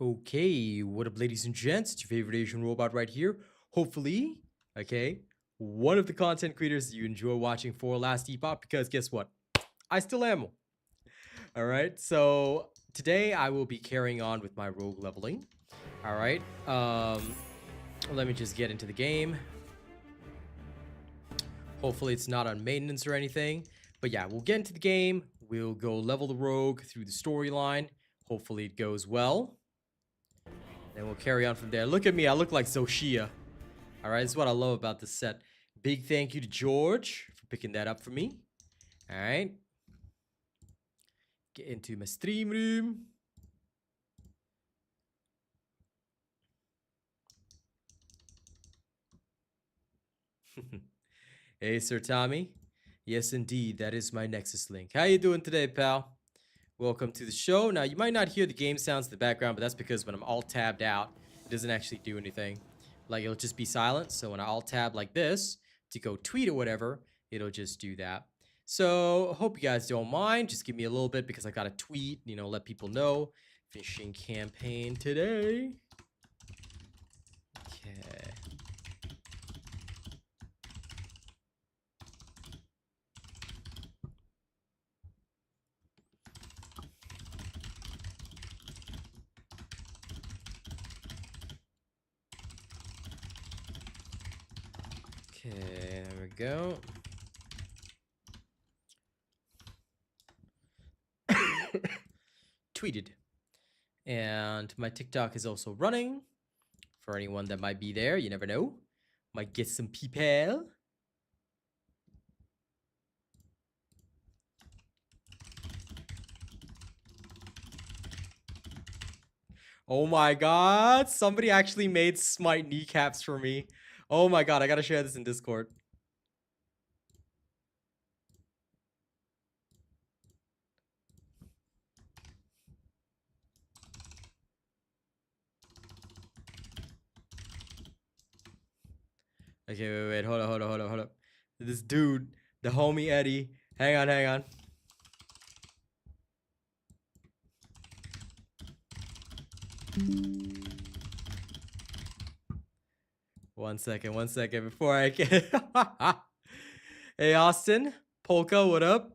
Okay, what up, ladies and gents? It's your favorite Asian robot right here. Hopefully, okay, one of the content creators you enjoy watching for Last Epoch, because guess what? I still am. All right, so today I will be carrying on with my rogue leveling. All right, let me just get into the game. Hopefully, it's not on maintenance or anything. But yeah, we'll get into the game. We'll go level the rogue through the storyline. Hopefully, it goes well. Then we'll carry on from there. Look at me, I look like Zoshia. Alright, this is what I love about this set. Big thank you to George for picking that up for me. Alright. Get into my stream room. Hey, Sir Tommy. Yes, indeed, that is my Nexus link. How you doing today, pal? Welcome to the show. Now, you might not hear the game sounds in the background, but that's because when I'm alt-tabbed out, it doesn't actually do anything. Like, it'll just be silent. So when I alt-tab like this to go tweet or whatever, it'll just do that. So, hope you guys don't mind. Just give me a little bit because I got to tweet, let people know. Fishing campaign today. Okay. Okay, there we go. Tweeted. And my TikTok is also running. For anyone that might be there, you never know. Might get some people. Oh my god, somebody actually made Smite kneecaps for me. Oh my god, I gotta share this in Discord. Okay, wait, hold up. This dude, the homie Eddie. Hang on. One second before I can. Hey, Austin, Polka, what up?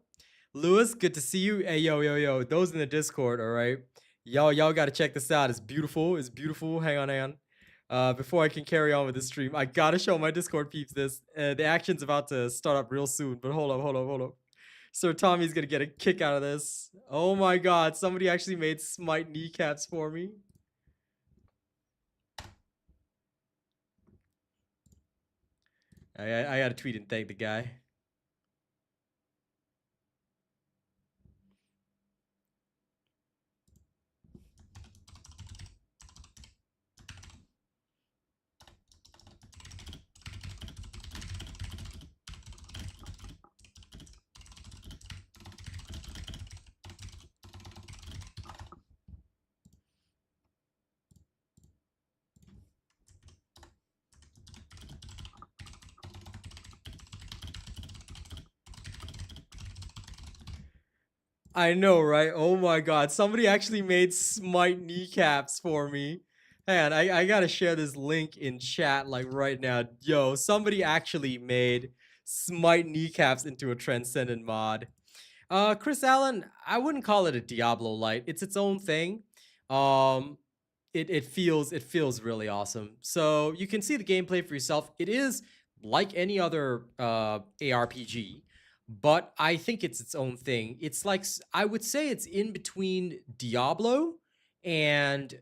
Lewis, good to see you. Hey, yo. Those in the Discord, all right? Y'all gotta check this out. It's beautiful. Hang on. Before I can carry on with the stream, I gotta show my Discord peeps this. The action's about to start up real soon, but hold up. Sir Tommy's gonna get a kick out of this. Oh my god, somebody actually made Smite kneecaps for me. I gotta tweet and thank the guy. I know, right? Oh my god, somebody actually made Smite kneecaps for me. Hang on, I gotta share this link in chat like right now. Yo, somebody actually made Smite kneecaps into a Transcendent mod. Chris Allen, I wouldn't call it a Diablo light. It's its own thing. It feels really awesome. So you can see the gameplay for yourself. It is like any other ARPG, but I think it's its own thing. It's like, I would say it's in between Diablo and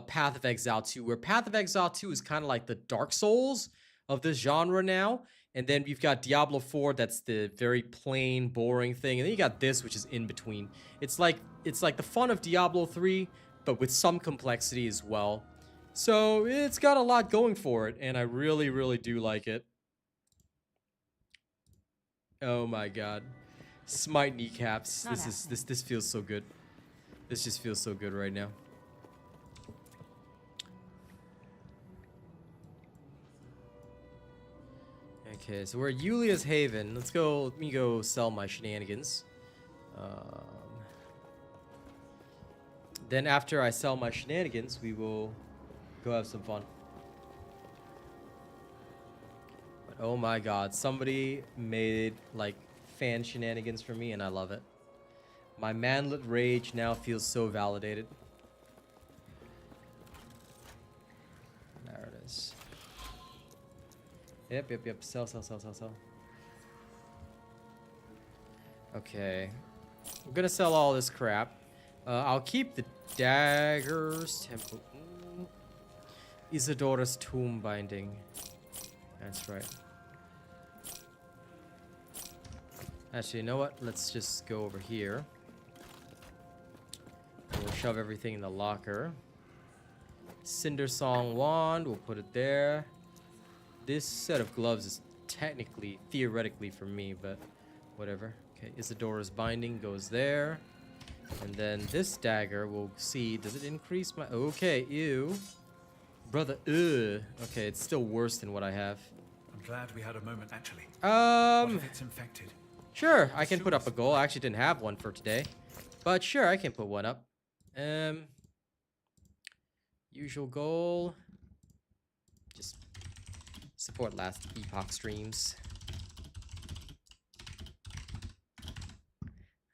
Path of Exile 2, where Path of Exile 2 is kind of like the Dark Souls of this genre now. And then we've got Diablo 4, that's the very plain, boring thing. And then you got this, which is in between. It's like the fun of Diablo 3, but with some complexity as well. So it's got a lot going for it, and I really, really do like it. Oh my god. Smite kneecaps. This feels so good. This just feels so good right now. Okay, so we're at Yulia's Haven. Let me go sell my shenanigans. Then after I sell my shenanigans, we will go have some fun. But oh my god, somebody made like fan shenanigans for me and I love it. My manlet rage now feels so validated. There it is. Yep. Sell. Okay. I'm gonna sell all this crap. I'll keep the daggers. Temple. Isidora's tomb binding. That's right. Actually, you know what? Let's just go over here. We'll shove everything in the locker. Cinder Song wand. We'll put it there. This set of gloves is technically, theoretically for me, but whatever. Okay, Isidora's binding goes there. And then this dagger, we'll see. Does it increase my... Okay, ew. Brother, ugh. Okay, it's still worse than what I have. I'm glad we had a moment, actually. What if it's infected? Sure, I can put up a goal. I actually didn't have one for today. But sure, I can put one up. Usual goal. Just support Last Epoch streams.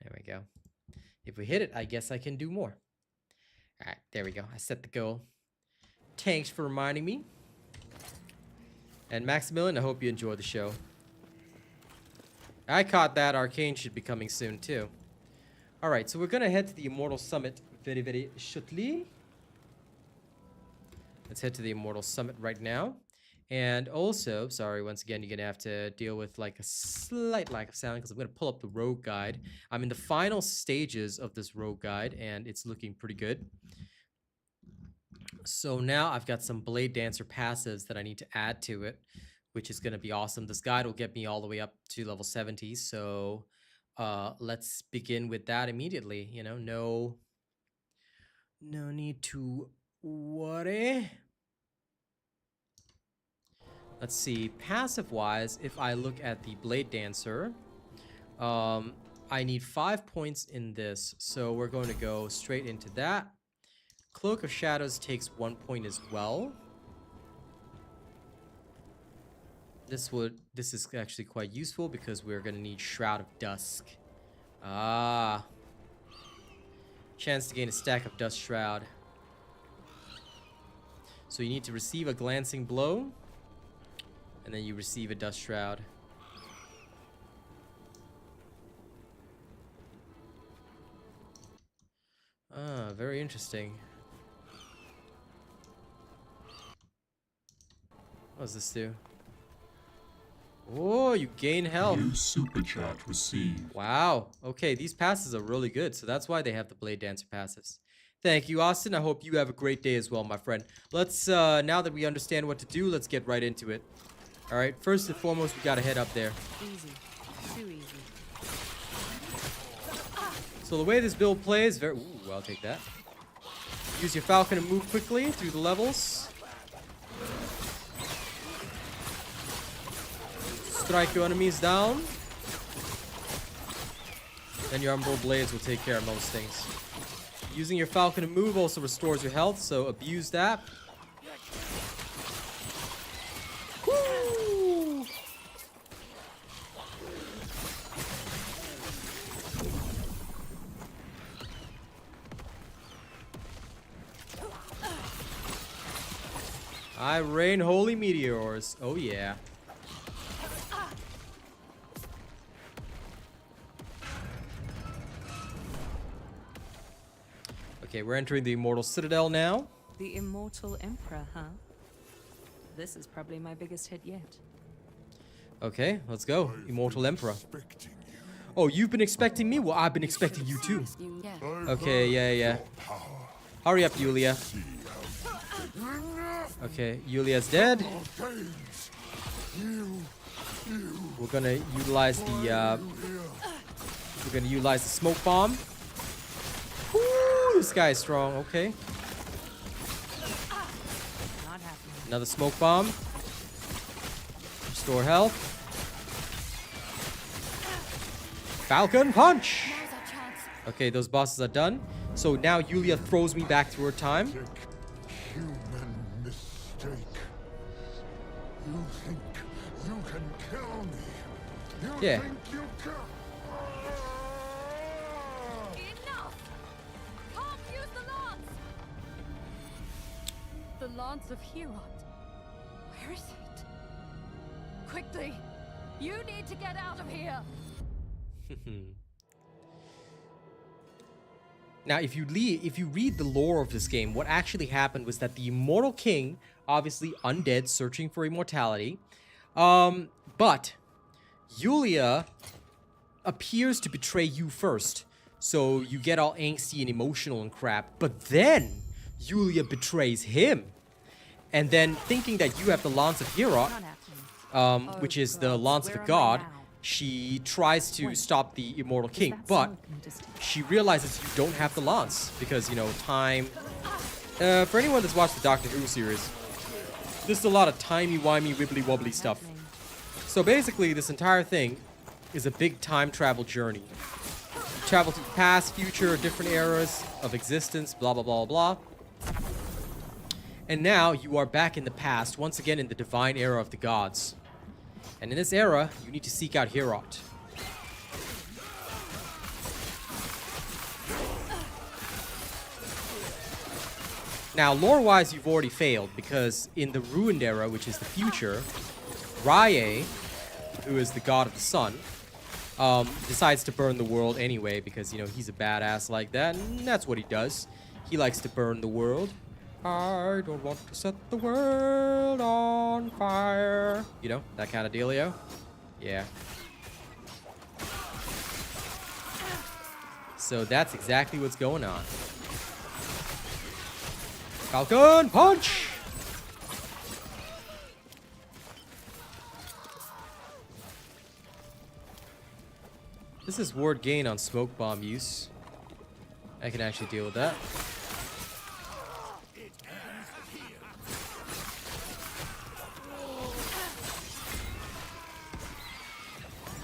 There we go. If we hit it, I guess I can do more. Alright, there we go. I set the goal. Thanks for reminding me. And Maximilian, I hope you enjoy the show. I caught that. Arcane should be coming soon, too. Alright, so we're going to head to the Immortal Summit very, very shortly. Let's head to the Immortal Summit right now. And also, sorry, once again, you're going to have to deal with like a slight lack of sound because I'm going to pull up the Rogue Guide. I'm in the final stages of this Rogue Guide, and it's looking pretty good. So now I've got some Blade Dancer passives that I need to add to it, which is going to be awesome. This guide will get me all the way up to level 70, so let's begin with that immediately. You know, no need to worry. Let's see, passive-wise, if I look at the Blade Dancer, I need 5 points in this, so we're going to go straight into that. Cloak of Shadows takes 1 point as well. This is actually quite useful because we're going to need Shroud of Dusk. Ah. Chance to gain a stack of Dust Shroud. So you need to receive a Glancing Blow. And then you receive a Dust Shroud. Ah, very interesting. What does this do? Oh, you gain health. New super chat received. Wow. Okay, these passes are really good, so that's why they have the Blade Dancer passives. Thank you, Austin. I hope you have a great day as well, my friend. Let's, now that we understand what to do, let's get right into it. Alright, first and foremost, we gotta head up there. Easy. Too easy. So the way this build plays, very... Ooh, I'll take that. Use your Falcon and move quickly through the levels. Strike your enemies down. Then your Umbral Blades will take care of most things. Using your Falcon and move also restores your health, so abuse that. Woo! I rain holy meteors. Oh yeah. Okay, we're entering the Immortal Citadel now. The Immortal Emperor, huh? This is probably my biggest hit yet. Okay, let's go. Immortal Emperor. Oh, you've been expecting me? Well, I've been expecting you too. Okay, yeah. Hurry up, Yulia. Okay, Yulia's dead. We're gonna utilize the smoke bomb. Woo, this guy is strong. Okay. Another smoke bomb. Restore health. Falcon punch. Okay, those bosses are done. So now Yulia throws me back to her time. Human mistake. You think you can kill me? You Yeah. think you can? Enough! Can't use the lance! The lance of Herod. Where is it? Quickly! You need to get out of here! Now, if you read the lore of this game, what actually happened was that the Immortal King, obviously undead, searching for immortality, but Yulia appears to betray you first, so you get all angsty and emotional and crap, but then Yulia betrays him, and then thinking that you have the Lance of Herod, which is the Lance of the God, she tries to stop the Immortal King, but she realizes you don't have the lance because, you know, time. For anyone that's watched the Doctor Who series, there's a lot of timey-wimey, wibbly-wobbly stuff. So basically, this entire thing is a big time travel journey. Travel to the past, future, different eras of existence, blah, blah, blah, blah. And now you are back in the past, once again in the divine era of the gods. And in this era, you need to seek out Herod. Now, lore-wise, you've already failed, because in the Ruined Era, which is the future, Rye, who is the god of the sun, decides to burn the world anyway, because, you know, he's a badass like that, and that's what he does. He likes to burn the world. I don't want to set the world on fire. You know, that kind of dealio. Yeah. So that's exactly what's going on. Falcon punch! This is ward gain on smoke bomb use. I can actually deal with that.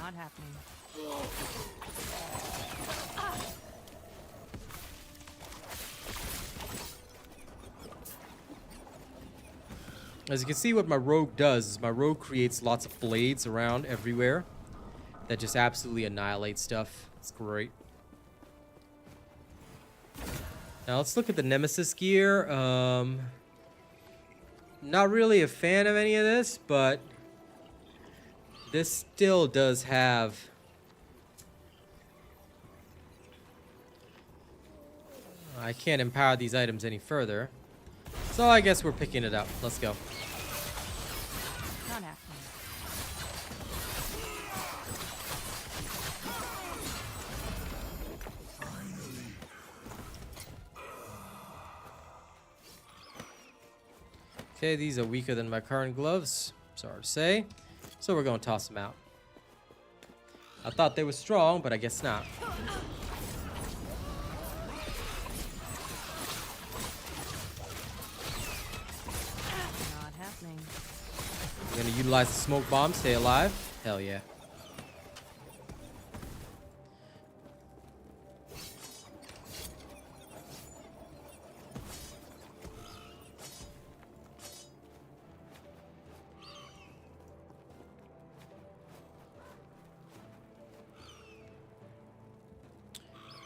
Not happening. As you can see, what my rogue does is my rogue creates lots of blades around everywhere that just absolutely annihilate stuff. It's great. Now let's look at the Nemesis gear. Not really a fan of any of this, but this still does have I can't empower these items any further. So I guess we're picking it up. Let's go. Not happening. Okay, these are weaker than my current gloves. Sorry to say. So we're going to toss them out. I thought they were strong, but I guess not. Not happening. I'm going to utilize the smoke bomb, stay alive. Hell yeah.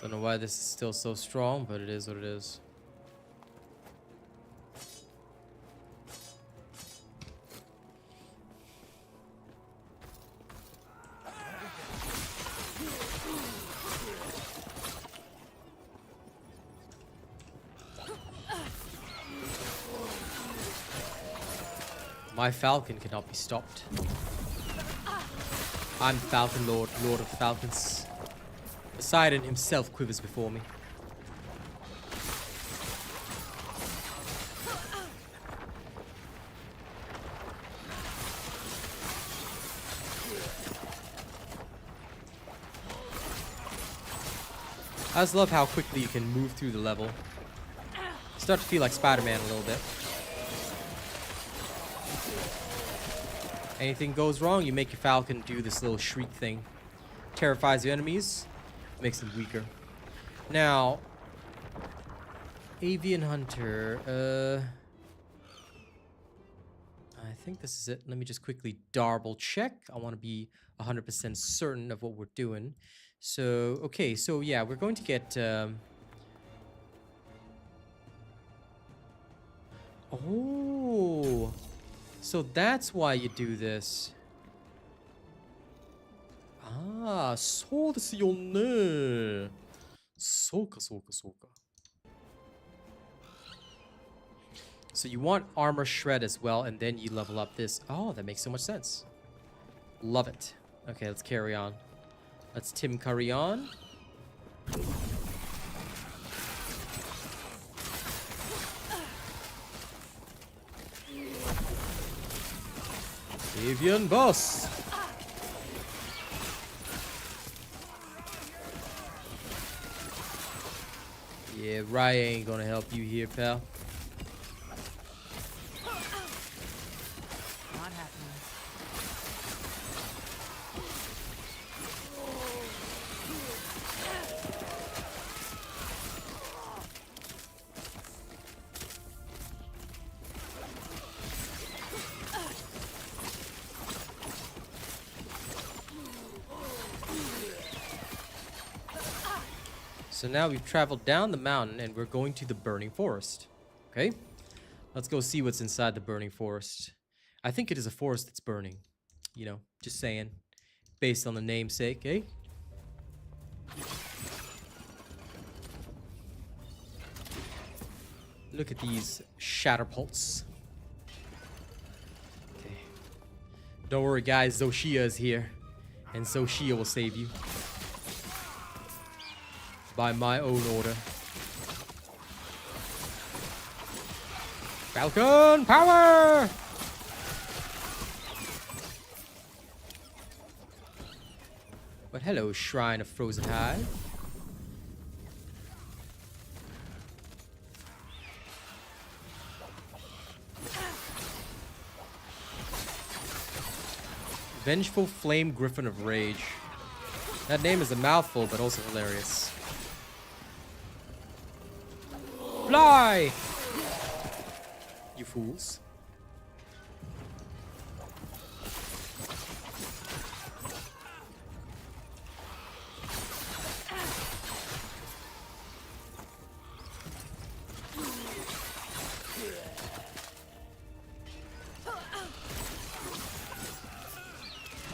Don't know why this is still so strong, but it is what it is. My falcon cannot be stopped. I'm Falcon Lord, Lord of Falcons. Poseidon himself quivers before me. I just love how quickly you can move through the level. Start to feel like Spider-Man a little bit. Anything goes wrong, you make your falcon do this little shriek thing. Terrifies your enemies, makes them weaker. Now, Avian Hunter. I think this is it. Let me just quickly double check. I want to be 100% certain of what we're doing. So, okay, so yeah, we're going to get... Oh, so that's why you do this. Ah, そうですよね。そうか、そうか、そうか。So you want armor shred as well, and then you level up this. Oh, that makes so much sense. Love it. Okay, let's carry on. Let's Tim Curry on. Avian boss. Yeah, Raya ain't gonna help you here, pal. Not happening. So now we've traveled down the mountain and we're going to the burning forest. Okay? Let's go see what's inside the burning forest. I think it is a forest that's burning. You know, just saying. Based on the namesake, eh? Look at these shatterpults. Okay. Don't worry, guys. Zoshia is here. And Zoshia will save you. By my own order. Falcon power! But hello, Shrine of Frozen Hide. Vengeful Flame Griffin of Rage. That name is a mouthful, but also hilarious. Fly! You fools.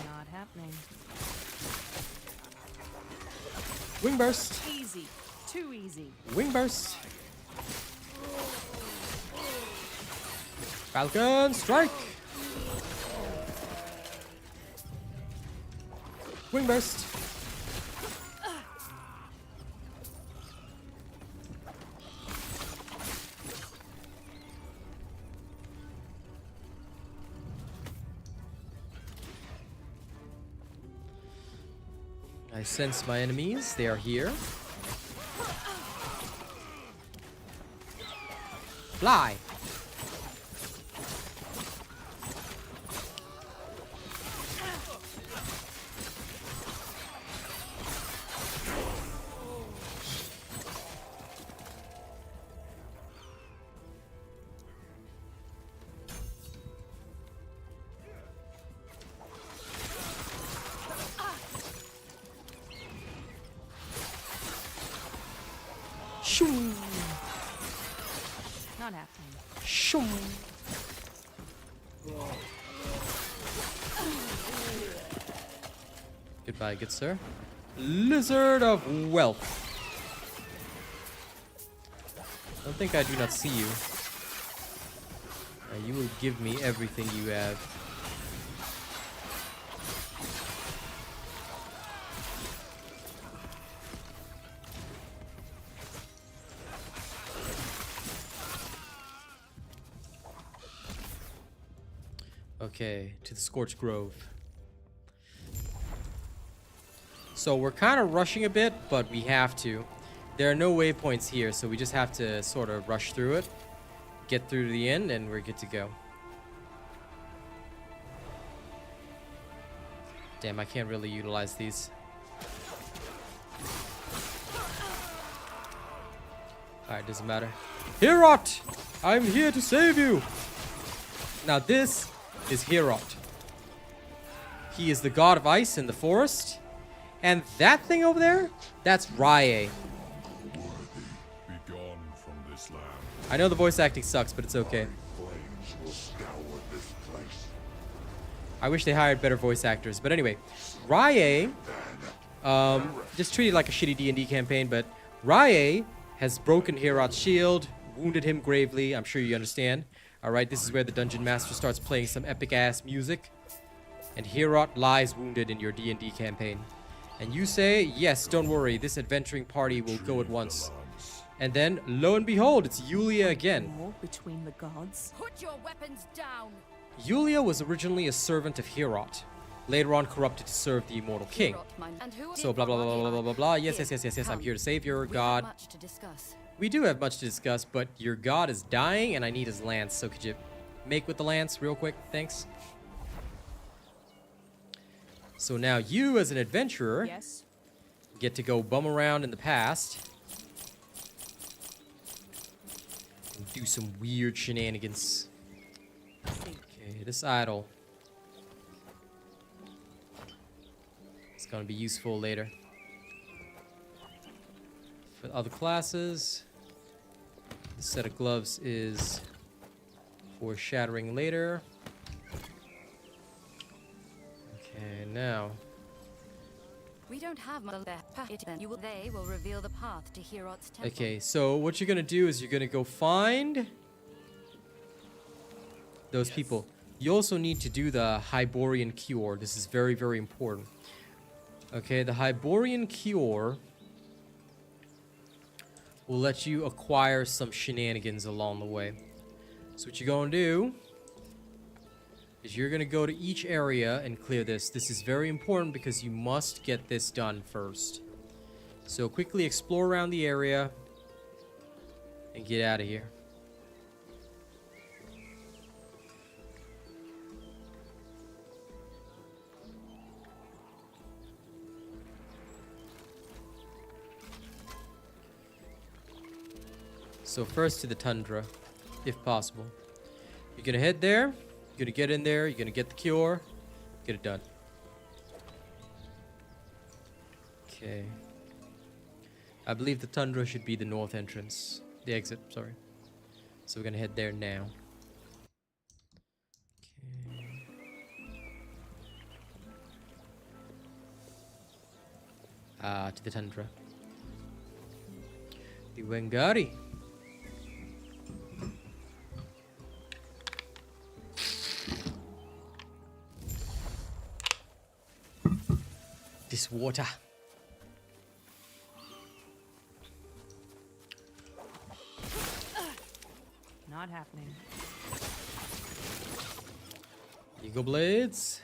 Not happening. Wing burst. Easy. Too easy. Wing burst. Falcon strike. Wing burst. I sense my enemies. They are here. Fly. Shoo. Not happening. Shoo. Goodbye, good sir. Lizard of Wealth. Don't think I do not see you. You will give me everything you have. Okay, to the Scorched Grove. So we're kind of rushing a bit, but we have to. There are no waypoints here, so we just have to sort of rush through it, get through to the end, and we're good to go. Damn, I can't really utilize these. Alright, doesn't matter. Herot! I'm here to save you! Now this is Herot. He is the god of ice in the forest. And that thing over there, that's Rye. Be gone from this land. I know the voice acting sucks, but it's okay. Flames will scour this place. I wish they hired better voice actors. But anyway, Rye, just treated like a shitty D&D campaign, but Rye has broken Herot's shield, wounded him gravely. I'm sure you understand. Alright, this is where the Dungeon Master starts playing some epic-ass music. And Herot lies wounded in your D&D campaign. And you say, yes, don't worry, this adventuring party will go at once. And then, lo and behold, it's Yulia again. War between the gods. Put your weapons down. Yulia was originally a servant of Herot, later on corrupted to serve the immortal king. And who So blah blah blah blah blah blah blah. Yes, yes, yes, yes, yes. I'm here to save your god. Much to discuss. We do have much to discuss, but your god is dying, and I need his lance. So could you make with the lance real quick? Thanks. So now you, as an adventurer, Yes. get to go bum around in the past and do some weird shenanigans. Okay, this idol. It's gonna be useful later. For other classes, this set of gloves is for shattering later. Okay, now. We don't have much left. They will reveal the path to Herot's temple. Okay, so what you're gonna do is you're gonna go find those people. You also need to do the Hiboreian cure. This is very, very important. Okay, the Hiboreian cure will let you acquire some shenanigans along the way. So what you're gonna do is you're gonna go to each area and clear this. This is very important because you must get this done first. So quickly explore around the area and get out of here. So first to the Tundra, if possible. You're gonna head there. You're gonna get in there, you're gonna get the cure, get it done. Okay. I believe the Tundra should be the north entrance. The exit, sorry. So we're gonna head there now. Okay. To the Tundra. The Wingari. This water. Not happening. Eagle blades.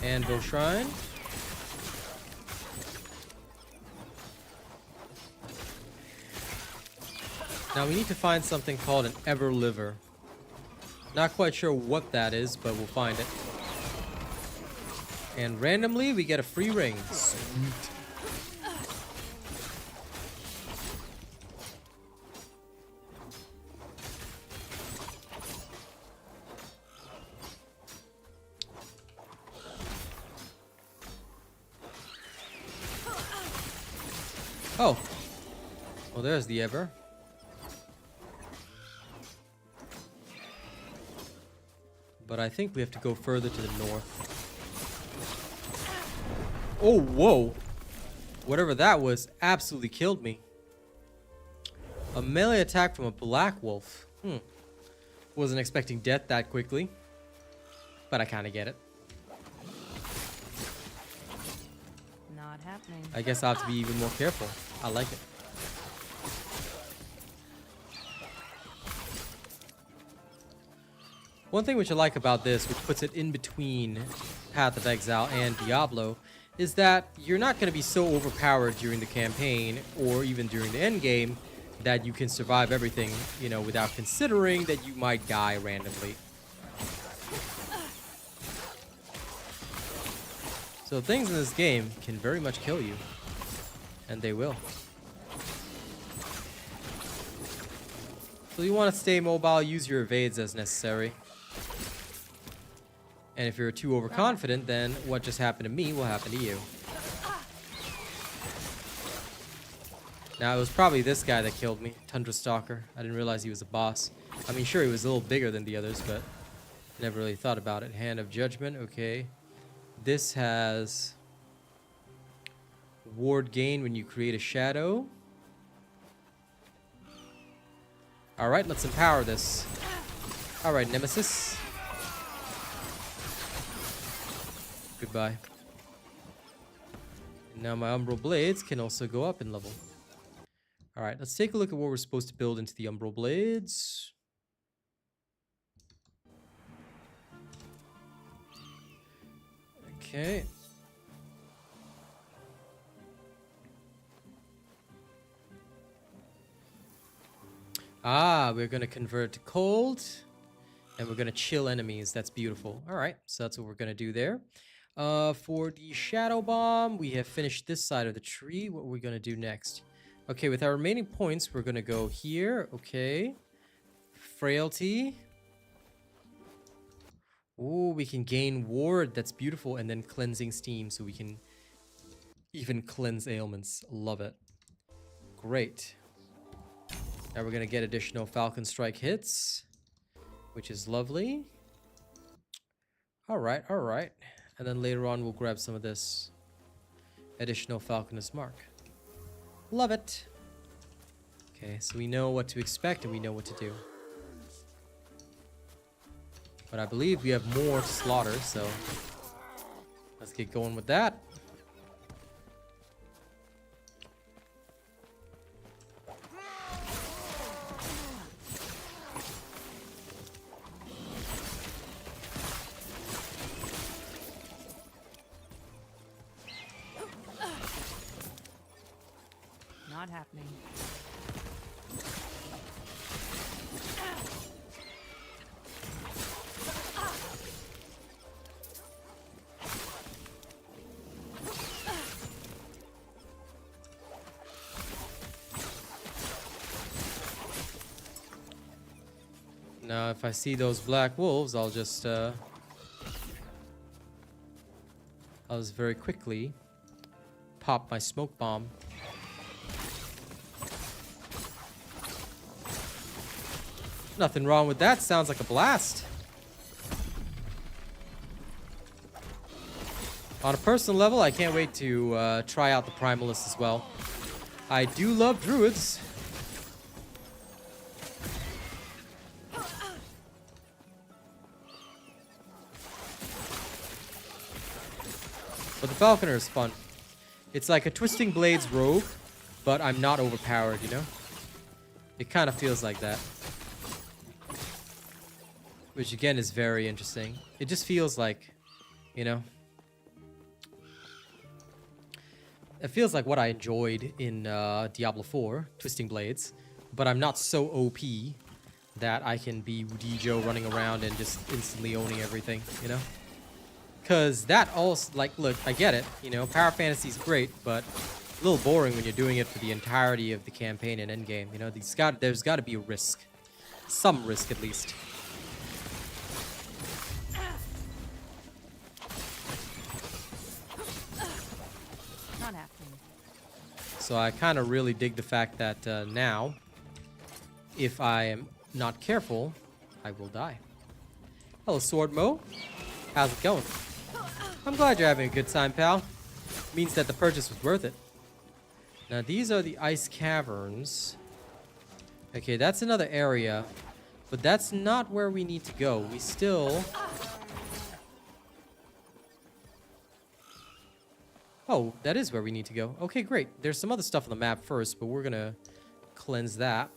Anvil shrine. Now we need to find something called an ever liver. Not quite sure what that is, but we'll find it. And randomly, we get a free ring. Sweet. Oh. Well, there's the Ever. But I think we have to go further to the north. Oh, whoa. Whatever that was absolutely killed me. A melee attack from a black wolf. Wasn't expecting death that quickly. But I kind of get it. Not happening. I guess I'll have to be even more careful. I like it. One thing which I like about this, which puts it in between Path of Exile and Diablo, is that you're not going to be so overpowered during the campaign or even during the endgame that you can survive everything, you know, without considering that you might die randomly. So things in this game can very much kill you. And they will. So you want to stay mobile, use your evades as necessary. And if you're too overconfident, then what just happened to me will happen to you. Now, it was probably this guy that killed me, Tundra Stalker. I didn't realize he was a boss. I mean, sure, he was a little bigger than the others, but never really thought about it. Hand of Judgment, okay. This has ward gain when you create a shadow. Alright, let's empower this. Alright, Nemesis. Goodbye. And now my Umbral Blades can also go up in level. Alright, let's take a look at what we're supposed to build into the Umbral Blades. Okay. Ah, we're going to convert to cold. And we're going to chill enemies. That's beautiful. Alright, so that's what we're going to do there. For the Shadow Bomb, we have finished this side of the tree. What are we going to do next? Okay, with our remaining points, we're going to go here. Okay. Frailty. Ooh, we can gain ward. That's beautiful. And then cleansing steam, so we can even cleanse ailments. Love it. Great. Now we're going to get additional Falcon Strike hits, which is lovely. Alright, alright. And then later on, we'll grab some of this additional Falconer's Mark. Love it. Okay, so we know what to expect and we know what to do. But I believe we have more to slaughter, so let's get going with that. Not happening. Now, if I see those black wolves, I'll just very quickly pop my smoke bomb. Nothing wrong with that. Sounds like a blast. On a personal level, I can't wait to try out the Primalist as well. I do love druids. But the Falconer is fun. It's like a Twisting Blades rogue, but I'm not overpowered, you know? It kind of feels like that. Which again is very interesting. It just feels like, you know, it feels like what I enjoyed in Diablo 4, Twisting Blades, but I'm not so OP that I can be Udijo running around and just instantly owning everything, you know? Because that also, like, look, I get it, you know, Power Fantasy is great, but a little boring when you're doing it for the entirety of the campaign and endgame, you know? There's got to be a risk. Some risk, at least. Not happening. So I kind of really dig the fact that now, if I am not careful, I will die. Hello, Sword Mo. How's it going? I'm glad you're having a good time, pal. Means that the purchase was worth it. Now, these are the ice caverns. Okay, that's another area. But that's not where we need to go. We still... Oh, that is where we need to go. Okay, great. There's some other stuff on the map first, but we're gonna cleanse that.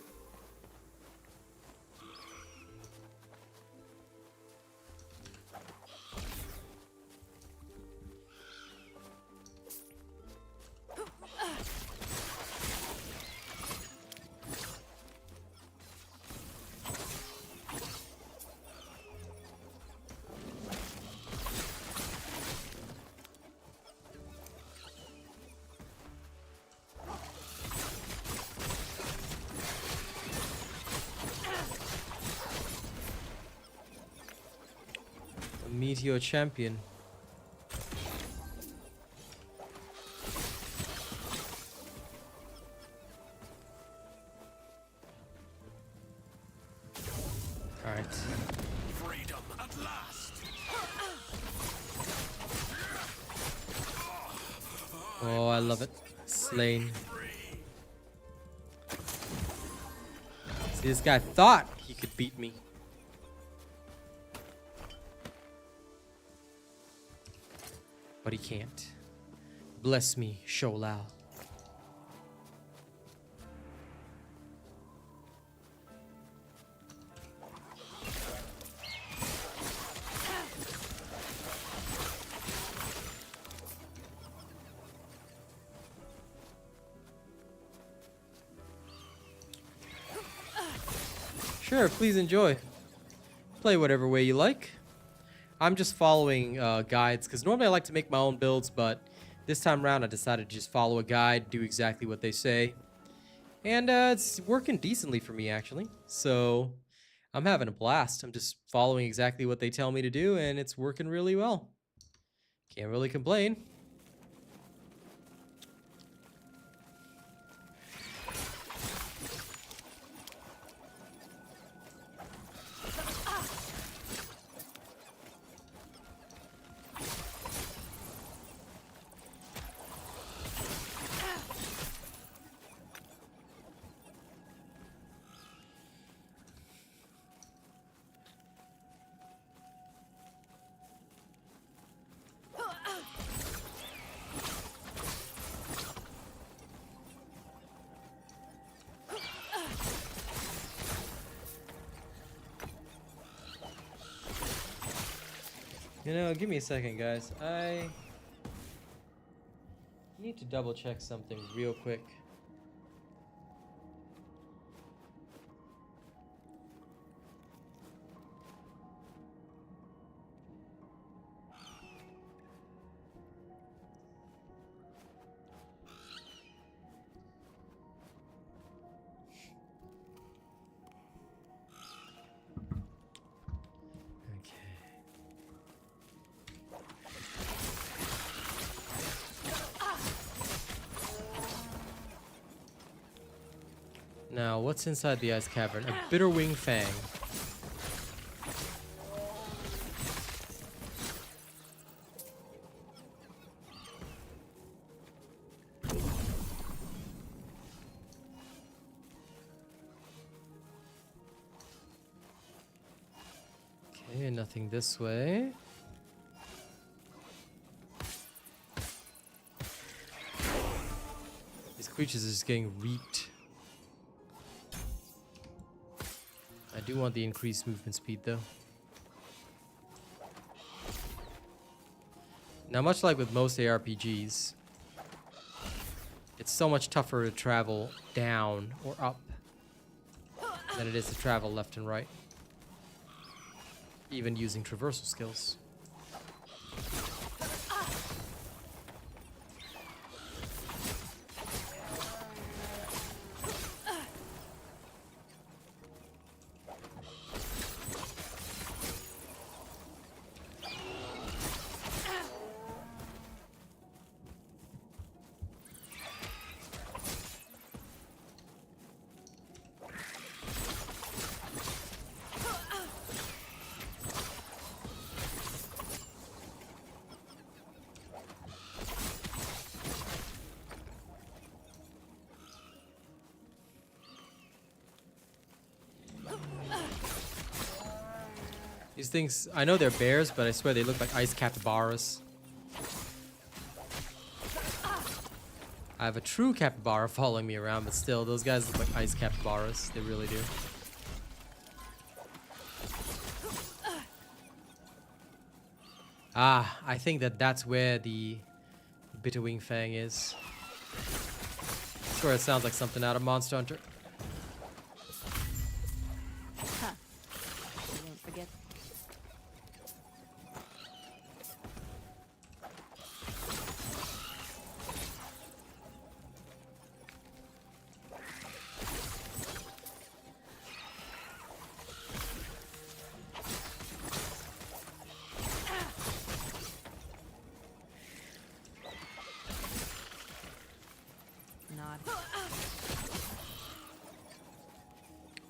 Meteor champion. Alright. Freedom at last. Oh, I love it. Slain. See, this guy thought he could beat me. But he can't. Bless me, Sholal. Sure, please enjoy. Play whatever way you like. I'm just following guides, because normally I like to make my own builds, but this time around I decided to just follow a guide, do exactly what they say. And it's working decently for me, actually. So I'm having a blast. I'm just following exactly what they tell me to do, and it's working really well. Can't really complain. You know, give me a second, guys. I need to double check something real quick. Now, what's inside the ice cavern? A bitter wing fang. Okay, nothing this way. These creatures are just getting reaped. I do want the increased movement speed, though. Now, much like with most ARPGs, it's so much tougher to travel down or up than it is to travel left and right, even using traversal skills. These things, I know they're bears, but I swear they look like ice capybaras. I have a true capybara following me around, but still, those guys look like ice capybaras. They really do. Ah, I think that's where the Bitterwing Fang is. I swear it sounds like something out of Monster Hunter. Huh. I won't forget.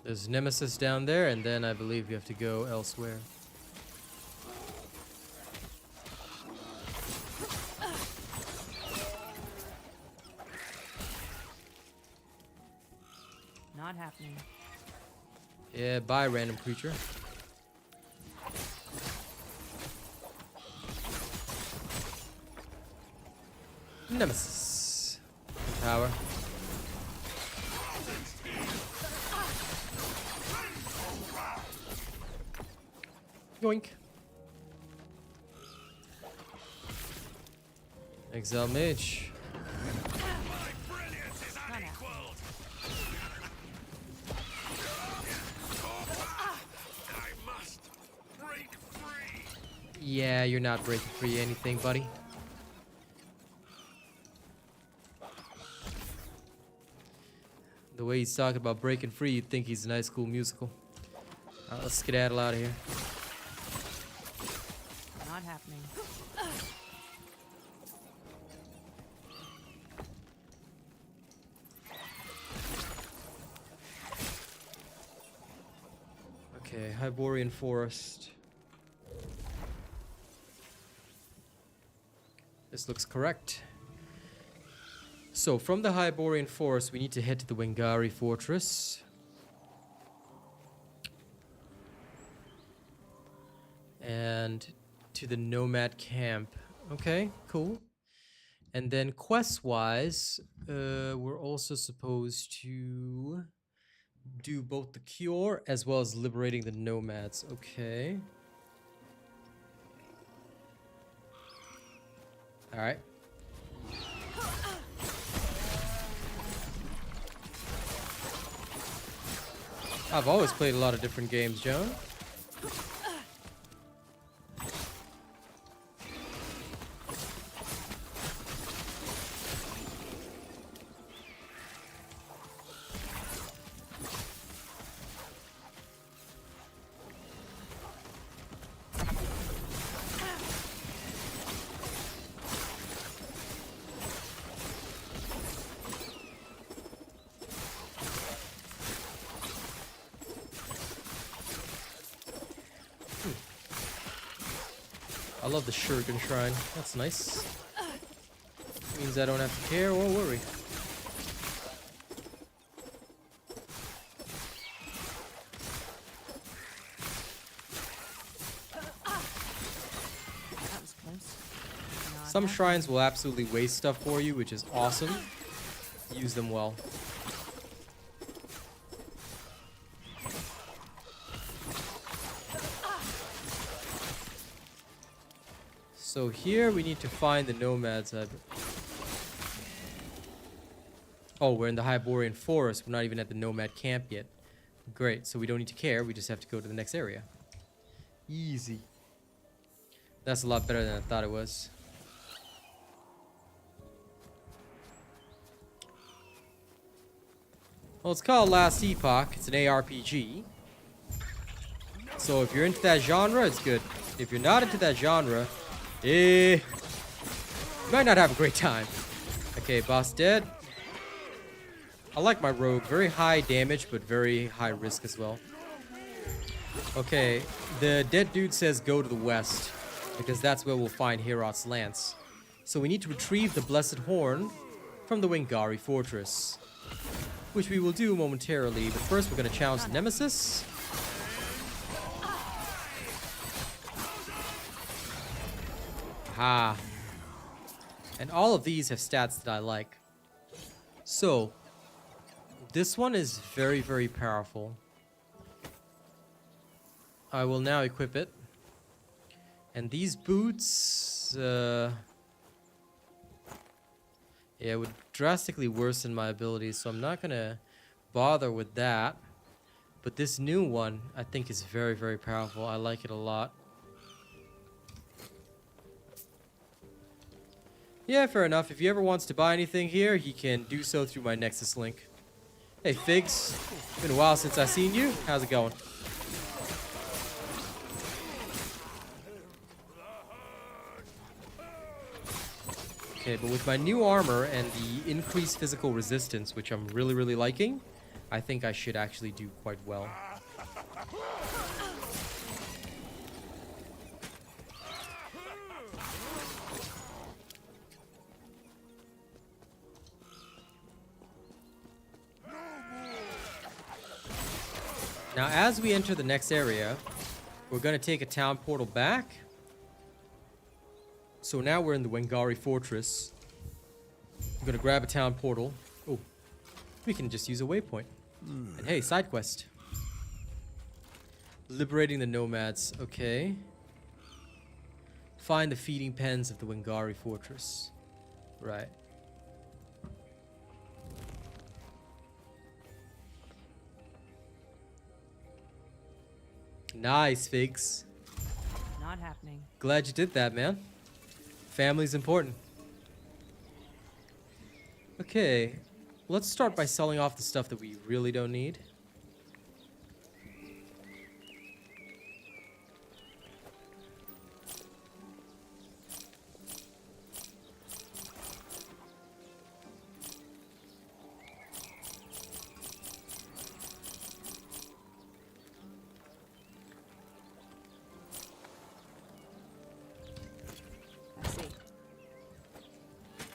There's Nemesis down there, and then I believe you have to go elsewhere. Not happening. Yeah, bye, random creature. Nemesis. Power. Yoink. Exile Mage. Yeah, you're not breaking free anything, buddy. The way he's talking about breaking free, you'd think he's a nice, cool musical. Alright, let's skedaddle out of here. Not happening. Okay, Hiboreian Forest. This looks correct. So, from the Hiboreian Forest, we need to head to the Wingari Fortress. And to the Nomad camp. Okay, cool. And then quest-wise, we're also supposed to do both the cure as well as liberating the Nomads. Okay. Alright. I've always played a lot of different games, Joan. I love the Shuriken Shrine. That's nice. Means I don't have to care or worry. That was close. Not Some happening. shrines will absolutely waste stuff for you, which is awesome. Use them well. So here we need to find the Nomads. Oh, we're in the Hiboreian Forest. We're not even at the Nomad camp yet. Great, so we don't need to care. We just have to go to the next area. Easy. That's a lot better than I thought it was. Well, it's called Last Epoch. It's an ARPG. So if you're into that genre, it's good. If you're not into that genre, you might not have a great time. Okay, boss dead. I like my rogue. Very high damage, but very high risk as well. Okay, the dead dude says go to the west, because that's where we'll find Heorot's lance. So we need to retrieve the Blessed Horn from the Wingari Fortress, which we will do momentarily. But first, we're going to challenge the Nemesis. Aha. And all of these have stats that I like. So, this one is very, very powerful. I will now equip it. And these boots, yeah, would drastically worsen my abilities, so I'm not gonna bother with that. But this new one, I think, is very, very powerful. I like it a lot. Yeah, fair enough. If he ever wants to buy anything here, he can do so through my Nexus link. Hey, Figs. Been a while since I've seen you. How's it going? Okay, but with my new armor and the increased physical resistance, which I'm really, really liking, I think I should actually do quite well. Now, as we enter the next area, we're going to take a town portal back. So now we're in the Wingari Fortress. I'm going to grab a town portal. Oh, we can just use a waypoint. And hey, side quest. Liberating the Nomads. Okay. Find the feeding pens of the Wingari Fortress. Right. Nice, Figs. Not happening. Glad you did that, man. Family's important. Okay, let's start by selling off the stuff that we really don't need.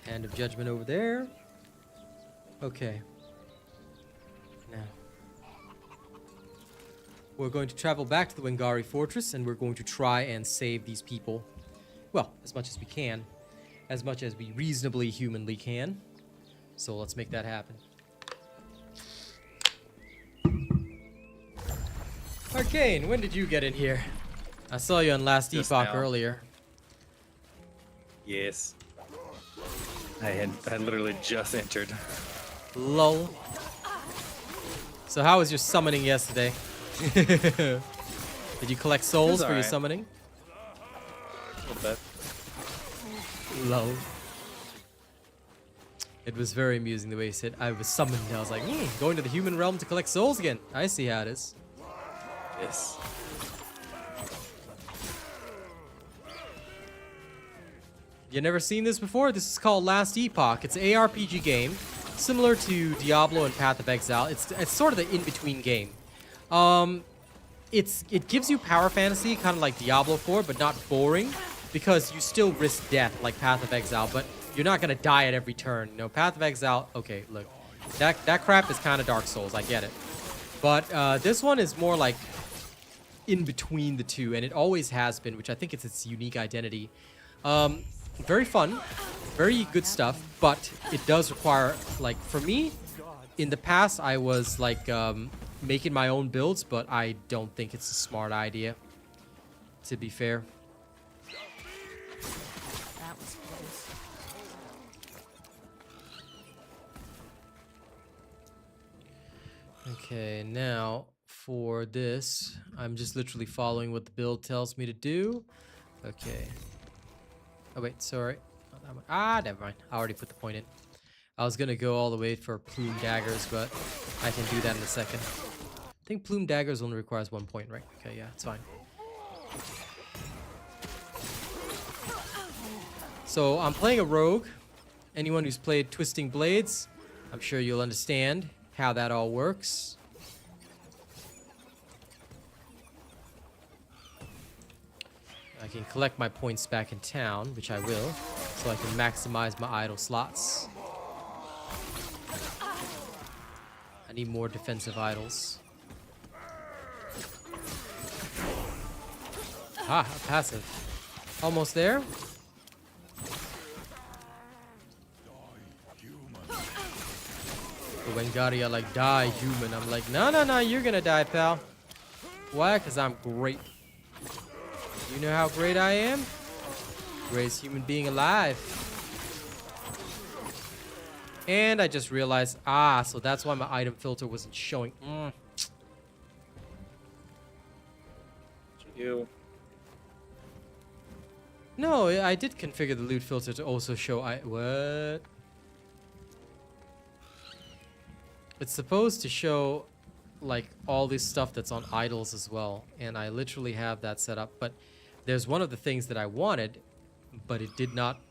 Hand of Judgment over there. Okay. Now, we're going to travel back to the Wingari Fortress, and we're going to try and save these people. Well, as much as we can. As much as we reasonably humanly can. So let's make that happen. Arcane, when did you get in here? I saw you on Last Epoch earlier. Yes. I literally just entered. Lol. So how was your summoning yesterday? Did you collect souls for your summoning? A little bit. Lol. It was very amusing the way he said, I was summoned. I was like, going to the human realm to collect souls again. I see how it is. Yes. You never seen this before? This is called Last Epoch. It's an ARPG game, similar to Diablo and Path of Exile. It's sort of the in-between game. It gives you power fantasy, kind of like Diablo 4, but not boring, because you still risk death like Path of Exile, but you're not gonna die at every turn. You know, Path of Exile. Okay, look, that crap is kind of Dark Souls. I get it, but this one is more like in between the two, and it always has been, which I think it's its unique identity. Very fun, very good stuff, but it does require, like, for me, in the past, I was, like, making my own builds, but I don't think it's a smart idea, to be fair. That was close. Okay, now, for this, I'm just literally following what the build tells me to do. Okay. Oh, wait, sorry. Not that one. Ah, never mind. I already put the point in. I was going to go all the way for plume daggers, but I can do that in a second. I think plume daggers only requires 1 point, right? Okay, yeah, it's fine. So, I'm playing a rogue. Anyone who's played Twisting Blades, I'm sure you'll understand how that all works. I can collect my points back in town, which I will, so I can maximize my idle slots. I need more defensive idols. Ah, a passive. Almost there. The Wingari are like, die, human. I'm like, no, no, no, you're gonna die, pal. Why? Because I'm great. You know how great I am? Greatest human being alive. And I just realized, so that's why my item filter wasn't showing. You. No, I did configure the loot filter to also show what? It's supposed to show like all this stuff that's on idols as well, and I literally have that set up, but there's one of the things that I wanted, but it did not.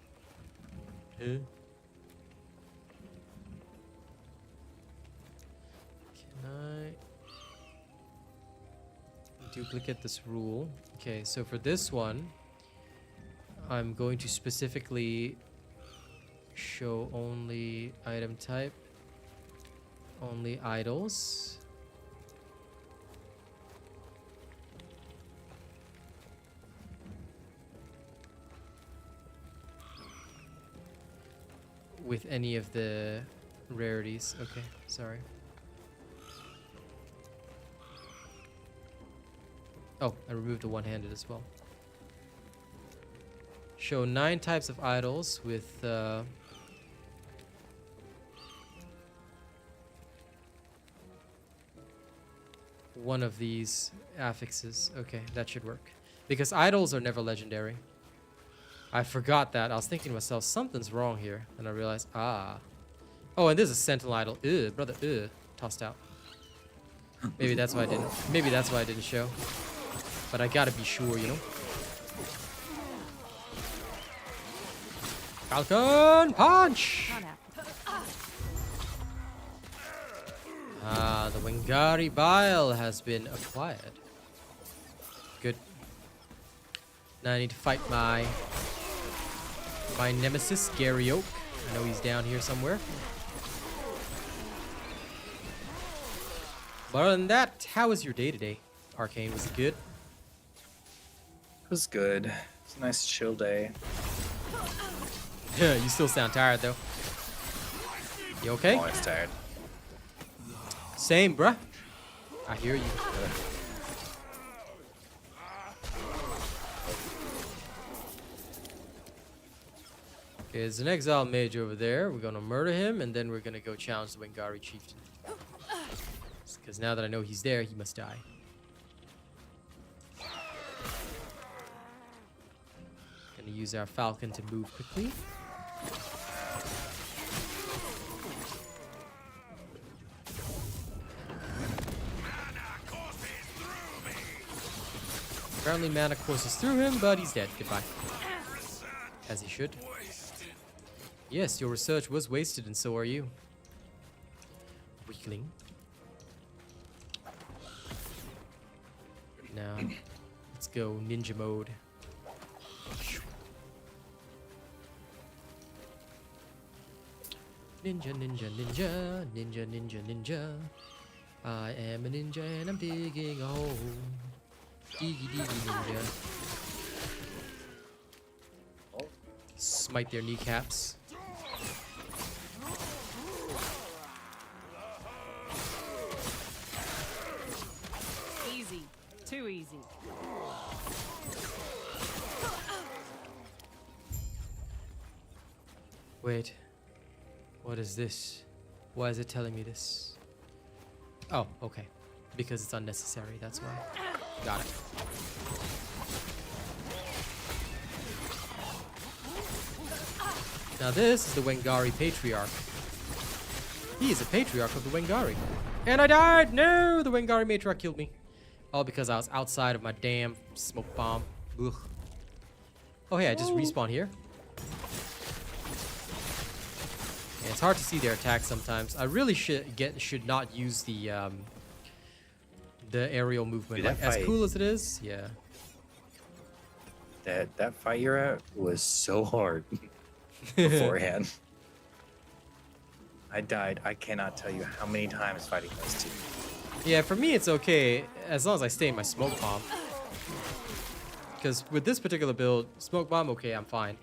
duplicate this rule. Okay, so for this one, I'm going to specifically show only item type, only idols. With any of the rarities. Okay, sorry. Oh, I removed the one-handed as well. Show 9 types of idols with one of these affixes. Okay, that should work. Because idols are never legendary. I forgot that. I was thinking to myself, something's wrong here. And I realized, ah. Oh, and there's a Sentinel idol. Ugh, brother, ugh. Tossed out. Maybe that's why I didn't. Maybe that's why I didn't show. But I gotta be sure, you know. Falcon punch! Ah, the Wingari bile has been acquired. Good. Now I need to fight my nemesis, Gary Oak. I know he's down here somewhere. But other than that, how was your day today, Arcane? Was it good? It was good. It's a nice chill day. You still sound tired though. You okay? I'm always tired. Same, bruh. I hear you. Okay, there's an exile mage over there. We're gonna murder him, and then we're gonna go challenge the Wingari chieftain. Because now that I know he's there, he must die. Gonna use our falcon to move quickly. Apparently mana courses through him, but he's dead. Goodbye. As he should. Yes, your research was wasted, and so are you. Weakling. Now, let's go ninja mode. Ninja, ninja, ninja, ninja, ninja, ninja. I am a ninja and I'm digging a hole. Diggy, diggy, ninja. Smite their kneecaps. Easy. Too easy. Wait. What is this? Why is it telling me this? Oh, okay. Because it's unnecessary, that's why. Got it. Now this is the Wingari Patriarch. He is a Patriarch of the Wingari. And I died! No! The Wingari Matriarch killed me. All because I was outside of my damn smoke bomb. Ugh. Oh hey, I just respawn here. Yeah, it's hard to see their attacks sometimes. I really should not use the aerial movement. Dude, like, as cool as it is, yeah. That fight you're at was so hard beforehand. I died. I cannot tell you how many times fighting those two. Yeah, for me it's okay as long as I stay in my smoke bomb. Because with this particular build, smoke bomb, okay, I'm fine.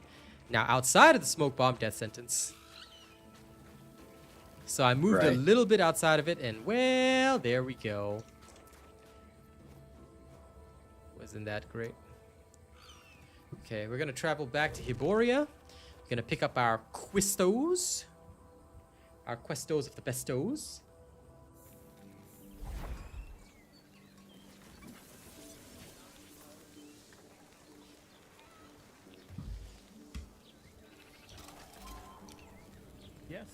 Now outside of the smoke bomb, death sentence. So I moved a little bit outside of it, and well, there we go. Wasn't that great? Okay, we're gonna travel back to Hiboreia. We're gonna pick up our questos. Our questos of the bestos. Yes.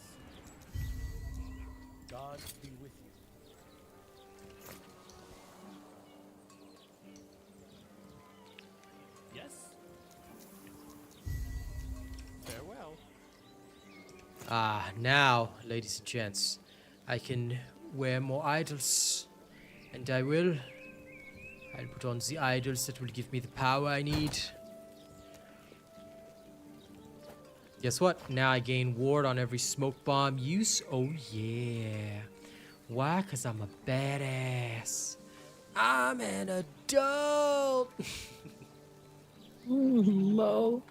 God be with you. Yes. Farewell. Ah, now, ladies and gents, I can wear more idols. And I will. I'll put on the idols that will give me the power I need. Guess what? Now I gain ward on every smoke bomb use. Oh yeah. Why? Because I'm a badass. I'm an adult. Mo.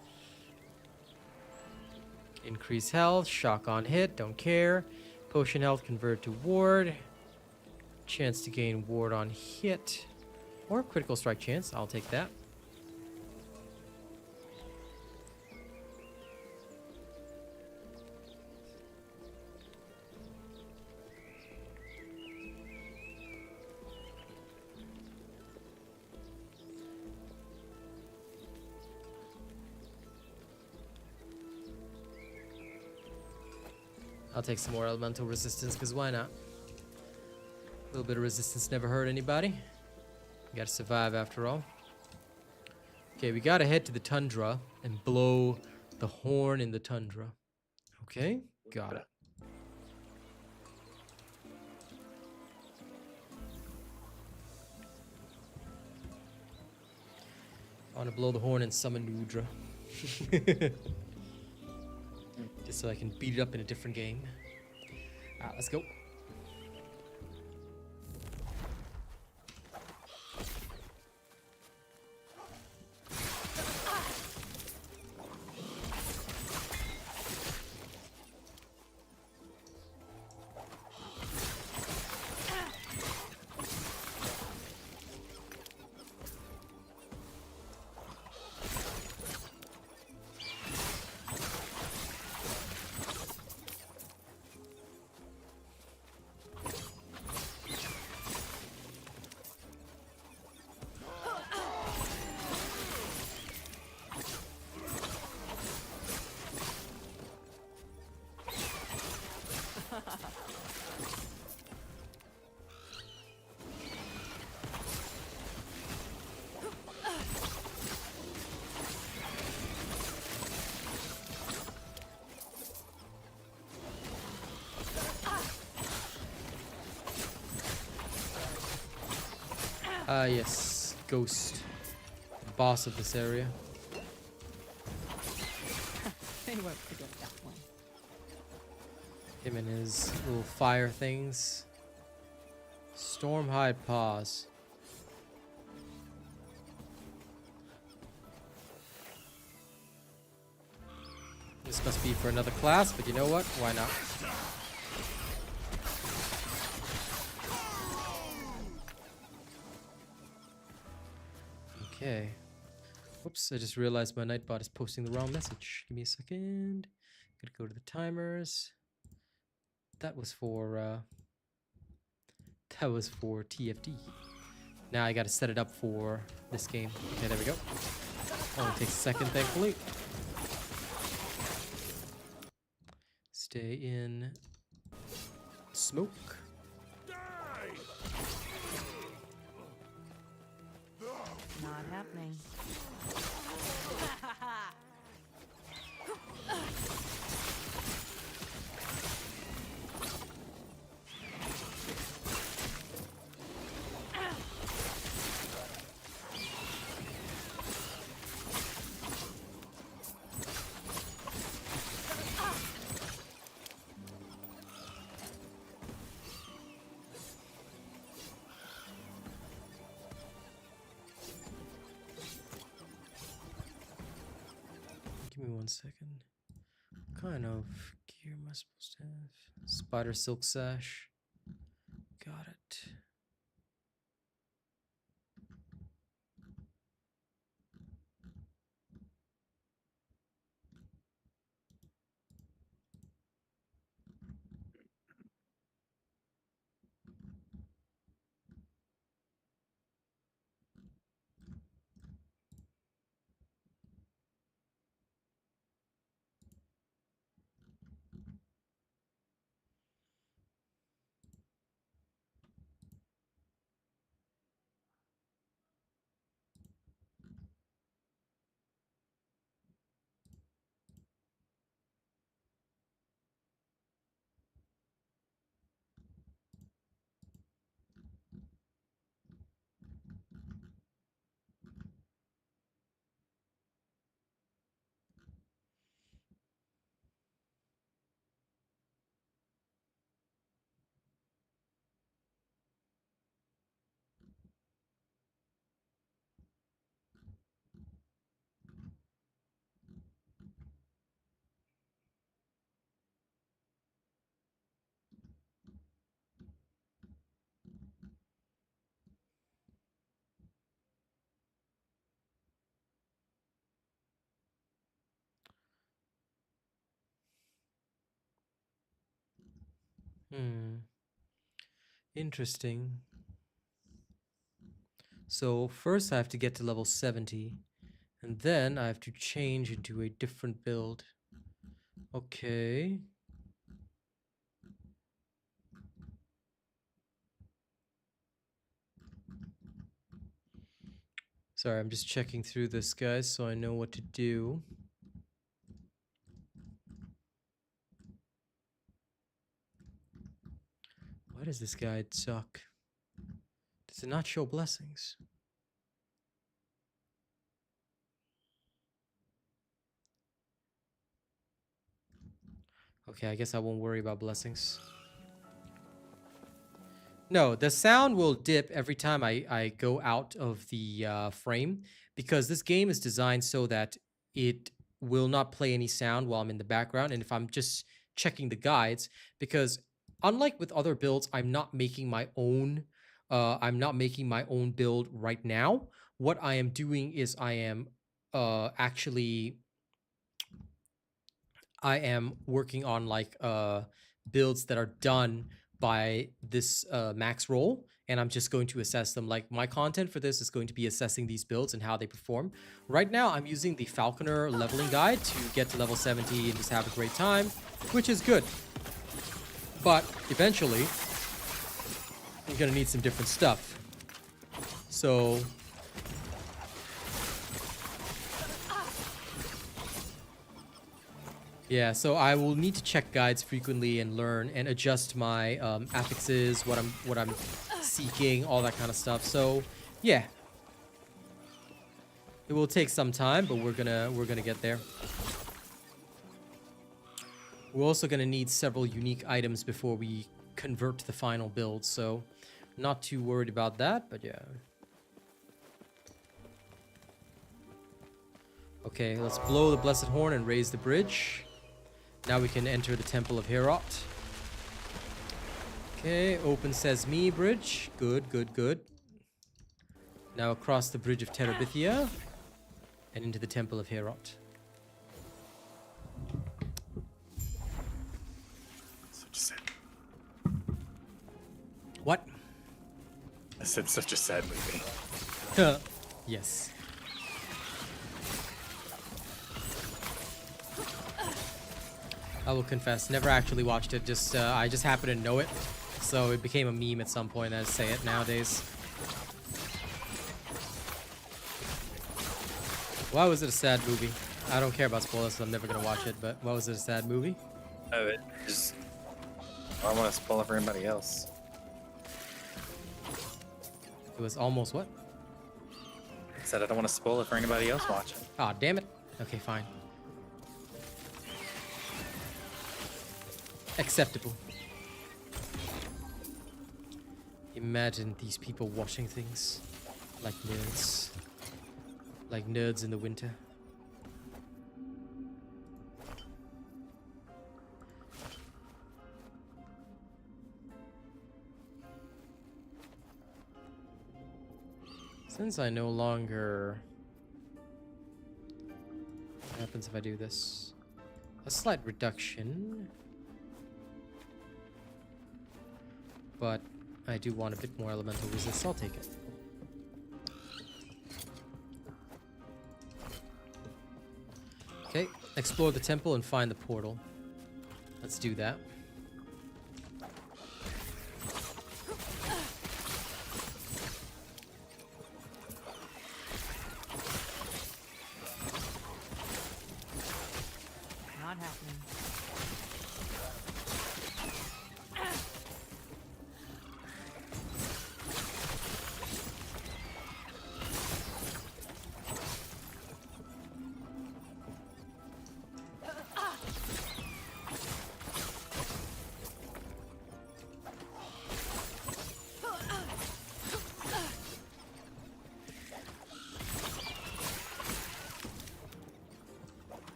Increase health, shock on hit, don't care. Potion health convert to ward. Chance to gain ward on hit. Or critical strike chance, I'll take that. I'll take some more elemental resistance, because why not? A little bit of resistance never hurt anybody. We gotta survive after all. Okay, we gotta head to the Tundra and blow the horn in the Tundra. Okay, got it. I wanna blow the horn and summon Nudra. Just so I can beat it up in a different game. Alright, let's go. Yes, Ghost, boss of this area. They won't forget that one. Him and his little fire things. Stormhide paws. This must be for another class, but you know what? Why not? Okay. Whoops, I just realized my Nightbot is posting the wrong message. Give me a second. Gotta go to the timers. That was for TFD. Now I gotta set it up for this game. Okay, there we go. Only takes a second, thankfully. Stay in smoke. Not happening. Give me 1 second. What kind of gear am I supposed to have? Spider silk sash. Got it. Interesting. So first I have to get to level 70. And then I have to change into a different build. Okay. Sorry, I'm just checking through this, guys, so I know what to do. Why does this guide suck? Does it not show blessings? Okay, I guess I won't worry about blessings. No, the sound will dip every time I go out of the frame, because this game is designed so that it will not play any sound while I'm in the background. And if I'm just checking the guides, because unlike with other builds, I'm not making my own build right now. What I am doing is I am working on like builds that are done by this Maxroll, and I'm just going to assess them. Like, my content for this is going to be assessing these builds and how they perform. Right now, I'm using the Falconeer leveling guide to get to level 70 and just have a great time, which is good. But eventually, I'm gonna need some different stuff. So yeah, so I will need to check guides frequently and learn and adjust my affixes, what I'm seeking, all that kind of stuff. So yeah, it will take some time, but we're gonna get there. We're also gonna need several unique items before we convert to the final build, so not too worried about that, but yeah. Okay, let's blow the Blessed Horn and raise the bridge. Now we can enter the Temple of Herot. Okay, open Sesame Bridge. Good, good, good. Now across the Bridge of Terabithia and into the Temple of Herot. Such a sad. What? I said such a sad movie. Yes. I will confess, never actually watched it. Just I just happen to know it, so it became a meme at some point. I say it nowadays. Why was it a sad movie? I don't care about spoilers, so I'm never gonna watch it. But why was it a sad movie? Oh, it just. I don't want to spoil it for anybody else. It was almost what? I said I don't want to spoil it for anybody else watching. Ah, damn it. Okay, fine. Acceptable. Imagine these people watching things like nerds. Like nerds in the winter. Since I no longer... What happens if I do this? A slight reduction. But I do want a bit more elemental resist. I'll take it. Okay, explore the temple and find the portal. Let's do that. Not happening.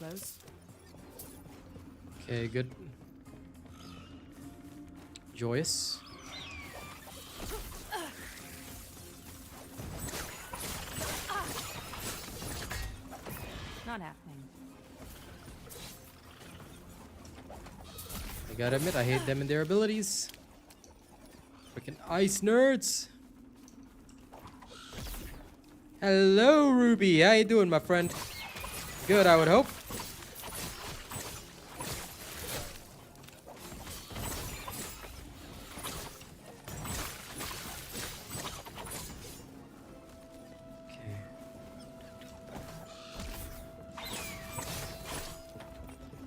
close. Okay, good. Joyous. Not happening. I gotta admit, I hate them and their abilities. Freaking ice nerds. Hello, Ruby. How you doing, my friend? Good, I would hope.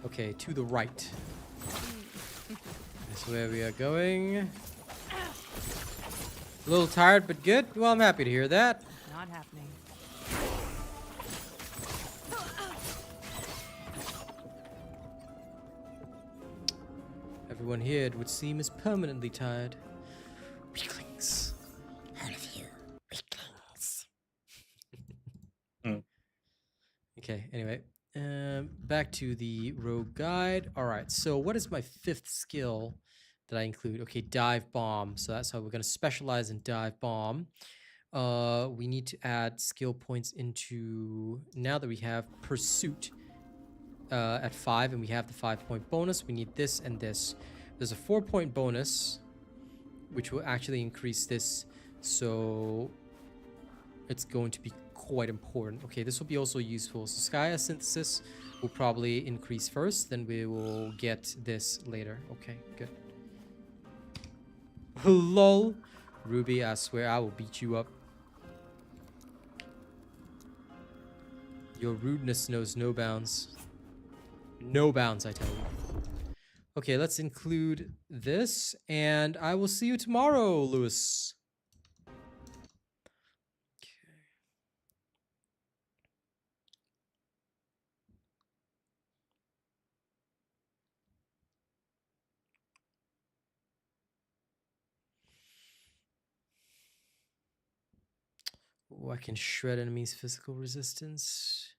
Okay, to the right. That's where we are going. A little tired, but good. Well, I'm happy to hear that. Not happening. Everyone here, it would seem, is permanently tired. Weaklings. All of you. Weaklings. Okay, anyway. Back to the rogue guide. Alright, so what is my 5th skill that I include? Okay, dive bomb. So that's how we're going to specialize in dive bomb. We need to add skill points into, now that we have pursuit at 5 and we have the 5-point bonus, we need this and this. There's a 4-point bonus which will actually increase this, so it's going to be quite important. Okay, this will be also useful. So Skya synthesis will probably increase first, then we will get this later. Okay, good. Lol. Ruby, I swear I will beat you up. Your rudeness knows no bounds. No bounds, I tell you. Okay, let's include this, and I will see you tomorrow, Lewis. Oh, I can shred enemies' physical resistance.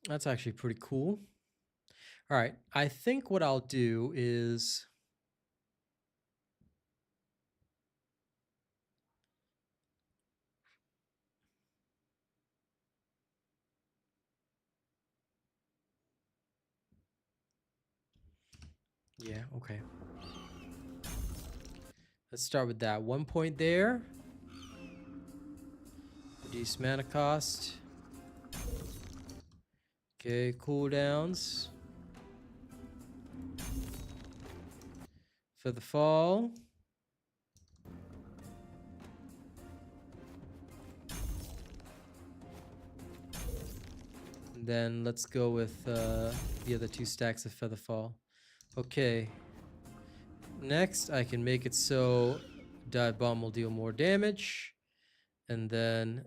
That's actually pretty cool. All right, I think what I'll do is... Yeah, okay. Let's start with that. 1 point there. Reduce mana cost. Okay, cooldowns. For the fall. And then let's go with the other 2 stacks of Featherfall. Okay. Next, I can make it so Dive Bomb will deal more damage. And then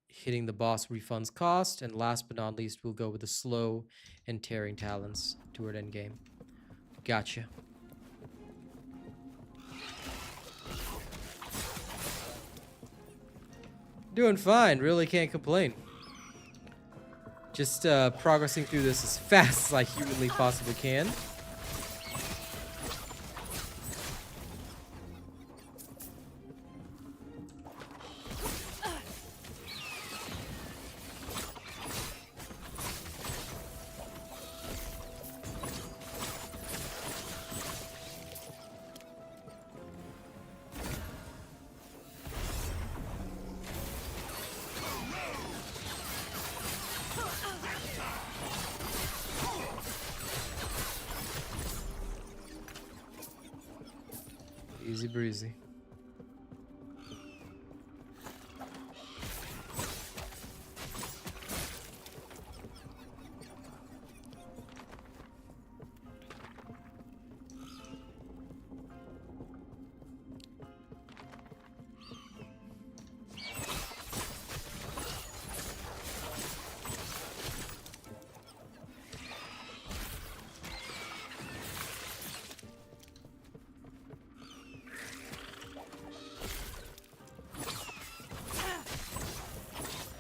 hitting the boss refunds cost. And last but not least, we'll go with the slow and tearing talons toward endgame. Gotcha. Doing fine, really can't complain. Just progressing through this as fast as I humanly possibly can. Easy breezy.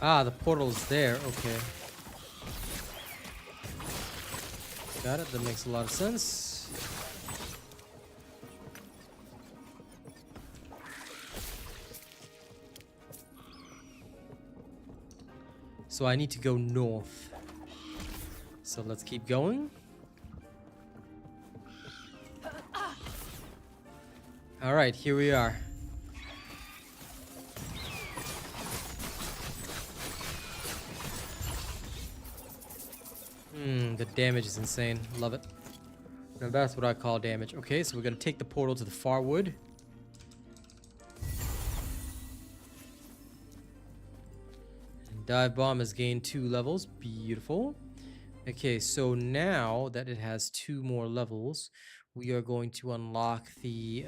Ah, the portal's there. Okay. Got it. That makes a lot of sense. So I need to go north. So let's keep going. All right, here we are. The damage is insane. Love it. Now that's what I call damage. Okay, so we're gonna take the portal to the far wood. And dive bomb has gained 2 levels. Beautiful. Okay, so now that it has 2 more levels, we are going to unlock the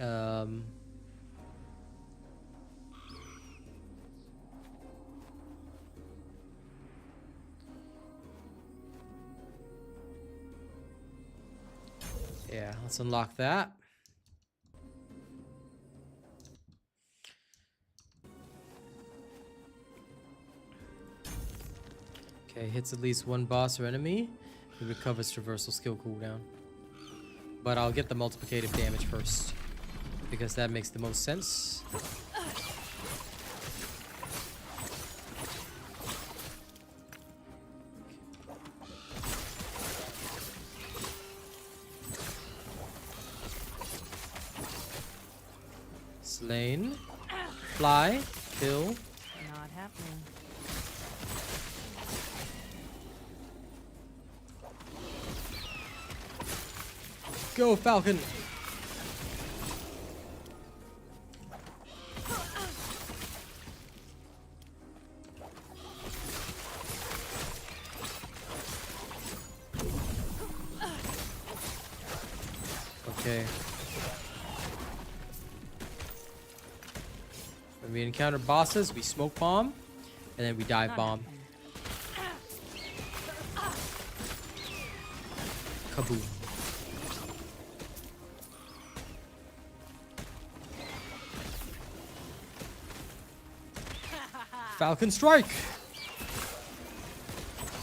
yeah, let's unlock that. Okay, hits at least 1 boss or enemy. It recovers traversal skill cooldown. But I'll get the multiplicative damage first, because that makes the most sense. Slain. Fly. Kill. Not happening. Go, Falcon! Okay. When we encounter bosses, we smoke bomb, and then we dive Not bomb. happening. Kaboom. Falcon strike!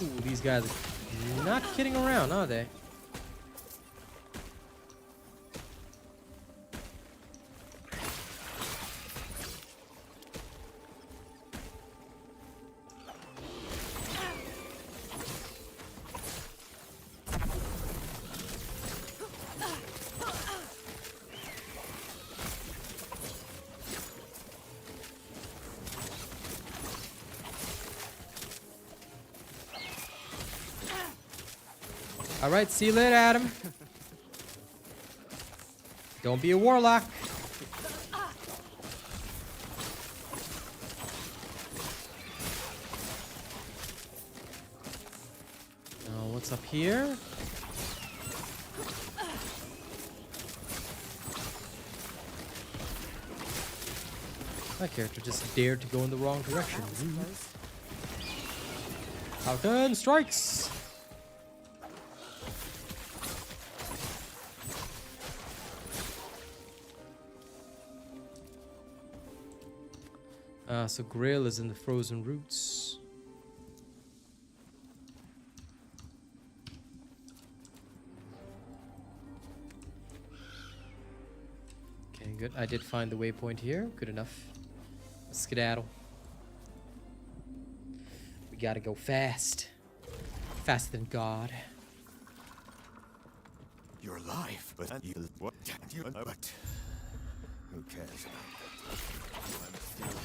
Ooh, these guys are not kidding around, are they? All right, see you later, Adam. Don't be a warlock. Now, what's up here? My character just dared to go in the wrong direction. Falcon strikes! So Grail is in the frozen roots. Okay, good. I did find the waypoint here. Good enough. Let's skedaddle. We gotta go fast. Faster than God. You're alive, but you what you but who cares about that?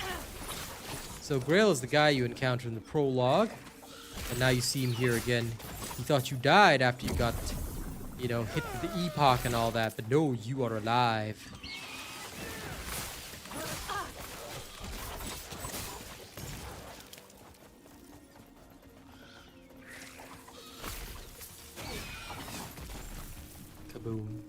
So Grail is the guy you encountered in the prologue, and now you see him here again. He thought you died after you got, you know, hit with the epoch and all that, but no, you are alive. Kaboom.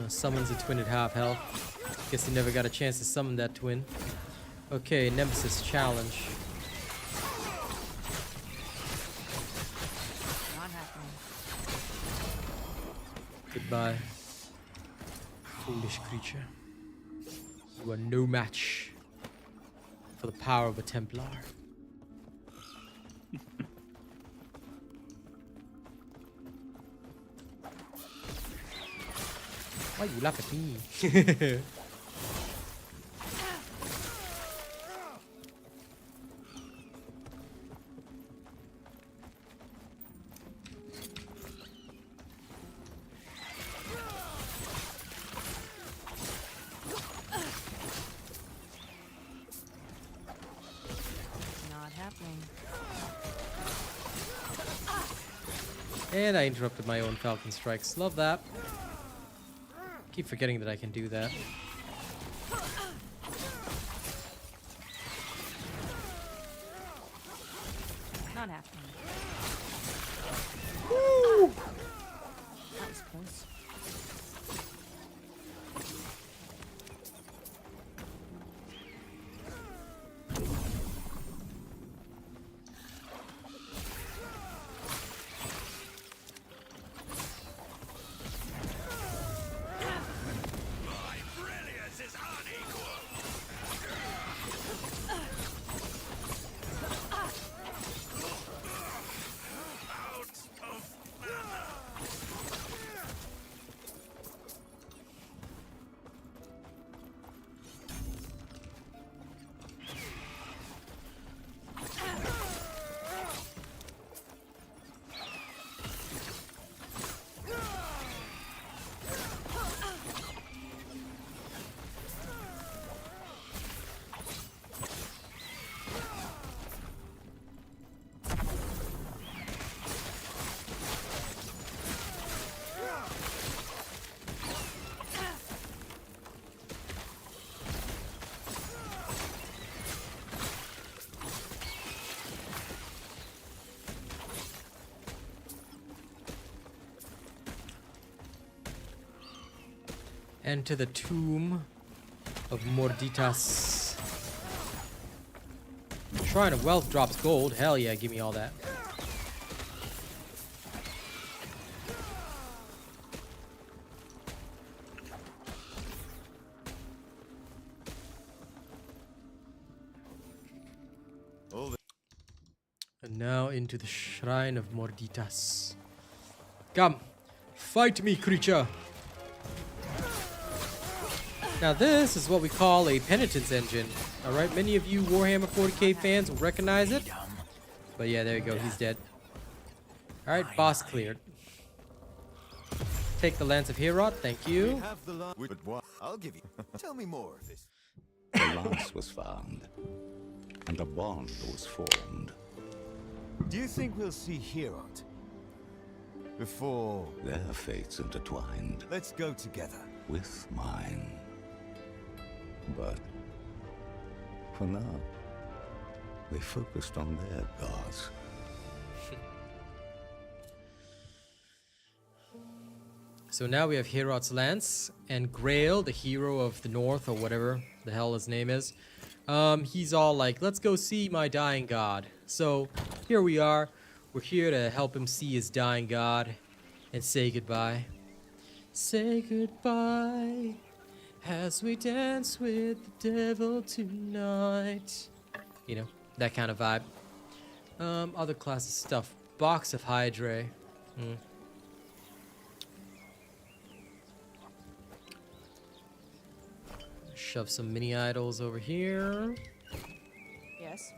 Summons a twin at half health. Guess he never got a chance to summon that twin. Okay, Nemesis challenge. Not happening. Goodbye, foolish creature. You are no match for the power of a Templar. Why you laugh at me? Not happening. And I interrupted my own Falcon Strikes. Love that. Keep forgetting that I can do that. Not happening. Woo! That was close. Enter the tomb of Morditas. Shrine of Wealth drops gold. Hell yeah, give me all that. And now into the Shrine of Morditas. Come, fight me, creature. Now this is what we call a penitence engine. Alright, many of you Warhammer 40k fans will recognize it. But yeah, there you go, he's dead. Alright, boss cleared. Take the Lance of Herod, thank you. Have the but what? I'll give you. Tell me more of this. The lance was found, and a bond was formed. Do you think we'll see Herod before? Their fates intertwined Let's go together. with mine. But for now, they focused on their gods. So now we have Herod's Lance and Grail, the hero of the North or whatever the hell his name is. He's all like, let's go see my dying god. So here we are. We're here to help him see his dying god and say goodbye. Say goodbye as we dance with the devil tonight. You know, that kind of vibe. Other classes stuff. Box of Hydra. Shove some mini idols over here. Yes.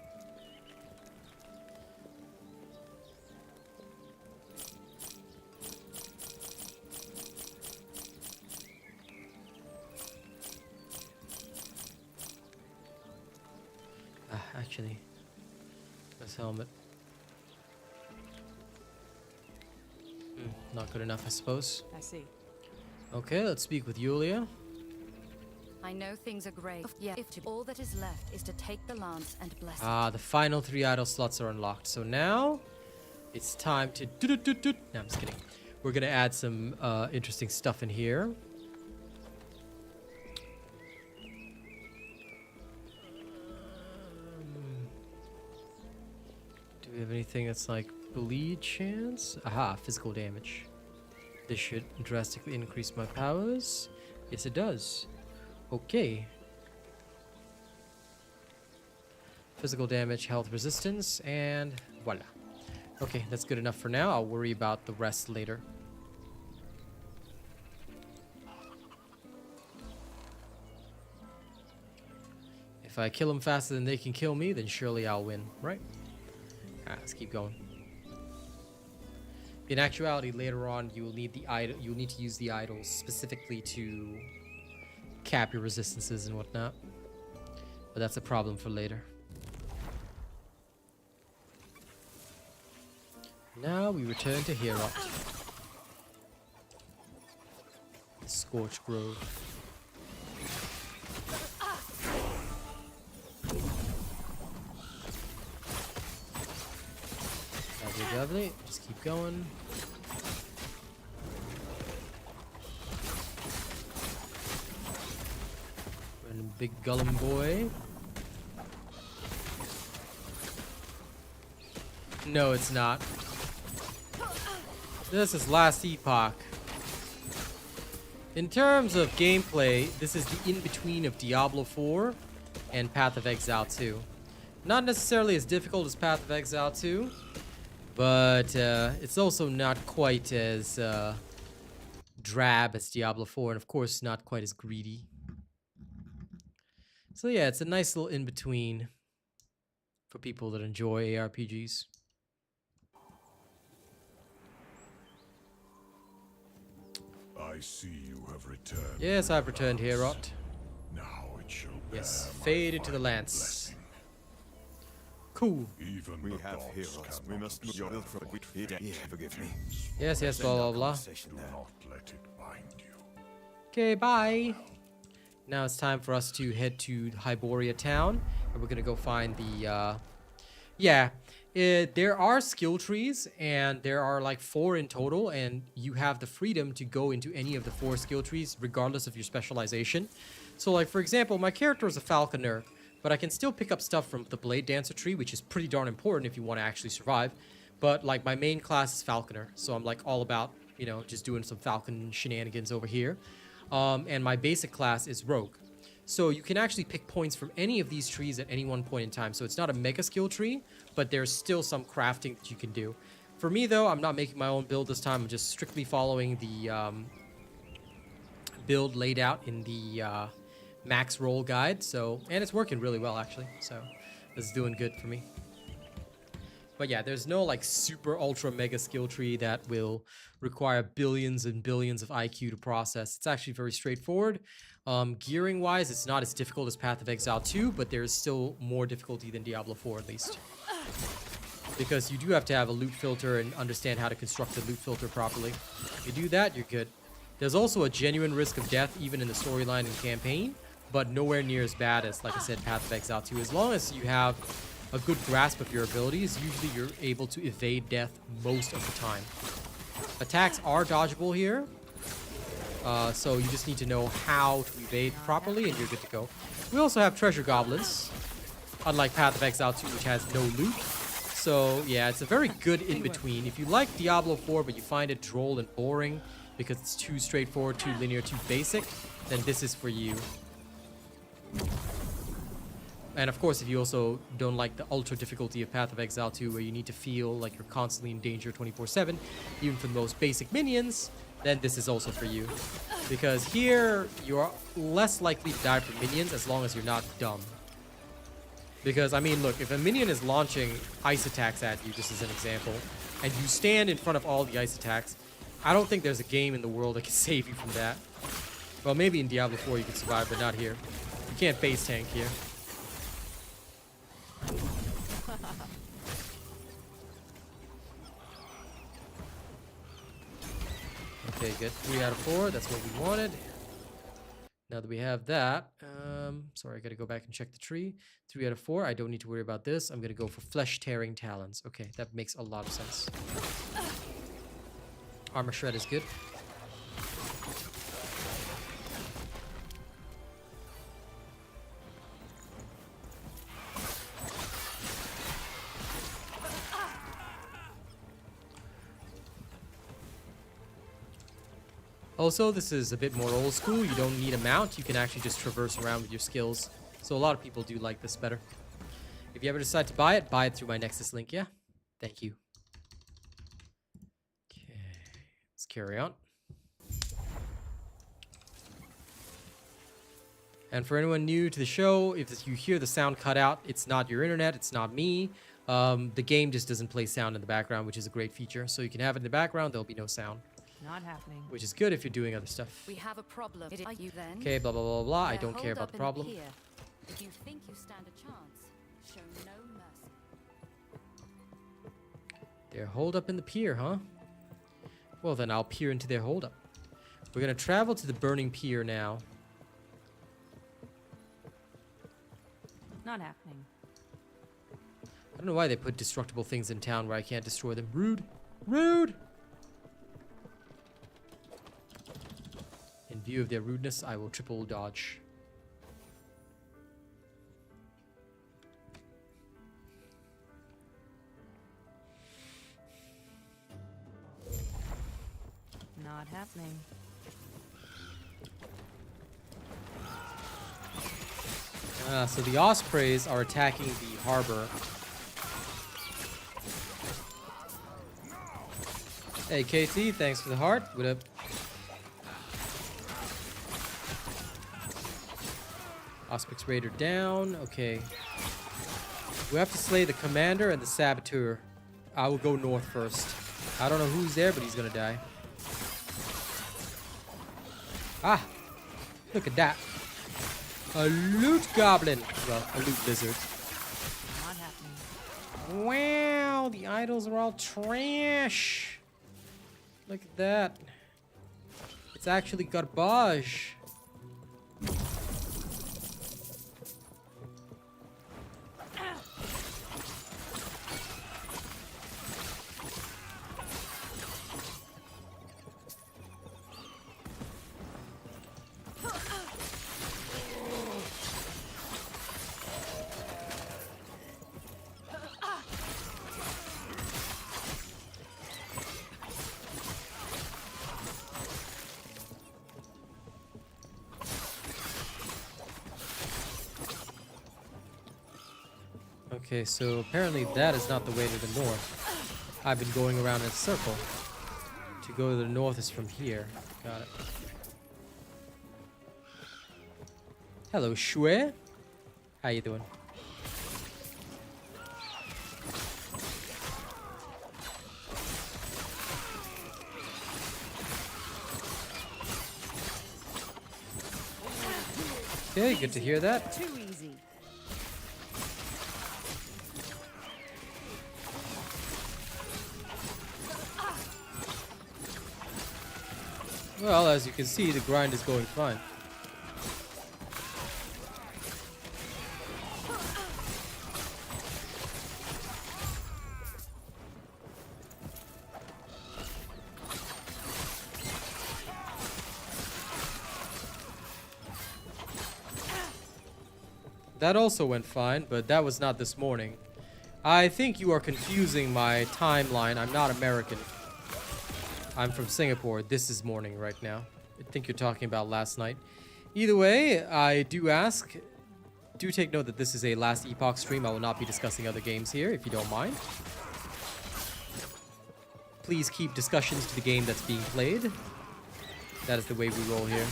Actually, this helmet. Not good enough, I suppose. I see. Okay, let's speak with Yulia. I know things are great. Yeah, if all that is left is to take the lance and bless it. Ah, the final 3 idol slots are unlocked. So now it's time to. No, I'm just kidding. We're gonna add some interesting stuff in here. we have anything that's like bleed chance? Aha, physical damage. This should drastically increase my powers. Yes, it does. Okay. Physical damage, health resistance, and voila. Okay, that's good enough for now. I'll worry about the rest later. If I kill them faster than they can kill me, then surely I'll win, right? Let's keep going. In actuality, later on, you will need the idol. You'll need to use the idols specifically to cap your resistances and whatnot. But that's a problem for later. Now we return to Herot. Scorch Grove. Lovely, lovely. Just keep going. Random big Gollum boy. No, it's not. This is Last Epoch. In terms of gameplay, this is the in-between of Diablo 4 and Path of Exile 2. Not necessarily as difficult as Path of Exile 2, but it's also not quite as drab as Diablo 4, and of course not quite as greedy. So yeah, it's a nice little in-between for people that enjoy ARPGs. I see you have returned. Yes, I've returned, Herot. Now it shall Yes, bear my fade into the final lance. blessing. Cool. Even We the have gods heroes. We cannot must know your will for decide which the forgive me. Yes, yes, blah, blah, blah. Conversation Do there. not let it bind you. Okay, bye. Now it's time for us to head to Hiboreia town, and we're gonna go find the, there are skill trees, and there are like 4 in total, and you have the freedom to go into any of the 4 skill trees, regardless of your specialization. So like, for example, my character is a Falconer, but I can still pick up stuff from the Blade Dancer tree, which is pretty darn important if you want to actually survive. But like, my main class is Falconer, so I'm like all about, you know, just doing some Falcon shenanigans over here. And my basic class is Rogue. So you can actually pick points from any of these trees at any one point in time. So it's not a mega skill tree, but there's still some crafting that you can do. For me, though, I'm not making my own build this time. I'm just strictly following the build laid out in the Maxroll guide. So, and it's working really well, actually. So this is doing good for me. But yeah, there's no like super ultra mega skill tree that will require billions and billions of IQ to process. It's actually very straightforward. Gearing wise, it's not as difficult as Path of Exile 2, but there's still more difficulty than Diablo 4 at least. Because you do have to have a loot filter and understand how to construct the loot filter properly. If you do that, you're good. There's also a genuine risk of death even in the storyline and campaign, but nowhere near as bad as, like I said, Path of Exile 2. As long as you have a good grasp of your abilities, usually you're able to evade death most of the time. Attacks are dodgeable here, so you just need to know how to evade properly and you're good to go. We also have treasure goblins, unlike Path of Exile 2, which has no loot. So yeah, it's a very good in-between. If you like Diablo 4 but you find it droll and boring because it's too straightforward, too linear, too basic, then this is for you. And of course, if you also don't like the ultra difficulty of Path of Exile 2, where you need to feel like you're constantly in danger 24/7, even for the most basic minions, then this is also for you. Because here, you're less likely to die from minions as long as you're not dumb. Because, I mean, look, if a minion is launching ice attacks at you, just as an example, and you stand in front of all the ice attacks, I don't think there's a game in the world that can save you from that. Well, maybe in Diablo 4 you can survive, but not here. You can't base tank here. Okay, good. 3 out of 4. That's what we wanted. Now that we have that, sorry, I gotta go back and check the tree. 3 out of 4. I don't need to worry about this. I'm gonna go for flesh-tearing talons. Okay, that makes a lot of sense. Armor shred is good. Also, this is a bit more old school. You don't need a mount. You can actually just traverse around with your skills. So a lot of people do like this better. If you ever decide to buy it through my Nexus link, yeah? Thank you. Okay, let's carry on. And for anyone new to the show, if you hear the sound cut out, it's not your internet, it's not me. The game just doesn't play sound in the background, which is a great feature. So you can have it in the background, there'll be no sound. Not happening. Which is good if you're doing other stuff. We have a problem. Are you then? Okay, blah, blah, blah, blah. I They're don't care holed about up the in problem. pier. If you think you stand a chance, show no mercy. They're holed up in the pier, huh? Well, then I'll peer into their holdup. We're gonna travel to the burning pier now. Not happening. I don't know why they put destructible things in town where I can't destroy them. Rude. Rude! In view of their rudeness, I will triple dodge. Not happening. So the ospreys are attacking the harbor. Hey, KT, thanks for the heart. What up? Ospex Raider down. Okay. We have to slay the commander and the saboteur. I will go north first. I don't know who's there, but he's gonna die. Ah! Look at that. A loot goblin. Well, a loot lizard. Not happening. Wow, the idols are all trash. Look at that. It's actually garbage. Okay, so apparently that is not the way to the north. I've been going around in a circle. To go to the north is from here. Got it. Hello, Shue. How you doing? Okay, good to hear that. Too easy. Well, as you can see, the grind is going fine. That also went fine, but that was not this morning. I think you are confusing my timeline. I'm not American. I'm from Singapore. This is morning right now. I think you're talking about last night. Either way, I do ask, do take note that this is a Last Epoch stream. I will not be discussing other games here, if you don't mind. Please keep discussions to the game that's being played. That is the way we roll here.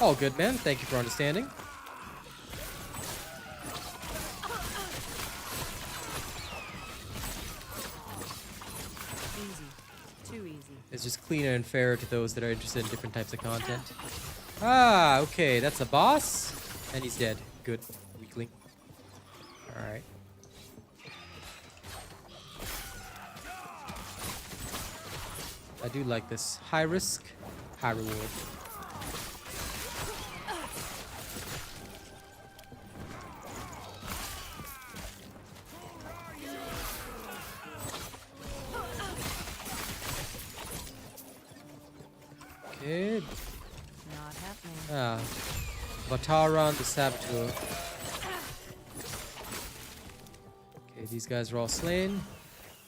All good, man. Thank you for understanding. It's just cleaner and fairer to those that are interested in different types of content. Ah, okay, that's a boss. And he's dead. Good. Weakling. Alright. I do like this. High risk, high reward. Okay. Not happening. Ah. Vataran the Saboteur. Okay, these guys are all slain.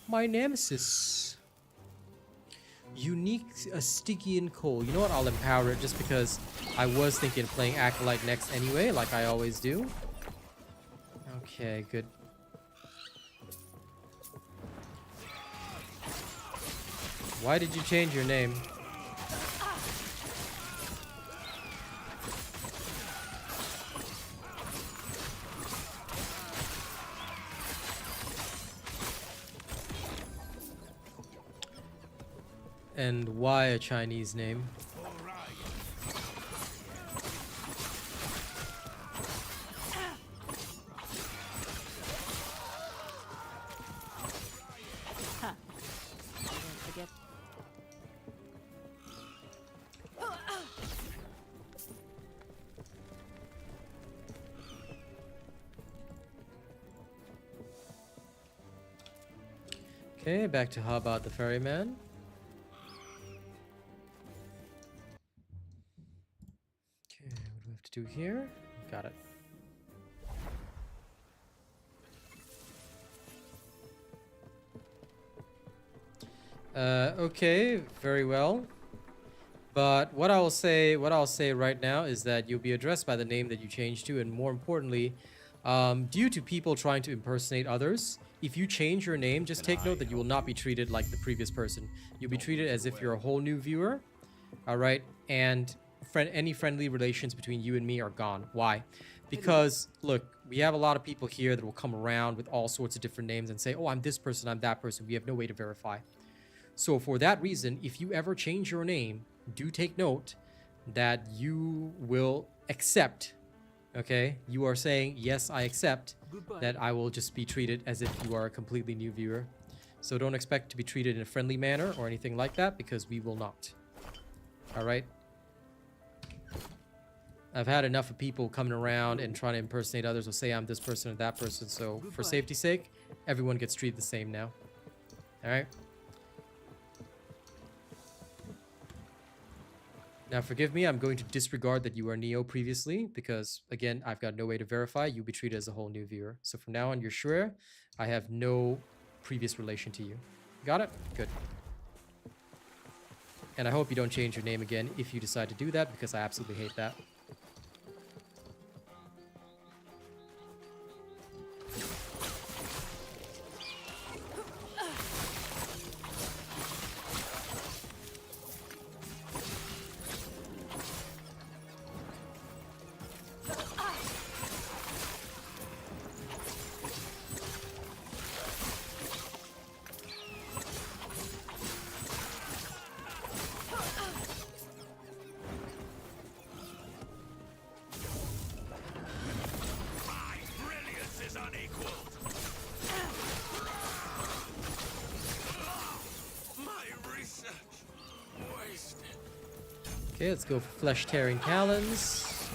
My nemesis. Unique Stygian Coal. You know what? I'll empower it just because I was thinking of playing Acolyte next anyway, like I always do. Okay, good. Why did you change your name? And why a Chinese name? Ha. Don't forget. Okay, back to how about the ferryman? Okay, what do we have to do here? Got it. Okay, very well. But what I'll say right now is that you'll be addressed by the name that you changed to, and more importantly, due to people trying to impersonate others, if you change your name, just take note that you will not be treated like the previous person. You'll be treated as if you're a whole new viewer, all right? And any friendly relations between you and me are gone. Why? Because, look, we have a lot of people here that will come around with all sorts of different names and say, oh, I'm this person, I'm that person. We have no way to verify. So for that reason, if you ever change your name, do take note that you will accept, okay? You are saying, yes, I accept that I will just be treated as if you are a completely new viewer. So don't expect to be treated in a friendly manner or anything like that, because we will not. All right? I've had enough of people coming around and trying to impersonate others or say I'm this person or that person. So for safety's sake, everyone gets treated the same now. All right? Now, forgive me, I'm going to disregard that you are Neo previously because, again, I've got no way to verify. You'll be treated as a whole new viewer. So from now on, you're sure I have no previous relation to you. Got it? Good. And I hope you don't change your name again if you decide to do that, because I absolutely hate that. Okay, let's go for flesh-tearing talons.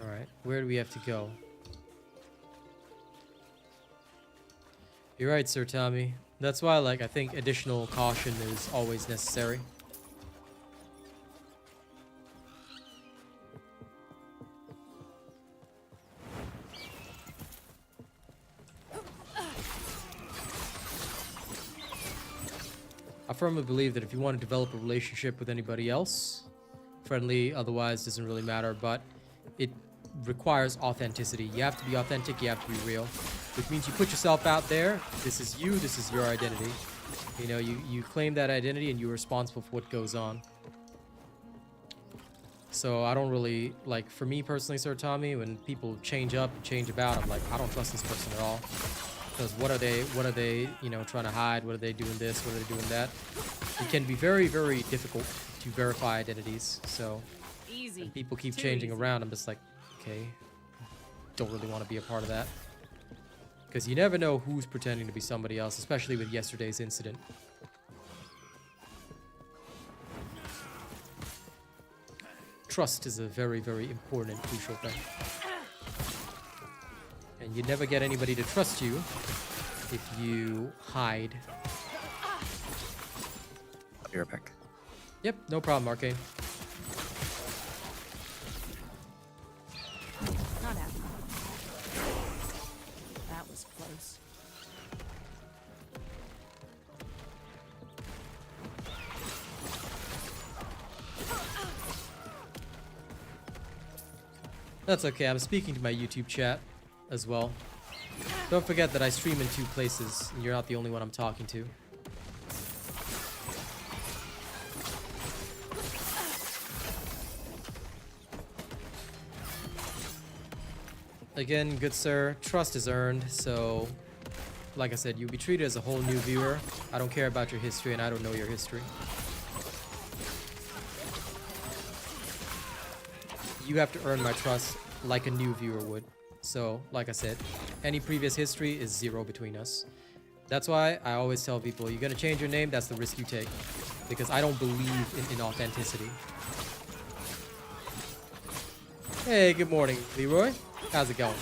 Alright, where do we have to go? You're right, Sir Tommy. That's why, like, I think additional caution is always necessary. I firmly believe that if you want to develop a relationship with anybody else, friendly, otherwise, doesn't really matter, but it requires authenticity. You have to be authentic, you have to be real, which means you put yourself out there. This is you, this is your identity. You know, you claim that identity and you're responsible for what goes on. So I don't really, like, for me personally, Sir Tommy, when people change up and change about, I'm like, I don't trust this person at all. Because what are they, you know, trying to hide? What are they doing this? What are they doing that? It can be very, very difficult to verify identities. So when people keep changing around, I'm just like, okay, don't really want to be a part of that. Because you never know who's pretending to be somebody else, especially with yesterday's incident. Trust is a very, very important and crucial thing. And you never get anybody to trust you if you hide. You're a pick. Yep, no problem, Arcane. Not happening. That was close. That's okay, I'm speaking to my YouTube chat as well. Don't forget that I stream in 2 places, and you're not the only one I'm talking to. Again, good sir, trust is earned, so like I said, you'll be treated as a whole new viewer. I don't care about your history, and I don't know your history. You have to earn my trust like a new viewer would. So, like I said, any previous history is 0 between us. That's why I always tell people, you're gonna change your name, that's the risk you take. Because I don't believe in authenticity. Hey, good morning, Leroy. How's it going?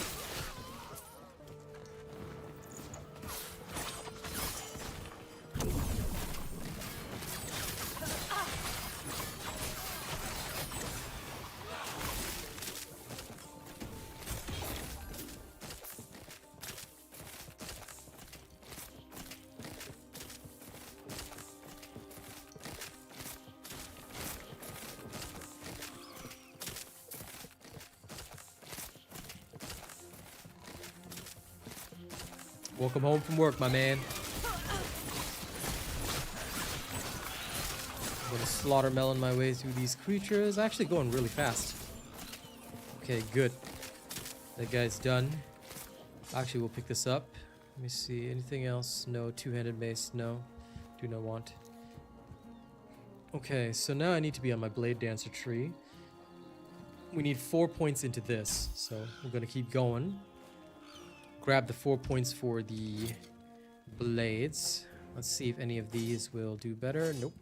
Welcome home from work, my man. I'm gonna slaughter melon my way through these creatures. Actually going really fast. Okay, good. That guy's done. Actually, we'll pick this up. Let me see. Anything else? No. Two-handed mace. No. Do not want. Okay, so now I need to be on my Blade Dancer tree. We need 4 points into this, so we're gonna keep going. Grab the 4 points for the blades. Let's see if any of these will do better. Nope.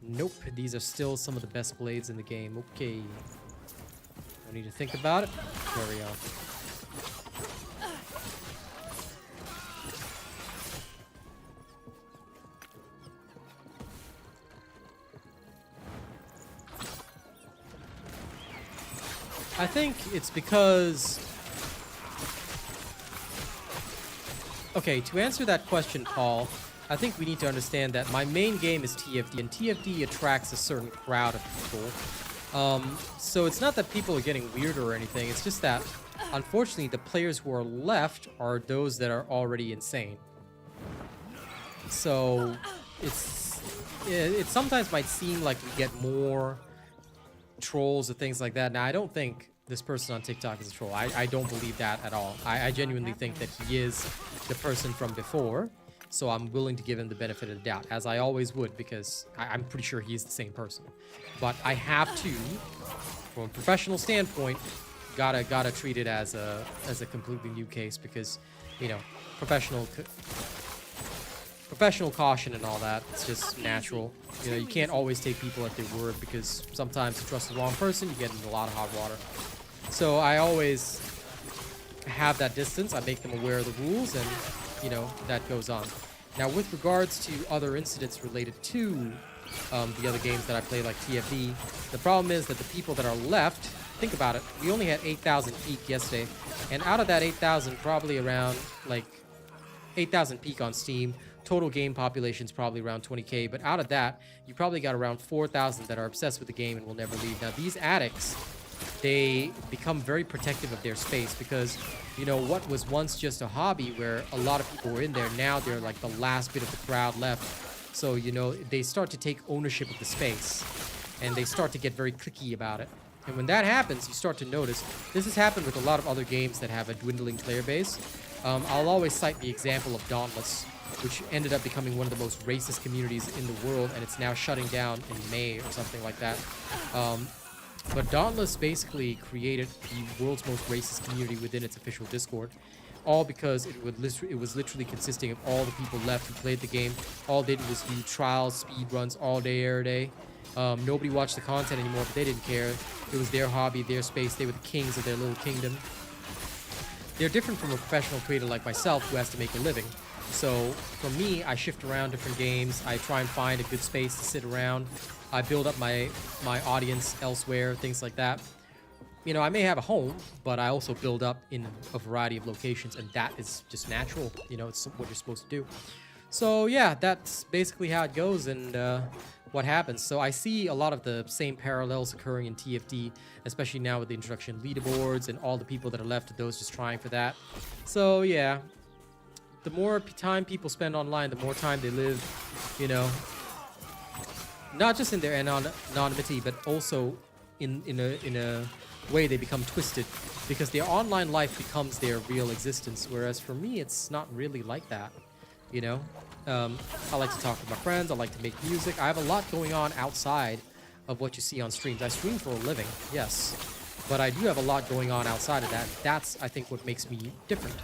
Nope. These are still some of the best blades in the game. Okay. Don't need to think about it. Carry on. I think it's because... Okay, to answer that question, Paul, I think we need to understand that my main game is TFD, and TFD attracts a certain crowd of people. So it's not that people are getting weirder or anything, it's just that, unfortunately, the players who are left are those that are already insane. So, it sometimes might seem like we get more trolls or things like that. Now, I don't think this person on TikTok is a troll. I don't believe that at all. I genuinely think that he is the person from before, so I'm willing to give him the benefit of the doubt, as I always would, because I'm pretty sure he is the same person. But I have to, from a professional standpoint, gotta treat it as a completely new case, because, you know, professional caution and all that. It's just natural. You know, you can't always take people at their word, because sometimes you trust the wrong person, you get into a lot of hot water. So I always have that distance. I make them aware of the rules, and, you know, that goes on. Now, with regards to other incidents related to the other games that I play, like TFD, the problem is that the people that are left, think about it, we only had 8,000 peak yesterday, and out of that 8,000, probably around, like, 8,000 peak on Steam. Total game population is probably around 20k, but out of that, you probably got around 4,000 that are obsessed with the game and will never leave. Now, these addicts, they become very protective of their space, because, you know, what was once just a hobby where a lot of people were in there, now they're like the last bit of the crowd left. So, you know, they start to take ownership of the space, and they start to get very cliquey about it. And when that happens, you start to notice, this has happened with a lot of other games that have a dwindling player base. I'll always cite the example of Dauntless, which ended up becoming one of the most racist communities in the world, and it's now shutting down in May or something like that. But Dauntless basically created the world's most racist community within its official Discord, all because it was literally consisting of all the people left who played the game. All they did was do trials, speed runs all day, every day. Nobody watched the content anymore, but they didn't care. It was their hobby, their space. They were the kings of their little kingdom. They're different from a professional creator like myself, who has to make a living. So for me, I shift around different games. I try and find a good space to sit around. I build up my audience elsewhere, things like that. You know, I may have a home, but I also build up in a variety of locations, and that is just natural. You know, it's what you're supposed to do. So yeah, that's basically how it goes, and what happens. So I see a lot of the same parallels occurring in TFD, especially now with the introduction of leaderboards and all the people that are left, those just trying for that. So yeah, the more time people spend online, the more time they live, you know, not just in their anonymity, but also in a way they become twisted, because their online life becomes their real existence. Whereas for me, it's not really like that, you know. I like to talk with my friends. I like to make music. I have a lot going on outside of what you see on streams. I stream for a living, yes, but I do have a lot going on outside of that. That's, I think, what makes me different.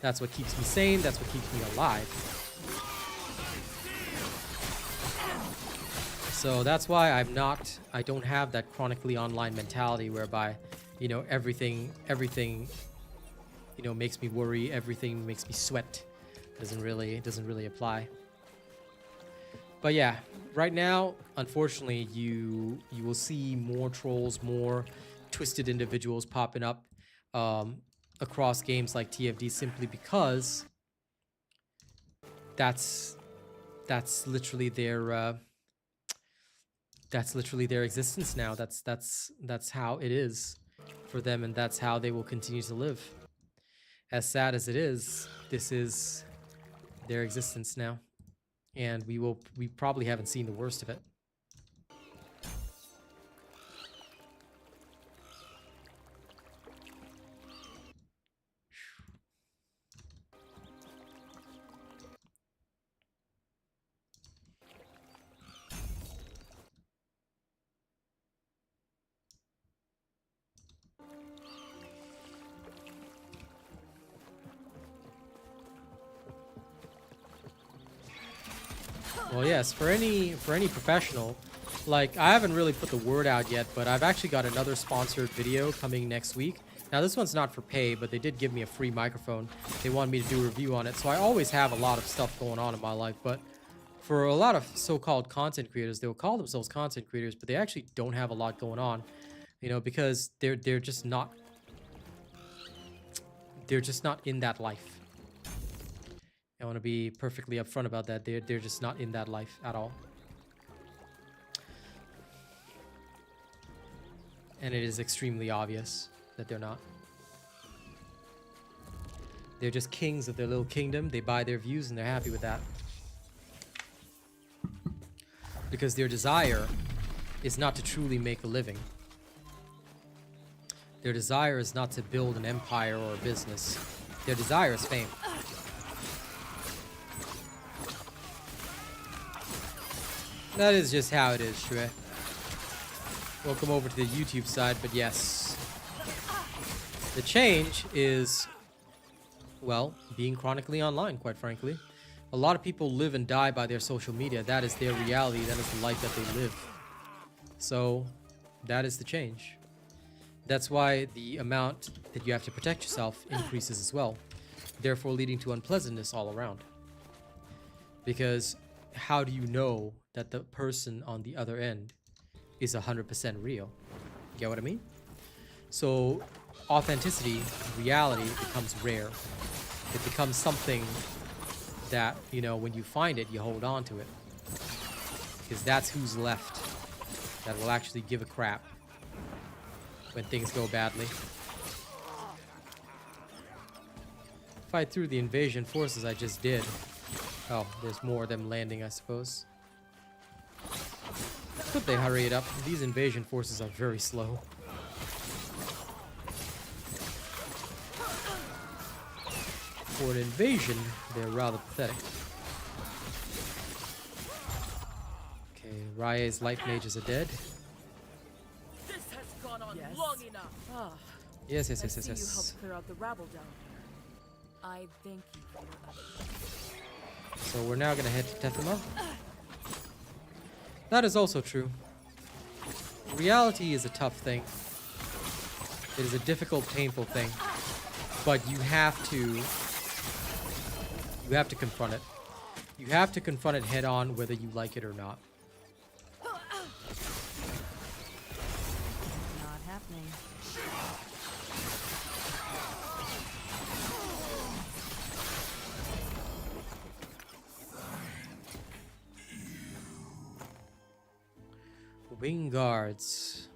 That's what keeps me sane. That's what keeps me alive. So that's why I don't have that chronically online mentality whereby, you know, everything, you know, makes me worry, everything makes me sweat. Doesn't really apply. But yeah, right now, unfortunately, you will see more trolls, more twisted individuals popping up across games like TFD, simply because that's literally their existence now. That's how it is for them, and that's how they will continue to live. As sad as it is, this is their existence now, and we probably haven't seen the worst of it. Well, yes, for any professional, like, I haven't really put the word out yet, but I've actually got another sponsored video coming next week. Now, this one's not for pay, but they did give me a free microphone. They wanted me to do a review on it, so I always have a lot of stuff going on in my life. But for a lot of so-called content creators, they'll call themselves content creators, but they actually don't have a lot going on, you know, because they're just not in that life. I want to be perfectly upfront about that. They're just not in that life at all. And it is extremely obvious that they're not. They're just kings of their little kingdom. They buy their views and they're happy with that. Because their desire is not to truly make a living. Their desire is not to build an empire or a business. Their desire is fame. That is just how it is, Shui. Welcome over to the YouTube side, but yes. The change is, well, being chronically online, quite frankly. A lot of people live and die by their social media. That is their reality. That is the life that they live. So, that is the change. That's why the amount that you have to protect yourself increases as well, therefore leading to unpleasantness all around. Because how do you know that the person on the other end is 100% real? Get what I mean? So authenticity, reality becomes rare. It becomes something that, you know, when you find it, you hold on to it. Because that's who's left that will actually give a crap when things go badly. Fight through the invasion forces I just did. Oh, there's more of them landing, I suppose. Could they hurry it up? These invasion forces are very slow. For an invasion, they're rather pathetic. Okay, Rai's light mages are dead. This has gone on long enough. Ah, Yes. I see you helped clear out the rabble down here. I thank you for your effort. So we're now gonna head to Tethema. That is also true. Reality is a tough thing. It is a difficult, painful thing. But you have to confront it. You have to confront it head on, whether you like it or not. Not happening. Wing guards.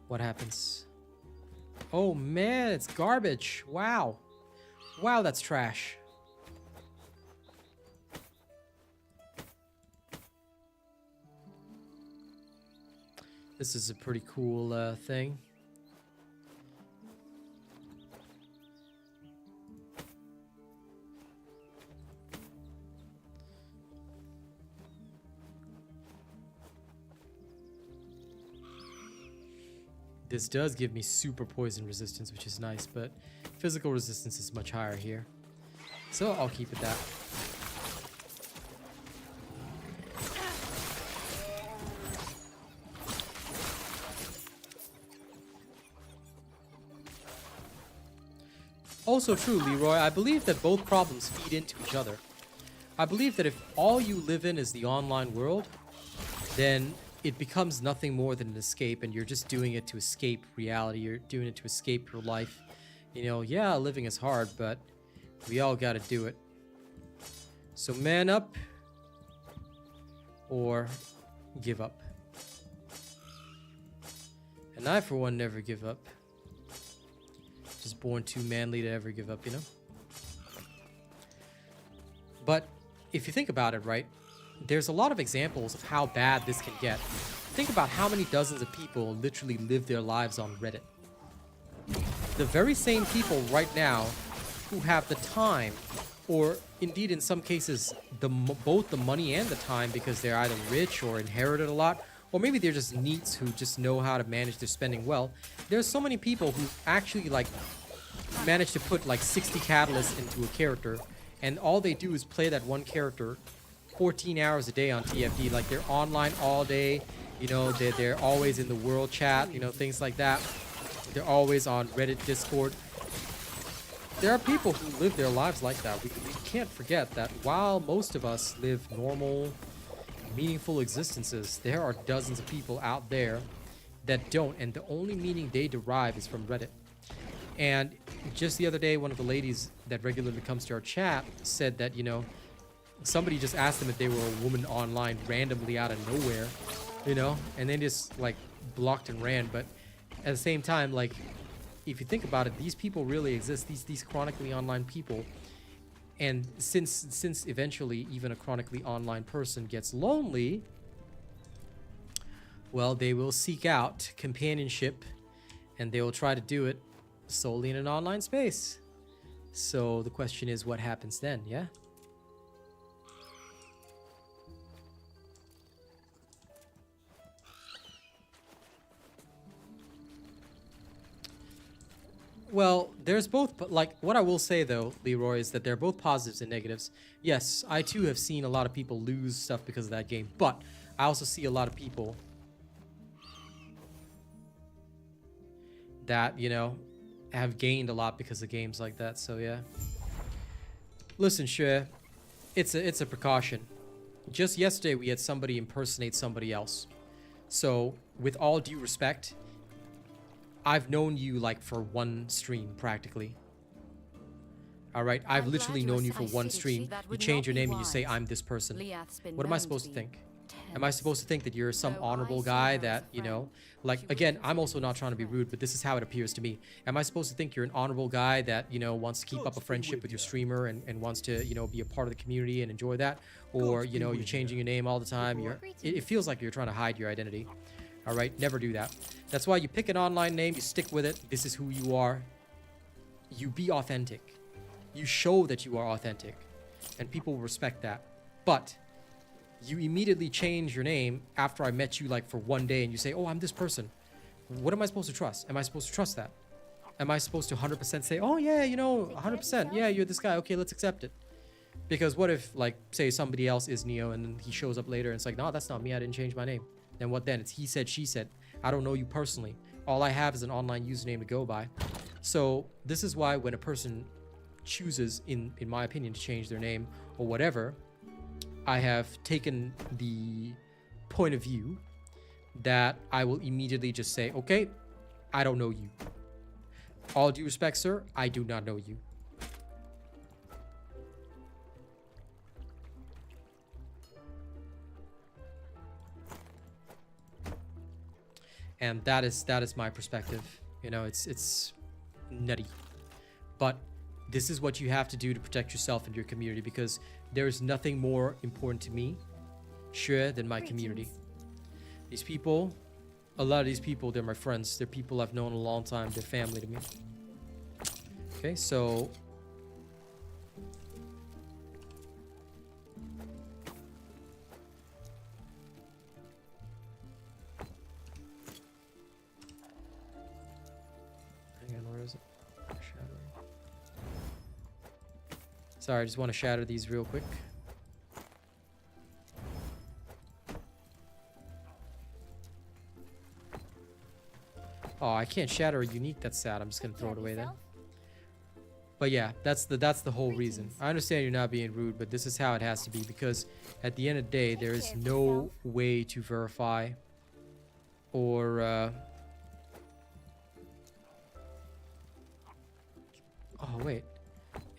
What happens? Oh man, it's garbage. Wow. Wow, that's trash. This is a pretty cool thing. This does give me super poison resistance, which is nice, but physical resistance is much higher here. So I'll keep it that. Also true, Leroy, I believe that both problems feed into each other. I believe that if all you live in is the online world, then it becomes nothing more than an escape, and you're just doing it to escape reality. You're doing it to escape your life. You know, yeah, living is hard, but we all gotta do it. So man up, or give up. And I, for one, never give up. Just born too manly to ever give up, you know? But if you think about it, right, there's a lot of examples of how bad this can get. Think about how many dozens of people literally live their lives on Reddit. The very same people right now who have the time, or indeed in some cases both the money and the time, because they're either rich or inherited a lot, or maybe they're just neats who just know how to manage their spending well. There's so many people who actually like manage to put like 60 catalysts into a character, and all they do is play that one character 14 hours a day on TFD. Like, they're online all day, you know, they're always in the world chat, you know, things like that. They're always on Reddit, Discord. There are people who live their lives like that. We can't forget that while most of us live normal, meaningful existences, there are dozens of people out there that don't, and the only meaning they derive is from Reddit. And just the other day, one of the ladies that regularly comes to our chat said that, you know, somebody just asked them if they were a woman online randomly out of nowhere, you know, and they just like blocked and ran. But at the same time, like, if you think about it, these people really exist, these chronically online people. And since eventually even a chronically online person gets lonely, well, they will seek out companionship, and they will try to do it solely in an online space. So the question is, what happens then? Yeah. Well, there's both, but like, what I will say though, Leroy, is that there are both positives and negatives. Yes, I too have seen a lot of people lose stuff because of that game, but I also see a lot of people that, you know, have gained a lot because of games like that. So yeah. Listen, Shue, it's a precaution. Just yesterday we had somebody impersonate somebody else. So with all due respect, I've known you like for one stream practically. All right, I've literally known you for one stream. You change your name and you say, I'm this person. What am I supposed to think? Am I supposed to think that you're some honorable guy that, you know, like, again, I'm also not trying to be rude, but this is how it appears to me. Am I supposed to think you're an honorable guy that, you know, wants to keep up a friendship with your streamer and wants to, you know, be a part of the community and enjoy that? Or, you know, you're changing your name all the time. It feels like you're trying to hide your identity. All right, never do that. That's why you pick an online name, you stick with it. This is who you are. You be authentic. You show that you are authentic, and people will respect that. But you immediately change your name after I met you like for one day, and you say, oh, I'm this person. What am I supposed to trust? Am I supposed to trust that? Am I supposed to 100% say, oh yeah, you know, 100%, yeah, you're this guy, okay, let's accept it? Because what if, like, say somebody else is Neo and then he shows up later and it's like, no, that's not me, I didn't change my name. Then what then? It's he said, she said. I don't know you personally. All I have is an online username to go by. So this is why when a person chooses, in my opinion, to change their name or whatever, I have taken the point of view that I will immediately just say, okay, I don't know you. All due respect, sir, I do not know you. And that is my perspective. You know, it's nutty. But this is what you have to do to protect yourself and your community, because there is nothing more important to me, sure, than my community. These people, a lot of these people, they're my friends. They're people I've known a long time. They're family to me. Okay, so hang on, where is it? Shattering. Sorry, I just want to shatter these real quick. Oh, I can't shatter a unique. That's sad. I'm just gonna throw it away then. But yeah, that's the whole reason. I understand you're not being rude, but this is how it has to be, because at the end of the day, there is no way to verify or oh wait,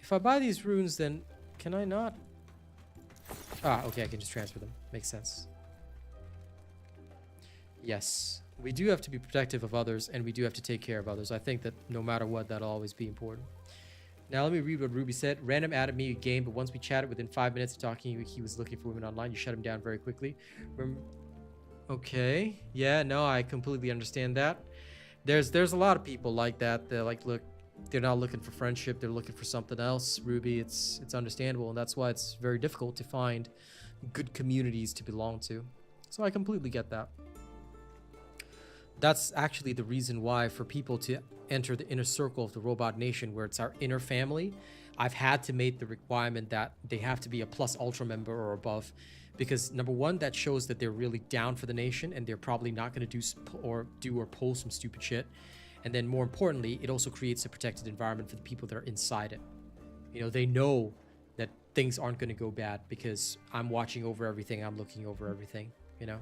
if I buy these runes, then can I not? Ah, okay, I can just transfer them. Makes sense. Yes, we do have to be protective of others, and we do have to take care of others. I think that no matter what, that'll always be important. Now let me read what Ruby said. Random added me a game, but once we chatted within 5 minutes of talking, he was looking for women online. You shut him down very quickly. Okay, yeah, no, I completely understand that. There's a lot of people like that. They're like, look, they're not looking for friendship. They're looking for something else. Ruby, it's understandable, and that's why it's very difficult to find good communities to belong to. So I completely get that. That's actually the reason why, for people to enter the inner circle of the Robot Nation, where it's our inner family, I've had to make the requirement that they have to be a plus ultra member or above, because number one, that shows that they're really down for the nation, and they're probably not going to do or pull some stupid shit. And then more importantly, it also creates a protected environment for the people that are inside it. You know, they know that things aren't going to go bad because I'm watching over everything, I'm looking over everything, you know.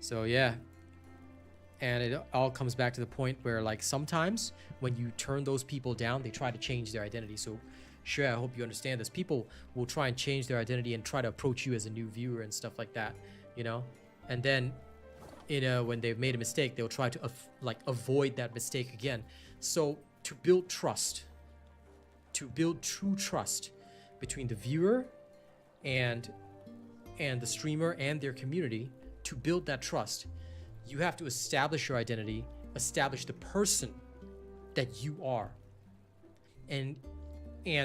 So yeah, and it all comes back to the point where, like, sometimes when you turn those people down, they try to change their identity. So sure, I hope you understand this. People will try and change their identity and try to approach you as a new viewer and stuff like that, you know. And then, you know, when they've made a mistake, they'll try to avoid that mistake again. So to build trust, to build true trust between the viewer and the streamer and their community, to build that trust, you have to establish your identity, establish the person that you are. And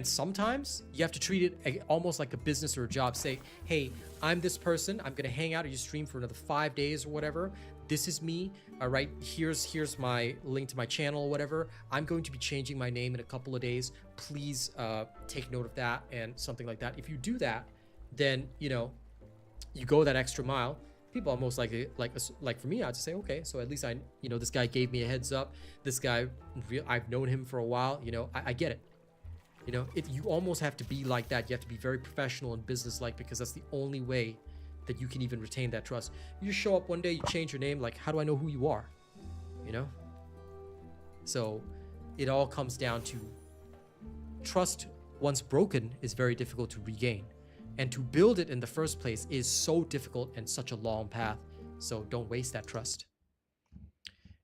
sometimes you have to treat it almost like a business or a job. Say, hey, I'm this person. I'm going to hang out at your stream for another 5 days or whatever. This is me. All right, here's my link to my channel or whatever. I'm going to be changing my name in a couple of days. Please take note of that and something like that. If you do that, then, you know, you go that extra mile. People are most likely, like for me, I'd say, okay, so at least you know, this guy gave me a heads up. This guy, I've known him for a while. You know, I get it. You know, you almost have to be like that. You have to be very professional and business-like, because that's the only way that you can even retain that trust. You just show up one day, you change your name, like, how do I know who you are? You know? So it all comes down to trust. Once broken, is very difficult to regain. And to build it in the first place is so difficult and such a long path. So don't waste that trust.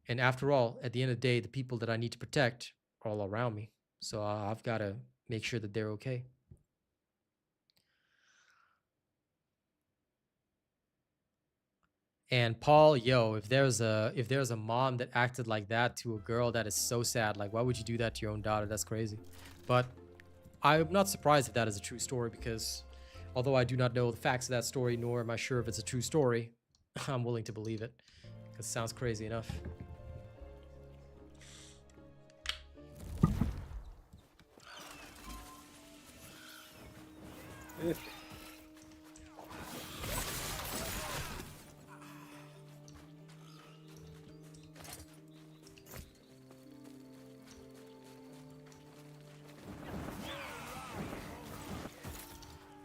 And after all, at the end of the day, the people that I need to protect are all around me. So I've got to make sure that they're okay. And Paul, yo, if there's a mom that acted like that to a girl, that is so sad. Like, why would you do that to your own daughter? That's crazy. But I'm not surprised if that is a true story, because although I do not know the facts of that story, nor am I sure if it's a true story, I'm willing to believe it, because it sounds crazy enough.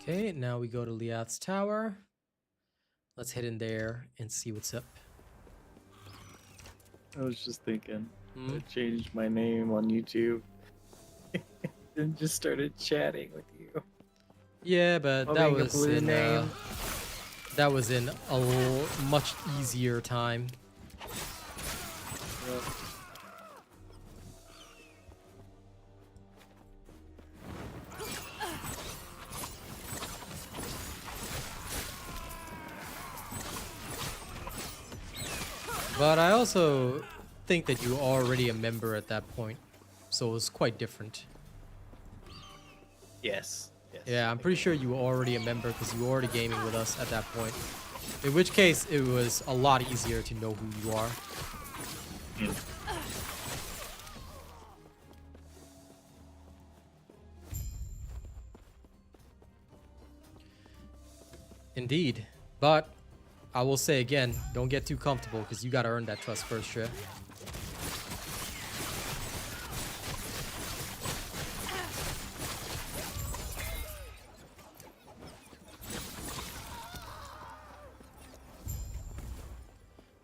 Okay, now we go to Liath's tower. Let's head in there and see what's up. I was just thinking, I changed my name on YouTube and just started chatting with you. Yeah, but that was in That was in a much easier time. Yep. But I also think that you were already a member at that point, so it was quite different. Yes. Yes. Yeah, I'm pretty sure you were already a member because you were already gaming with us at that point. In which case, it was a lot easier to know who you are. Indeed. But I will say again, don't get too comfortable because you got to earn that trust first, Shred.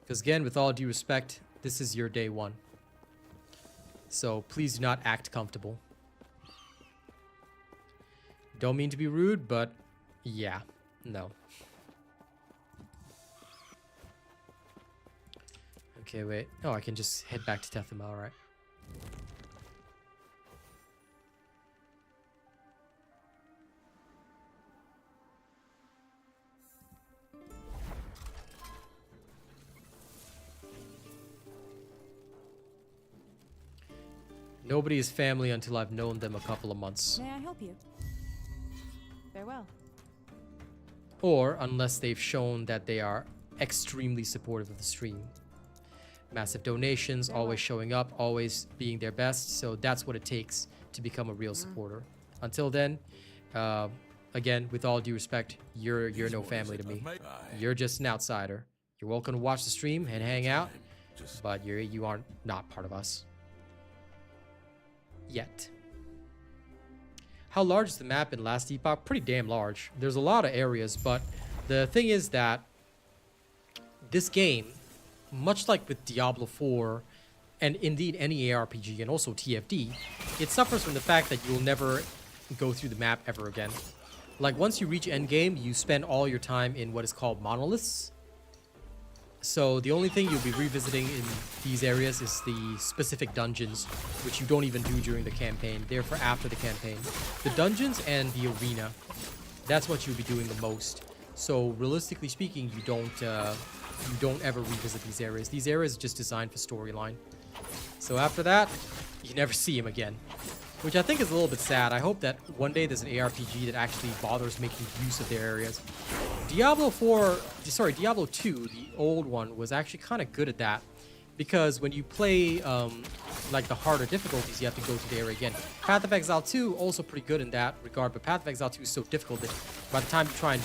Because again, with all due respect, this is your day one. So please do not act comfortable. Don't mean to be rude, but yeah, no. Okay, wait. Oh, I can just head back to Tethema, alright. Nobody is family until I've known them a couple of months. May I help you? Farewell. Or unless they've shown that they are extremely supportive of the stream. Massive donations, always showing up, always being their best. So that's what it takes to become a real supporter. Until then, again, with all due respect, you're no family to me. You're just an outsider. You're welcome to watch the stream and hang out, but you aren't not part of us. Yet. How large is the map in Last Epoch? Pretty damn large. There's a lot of areas, but the thing is that this game, much like with Diablo 4, and indeed any ARPG and also TFD, it suffers from the fact that you'll never go through the map ever again. Like, once you reach endgame, you spend all your time in what is called monoliths. So the only thing you'll be revisiting in these areas is the specific dungeons, which you don't even do during the campaign. They're for after the campaign. The dungeons and the arena, that's what you'll be doing the most. So realistically speaking, you don't ever revisit these areas. These areas are just designed for storyline. So after that, you never see him again, which I think is a little bit sad. I hope that one day there's an ARPG that actually bothers making use of their areas. Diablo 2, the old one, was actually kind of good at that, because when you play like the harder difficulties, you have to go to the area again. Path of Exile 2 also pretty good in that regard, but Path of Exile 2 is so difficult that by the time you try and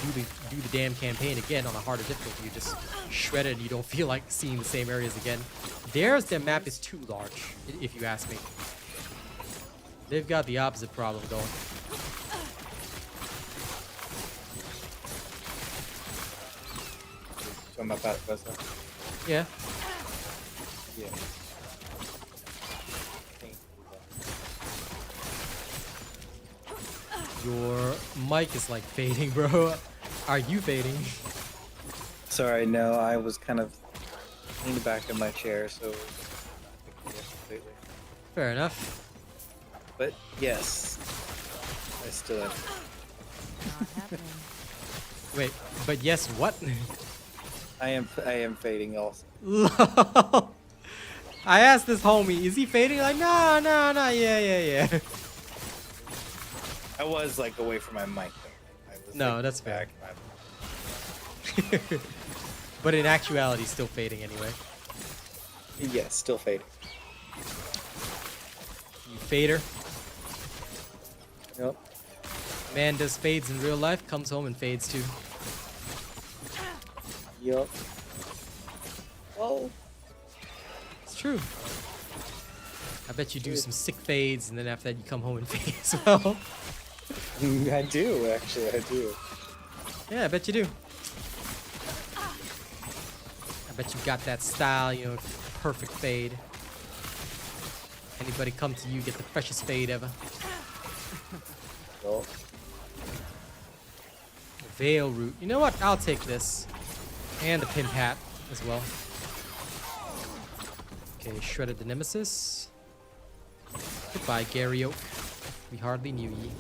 do the damn campaign again on a harder difficulty, you just shred it and you don't feel like seeing the same areas again. Their map is too large, if you ask me. They've got the opposite problem going. Talking about Path of Exile? Yeah. Yeah. Your mic is like fading, bro. Are you fading? Sorry, no, I was kind of leaning back in my chair, so completely. Fair enough. But yes, I still have. Not happening. Wait, but yes, what? I am fading also. I asked this homie, is he fading? Like, no, yeah. I was like away from my mic though. I was, No, like, that's fair. back. But in actuality, still fading anyway. Yes, still fading. You fader. Yep. Man does fades in real life, comes home and fades too. Yep. Oh. It's true. I bet you do some sick fades, and then after that you come home and fade as well. I do, actually, I do. Yeah, I bet you do. I bet you got that style, you know, perfect fade. Anybody come to you, get the freshest fade ever. Well, Veil Root. You know what? I'll take this. And the Pimp Hat as well. Okay, shredded the Nemesis. Goodbye, Gary Oak. We hardly knew ye.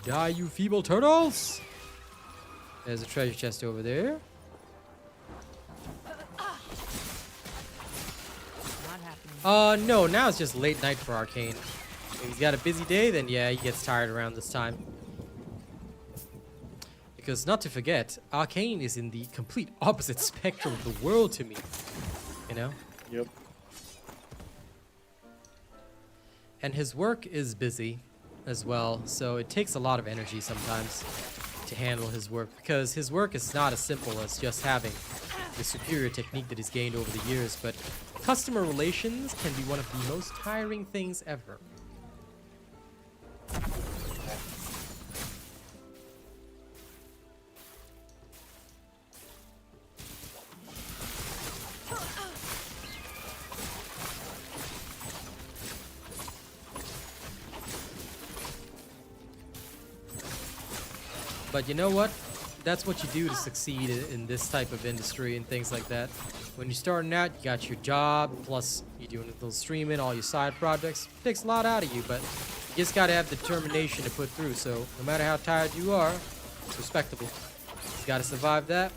Die, you feeble turtles! There's a treasure chest over there. Not happening. No, now it's just late night for Arcane. If he's got a busy day, then yeah, he gets tired around this time. Because not to forget, Arcane is in the complete opposite spectrum of the world to me. You know? Yep. And his work is busy as well, so it takes a lot of energy sometimes to handle his work, because his work is not as simple as just having the superior technique that he's gained over the years, but customer relations can be one of the most tiring things ever. But you know what? That's what you do to succeed in this type of industry and things like that. When you're starting out, you got your job, plus you're doing a little streaming, all your side projects. It takes a lot out of you, but you just gotta have the determination to put through. So no matter how tired you are, it's respectable. You gotta survive that.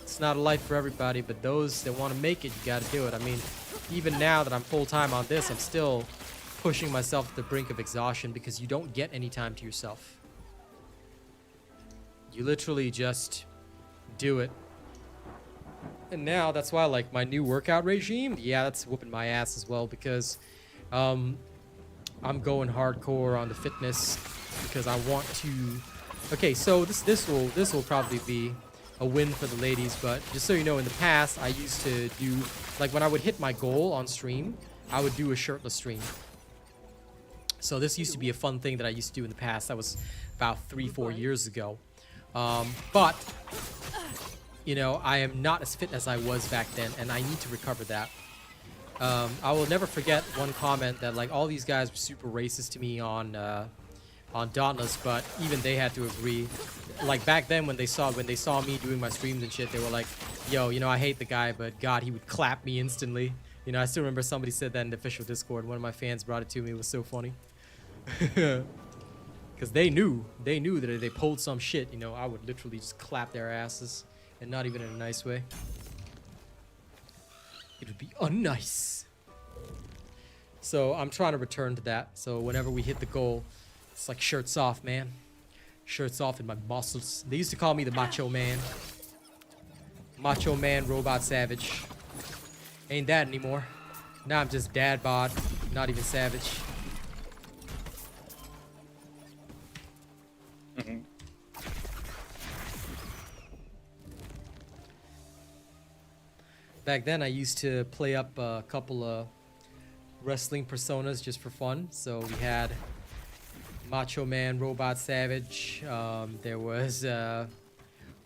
It's not a life for everybody, but those that want to make it, you gotta do it. I mean, even now that I'm full-time on this, I'm still pushing myself to the brink of exhaustion because you don't get any time to yourself. You literally just do it. And now that's why, like, my new workout regime, yeah, that's whooping my ass as well, because I'm going hardcore on the fitness because I want to. Okay, so this will probably be a win for the ladies, but just so you know, in the past I used to do, like, when I would hit my goal on stream, I would do a shirtless stream. So this used to be a fun thing that I used to do in the past. That was about 3-4 years ago. But, you know, I am not as fit as I was back then, and I need to recover that. I will never forget one comment that, like, all these guys were super racist to me on Dauntless, but even they had to agree. Like, back then when they saw me doing my streams and shit, they were like, yo, you know, I hate the guy, but God, he would clap me instantly. You know, I still remember somebody said that in the official Discord. One of my fans brought it to me. It was so funny. Because they knew that if they pulled some shit, you know, I would literally just clap their asses, and not even in a nice way. It would be unnice. So I'm trying to return to that. So whenever we hit the goal, it's like shirts off, man. Shirts off in my muscles. They used to call me the Macho Man. Macho Man, Robot Savage. Ain't that anymore. Now I'm just dad bod, not even savage. Back then I used to play up a couple of wrestling personas just for fun. So we had Macho Man, Robot Savage. There was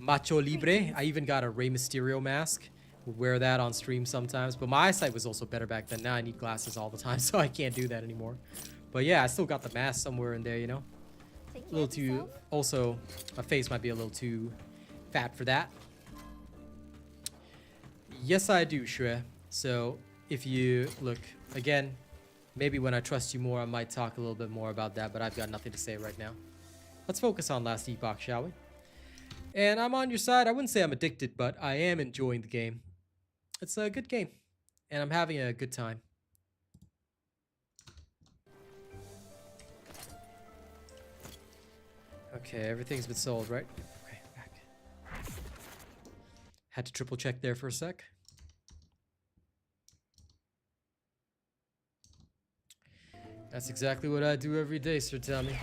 Macho Libre. I even got a Rey Mysterio mask. Would wear that on stream sometimes. But my eyesight was also better back then. Now I need glasses all the time, so I can't do that anymore. But yeah, I still got the mask somewhere in there, you know. A little too. Also, my face might be a little too fat for that. Yes, I do, Shue. So if you look again, maybe when I trust you more, I might talk a little bit more about that. But I've got nothing to say right now. Let's focus on Last Epoch, shall we? And I'm on your side. I wouldn't say I'm addicted, but I am enjoying the game. It's a good game, and I'm having a good time. Okay, everything's been sold, right? Okay, back. Had to triple check there for a sec. That's exactly what I do every day, Sir Tommy.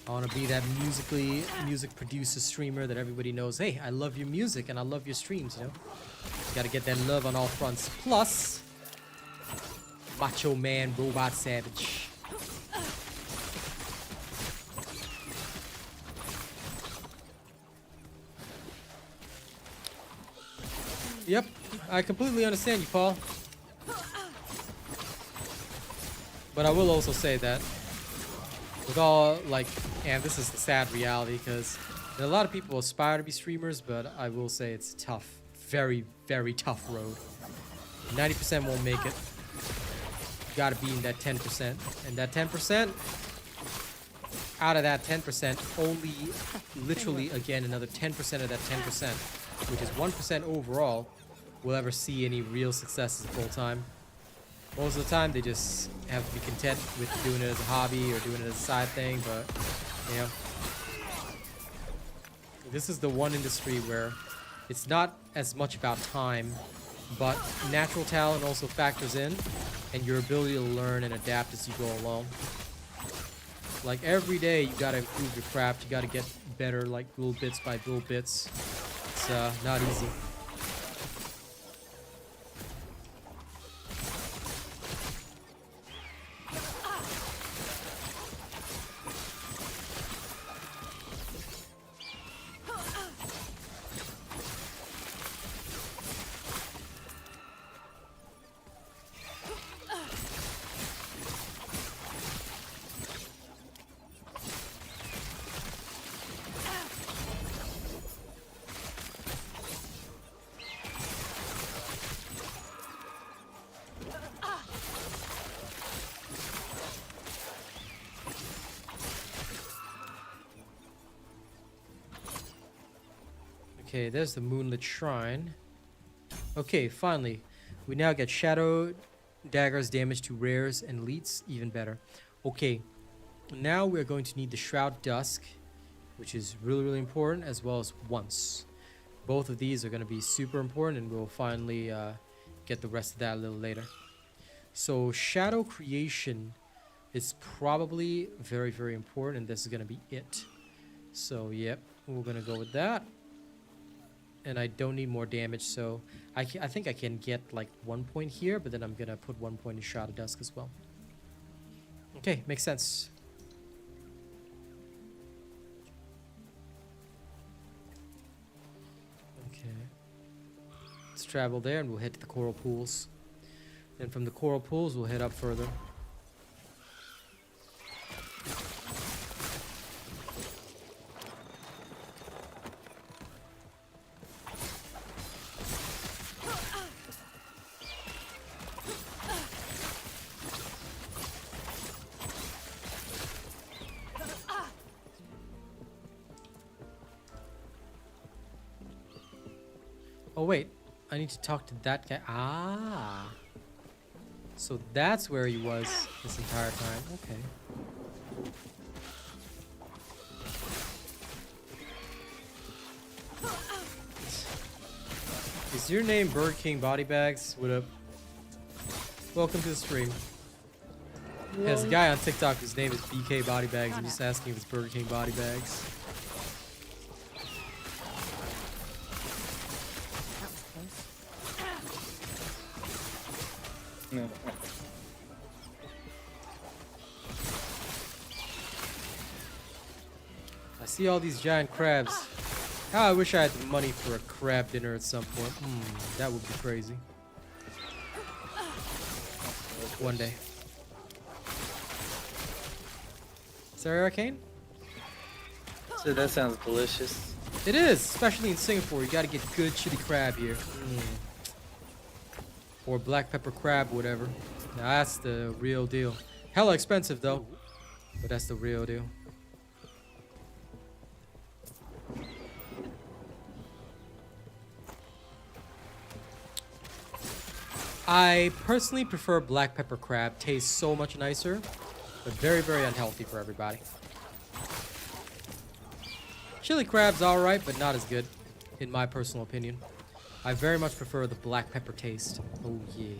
I want to be that music producer, streamer that everybody knows. Hey, I love your music and I love your streams, you know? Got to get that love on all fronts. Plus, Macho Man, Robot Savage. Yep, I completely understand you, Paul. But I will also say that with all, like, and this is the sad reality, because a lot of people aspire to be streamers, but I will say it's tough. Very, very tough road. 90% won't make it. You gotta be in that 10%. And that 10%, out of that 10%, only literally, again, another 10% of that 10%, which is 1% overall, will ever see any real successes full time. Most of the time, they just have to be content with doing it as a hobby or doing it as a side thing, but, you know. This is the one industry where it's not as much about time, but natural talent also factors in, and your ability to learn and adapt as you go along. Like, every day, you gotta improve your craft, you gotta get better, like, little bits by little bits. It's not easy. Okay, there's the Moonlit Shrine. Okay, finally. We now get Shadow Daggers damage to rares and elites, even better. Okay, now we're going to need the Shroud Dusk, which is really, really important, as well as Once. Both of these are going to be super important, and we'll finally get the rest of that a little later. So Shadow Creation is probably very, very important, and this is going to be it. So, yep, we're going to go with that. And I don't need more damage, so I think I can get like 1 point here, but then I'm gonna put 1 point in Shroud of Dusk as well. Okay, makes sense. Okay. Let's travel there and we'll head to the Coral Pools. And from the Coral Pools, we'll head up further. Oh wait, I need to talk to that guy. Ah. So that's where he was this entire time. Okay. Is your name Burger King Body Bags? What up? Welcome to the stream. There's a guy on TikTok whose name is BK Body Bags. I'm just asking if it's Burger King Body Bags. No. I see all these giant crabs. How I wish I had the money for a crab dinner at some point. That would be crazy. One day. Is that arcane? So that sounds delicious. It is, especially in Singapore. You gotta get good chili crab here. Or black pepper crab, whatever. Now that's the real deal. Hella expensive though, but that's the real deal. I personally prefer black pepper crab. Tastes so much nicer, but very, very unhealthy for everybody. Chili crab's alright, but not as good, in my personal opinion. I very much prefer the black pepper taste. Oh yeah.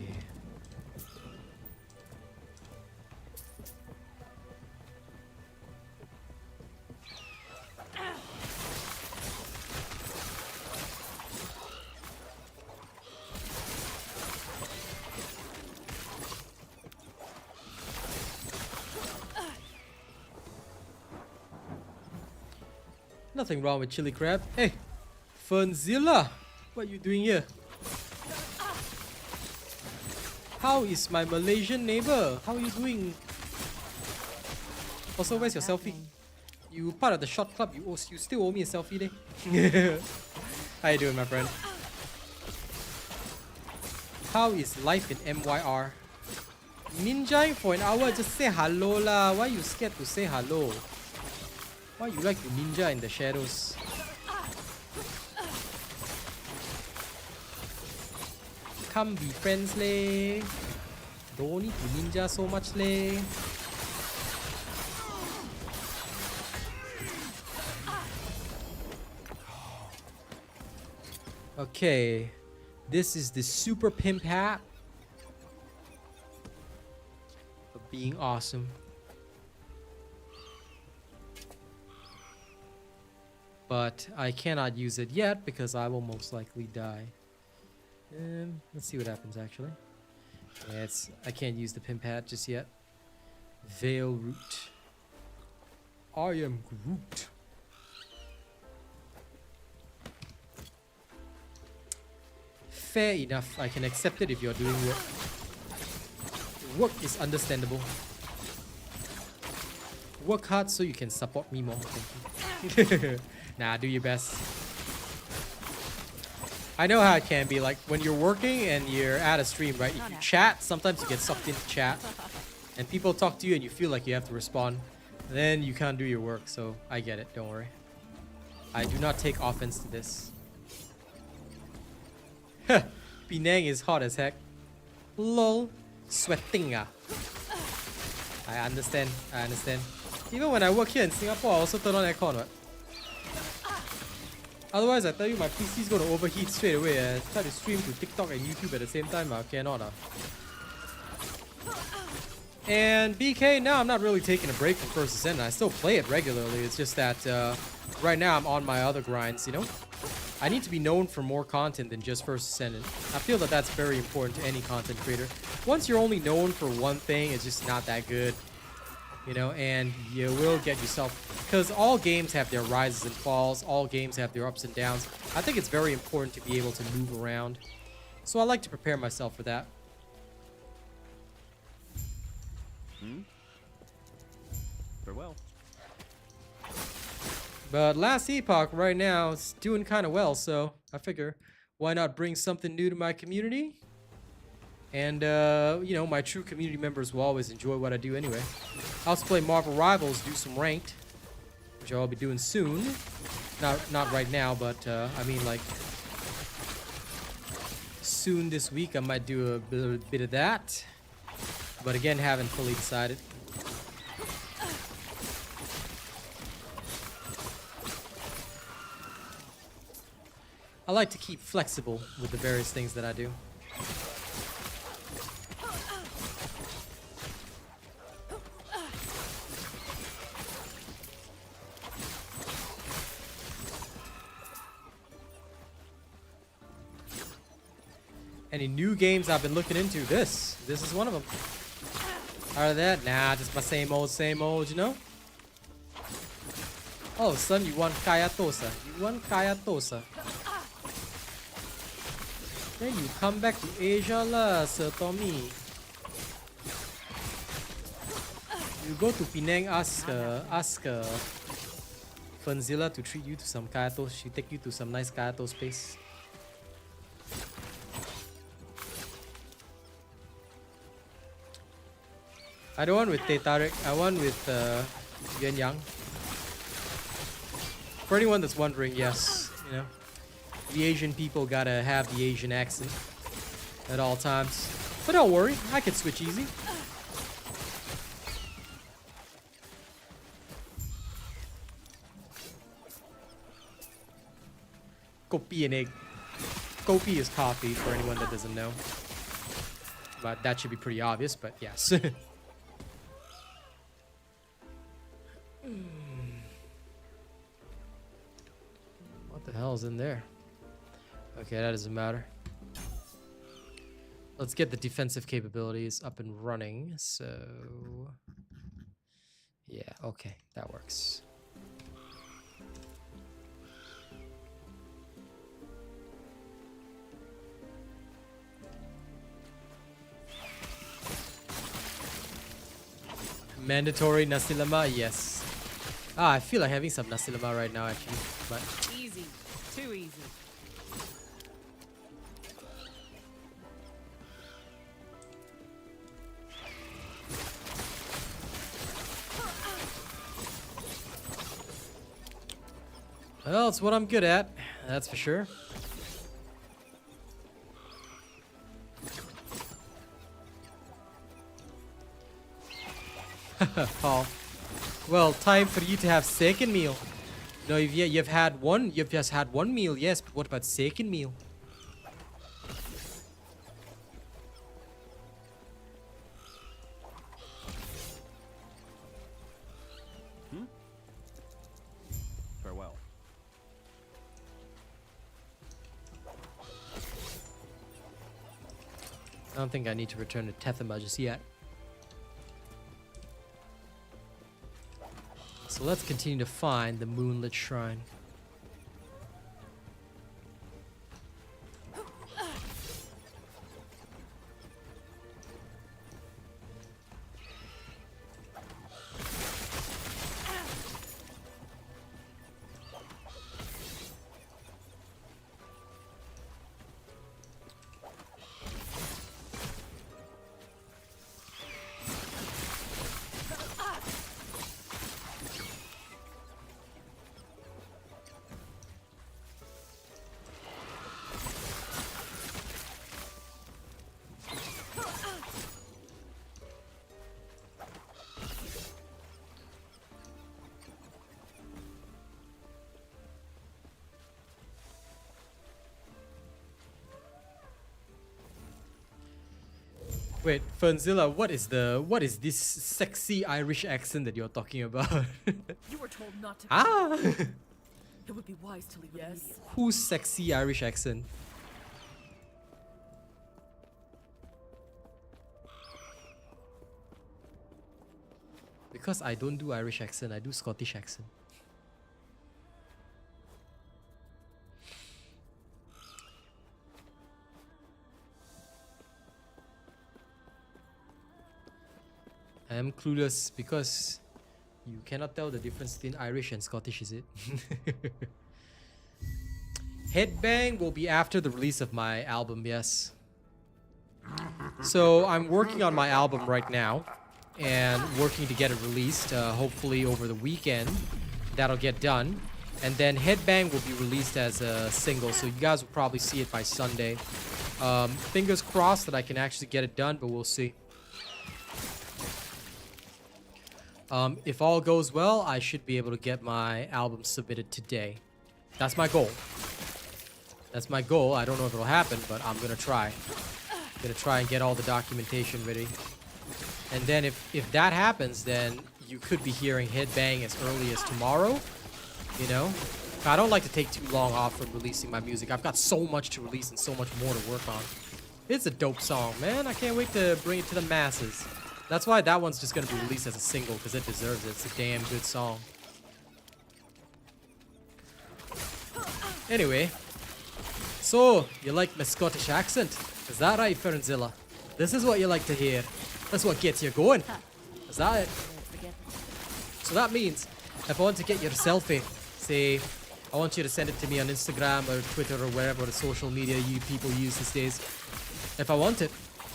Nothing wrong with chili crab. Hey, Funzilla, what are you doing here? How is my Malaysian neighbor? How are you doing? Also, where's your selfie? You part of the shot club. You still owe me a selfie day. How you doing, my friend? How is life in MYR? Ninjaing for an hour, just say hello lah. Why you scared to say hello? Why you like to ninja in the shadows? Come be friends leh. Don't need to ninja so much leh. Okay, this is the super pimp hat for being awesome. But I cannot use it yet because I will most likely die. Let's see what happens actually. Yeah, I can't use the pimp hat just yet. Veil root. I am Groot. Fair enough. I can accept it if you're doing work. Work is understandable. Work hard so you can support me more. Thank you. Nah, do your best. I know how it can be. Like when you're working and you're at a stream, right? If you chat, sometimes you get sucked into chat, and people talk to you, and you feel like you have to respond. Then you can't do your work. So I get it. Don't worry. I do not take offense to this. Penang is hot as heck. Lol. Sweating ah. I understand. I understand. Even when I work here in Singapore, I also turn on aircon, right? Otherwise, I tell you, my PC is gonna overheat straight away. I try to stream to TikTok and YouTube at the same time. I cannot. And BK, now I'm not really taking a break from First Ascent. I still play it regularly. It's just that right now I'm on my other grinds, you know? I need to be known for more content than just First Ascendant. I feel that that's very important to any content creator. Once you're only known for one thing, it's just not that good. You know, and you will get yourself... Because all games have their rises and falls. All games have their ups and downs. I think it's very important to be able to move around. So I like to prepare myself for that. Farewell. But Last Epoch right now is doing kind of well, so I figure why not bring something new to my community? And, you know, my true community members will always enjoy what I do anyway. I'll also play Marvel Rivals, do some ranked, which I'll be doing soon. Not right now, but, I mean, like, soon this week I might do a bit of that. But again, haven't fully decided. I like to keep flexible with the various things that I do. Any new games I've been looking into? This is one of them. Out of that, nah, just my same old, you know? All of a sudden you want Kaya Tosa. You want Kaya Tosa. Then you come back to Asia lah, Sir Tommy. You go to Penang, ask Fenzilla to treat you to some Kaya Toast. She take you to some nice Kaya Toast place. I don't want with Teh Tarik. I want with Yuan Yang. For anyone that's wondering, yes, you know, the Asian people gotta have the Asian accent at all times. But don't worry, I can switch easy. Kopi and egg. Kopi is coffee for anyone that doesn't know. But that should be pretty obvious, but yes. What the hell is in there? Okay, that doesn't matter. Let's get the defensive capabilities up and running. So, yeah, okay, that works. Mandatory nasi lemak, yes. Ah, I feel like having some nasi lemak right now actually, but Easy. Too easy. well, it's what I'm good at. That's for sure. Paul. Well, time for you to have second meal. No, you've had one. You've just had one meal, yes. But what about second meal? Farewell. I don't think I need to return to Tethema just yet. So let's continue to find the Moonlit Shrine. Wait, Fernzilla, what is this sexy Irish accent that you're talking about? You were told not to. Ah! It would be wise to leave. Yes. Who's sexy Irish accent? Because I don't do Irish accent, I do Scottish accent. I am clueless because you cannot tell the difference between Irish and Scottish, is it? Headbang will be after the release of my album, yes. So I'm working on my album right now and working to get it released, hopefully over the weekend. That'll get done. And then Headbang will be released as a single, so you guys will probably see it by Sunday. Fingers crossed that I can actually get it done, but we'll see. If all goes well, I should be able to get my album submitted today. That's my goal. That's my goal. I don't know if it'll happen, but I'm gonna try. I'm gonna try and get all the documentation ready. And then if that happens, then you could be hearing Headbang as early as tomorrow. You know? I don't like to take too long off from releasing my music. I've got so much to release and so much more to work on. It's a dope song, man. I can't wait to bring it to the masses. That's why that one's just gonna be released as a single, because it deserves it. It's a damn good song. Anyway. So, you like my Scottish accent? Is that right, Fernzilla? This is what you like to hear. That's what gets you going. Is that it? So that means, if I want to get your selfie, say, I want you to send it to me on Instagram or Twitter or wherever the social media you people use these days. If I want it,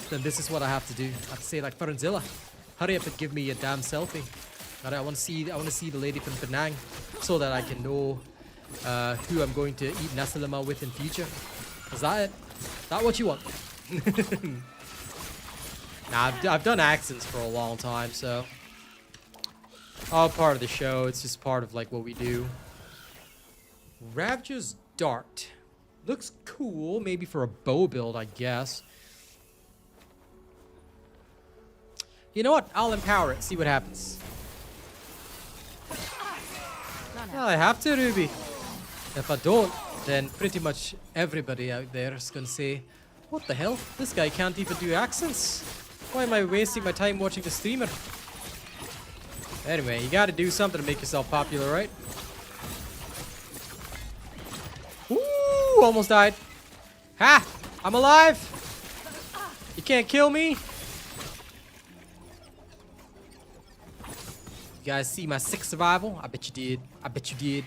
then this is what I have to do. I have to say like, Fernzilla, hurry up and give me a damn selfie. Alright, I want to see the lady from Penang, so that I can know who I'm going to eat nasi lemak with in future. Is that it? Is that what you want? Nah, I've done accents for a long time, so all part of the show. It's just part of like what we do. Ravager's Dart looks cool, maybe for a bow build, I guess. You know what? I'll empower it. See what happens. Well, I have to, Ruby. If I don't, then pretty much everybody out there is gonna say, "What the hell? This guy can't even do accents. Why am I wasting my time watching the streamer?" Anyway, you gotta do something to make yourself popular, right? Ooh, almost died. Ha! I'm alive! You can't kill me! You guys see my 6 survival? I bet you did. I bet you did.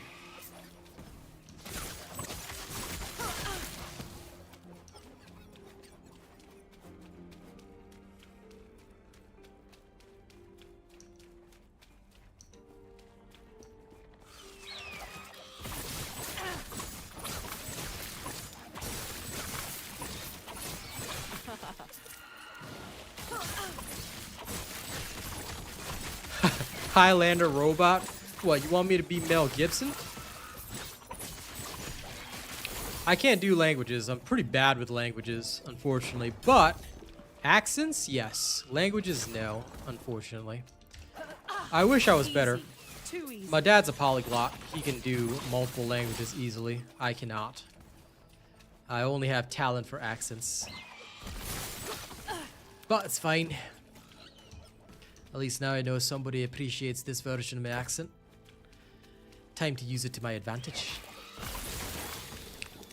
Highlander robot? What, you want me to be Mel Gibson? I can't do languages. I'm pretty bad with languages, unfortunately. But accents, yes. Languages, no, unfortunately. I wish I was better. Too easy. My dad's a polyglot. He can do multiple languages easily. I cannot. I only have talent for accents. But it's fine. At least now I know somebody appreciates this version of my accent. Time to use it to my advantage.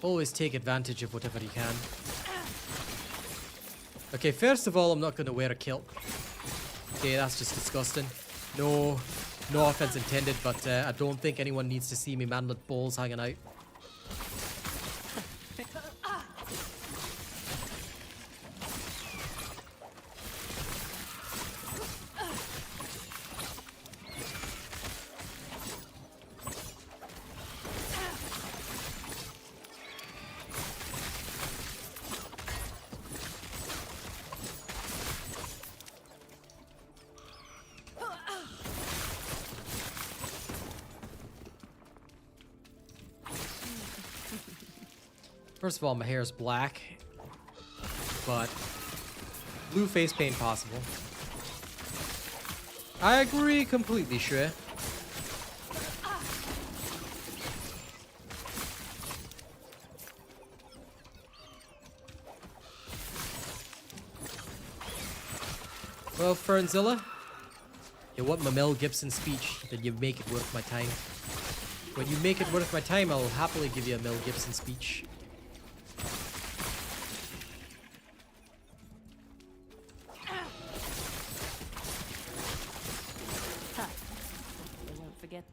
Always take advantage of whatever you can. Okay, first of all, I'm not going to wear a kilt. Okay, that's just disgusting. No offense intended, but I don't think anyone needs to see me manlet balls hanging out. First of all, my hair is black, but blue face paint possible. I agree completely, Shre. Well, Fernzilla, you want my Mel Gibson speech, then you make it worth my time. When you make it worth my time, I'll happily give you a Mel Gibson speech. They won't forget.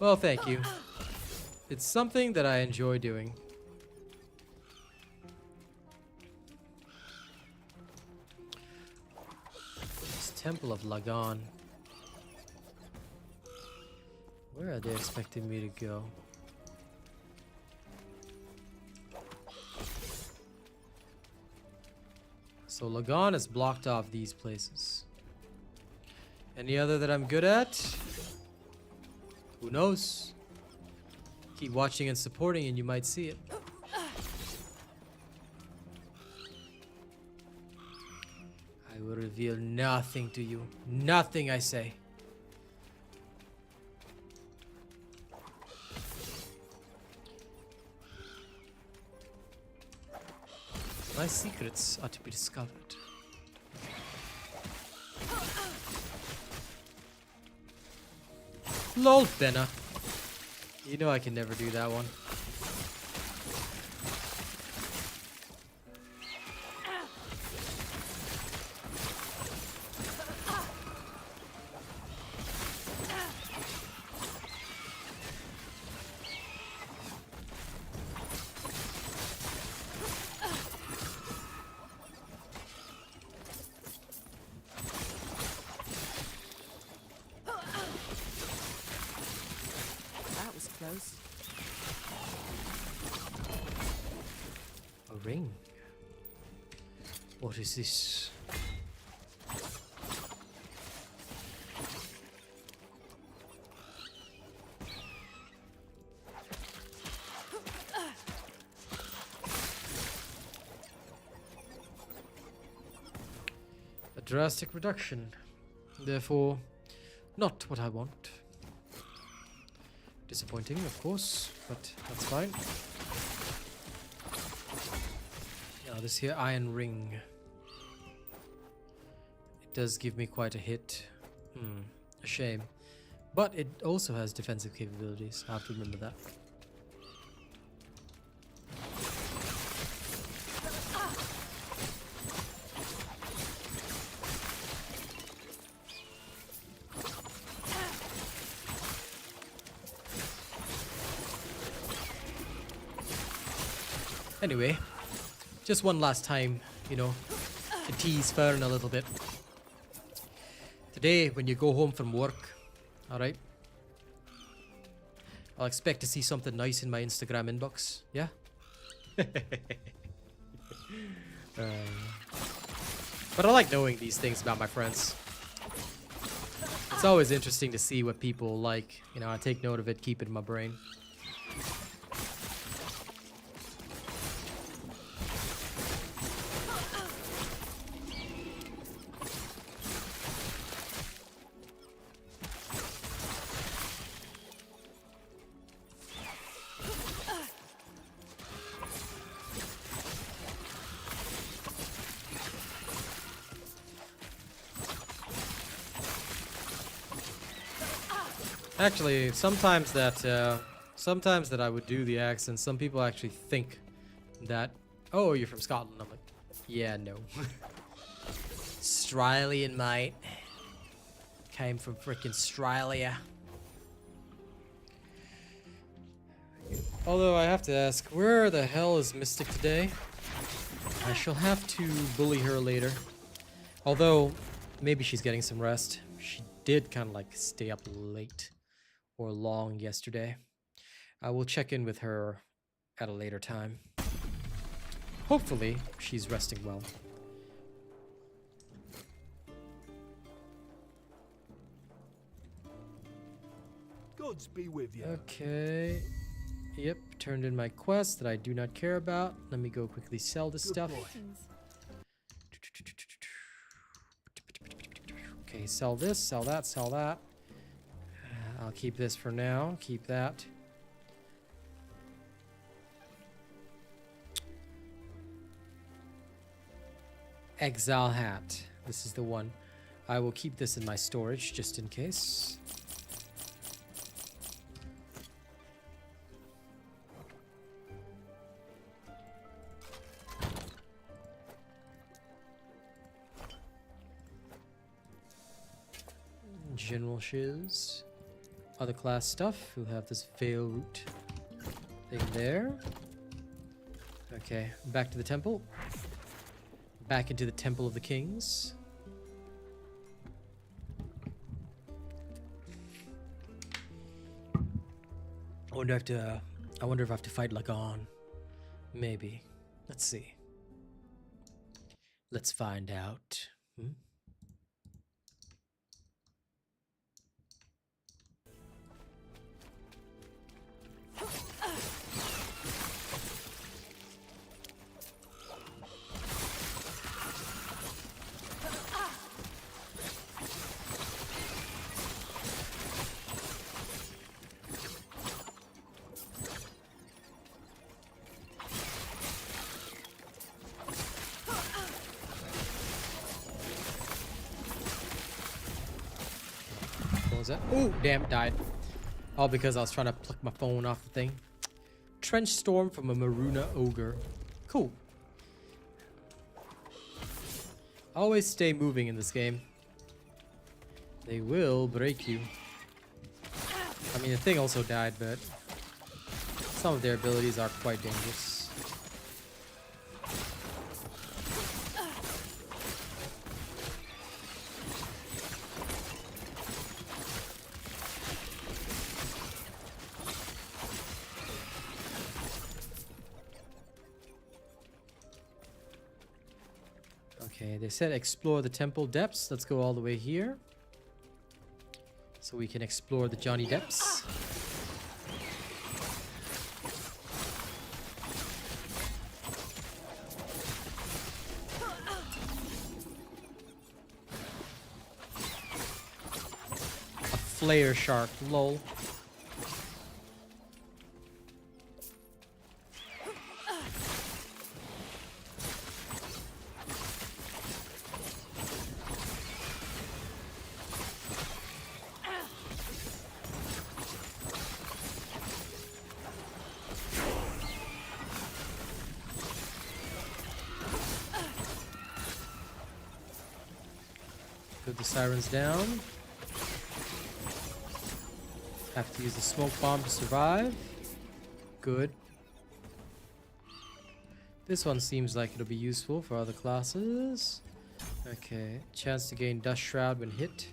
Well, thank you. It's something that I enjoy doing. This Temple of Lagan. Where are they expecting me to go? So Lagan has blocked off these places. Any other that I'm good at? Who knows? Keep watching and supporting and you might see it. I will reveal nothing to you. Nothing, I say. My secrets are to be discovered. Lol, Benna. You know I can never do that one. That was close. A ring. What is this? A drastic reduction. Therefore, not what I want. Disappointing, of course, but that's fine. Now this here iron ring. It does give me quite a hit. A shame. But it also has defensive capabilities. I have to remember that. Anyway, just one last time, you know, to tease Fern a little bit. Today, when you go home from work, alright, I'll expect to see something nice in my Instagram inbox, yeah? But I like knowing these things about my friends. It's always interesting to see what people like. You know, I take note of it, keep it in my brain. Actually, sometimes that I would do the accent, some people actually think that, oh, you're from Scotland. I'm like, yeah, no. Australian, mate. Came from frickin' Australia. Although I have to ask, where the hell is Mystic today? I shall have to bully her later. Although, maybe she's getting some rest. She did kind of like stay up late. Or long yesterday. I will check in with her at a later time. Hopefully, she's resting well. Gods be with you. Okay. Yep, turned in my quest that I do not care about. Let me go quickly sell this stuff. Okay, sell this, sell that, sell that. I'll keep this for now. Keep that. Exile hat. This is the one. I will keep this in my storage just in case. General shiz. Other class stuff. We'll have this veil root thing there. Okay, back to the temple. Back into the Temple of the Kings. I wonder if I have to fight Lagon. Maybe. Let's see. Let's find out. That? Oh, damn, it died. All because I was trying to pluck my phone off the thing. Trench Storm from a Maruna Ogre. Cool. Always stay moving in this game. They will break you. I mean, the thing also died, but some of their abilities are quite dangerous. Okay, they said explore the temple depths. Let's go all the way here. So we can explore the Johnny depths. A flare shark, lol. Put the sirens down. Have to use the smoke bomb to survive. Good. This one seems like it'll be useful for other classes. Okay, chance to gain Dust Shroud when hit.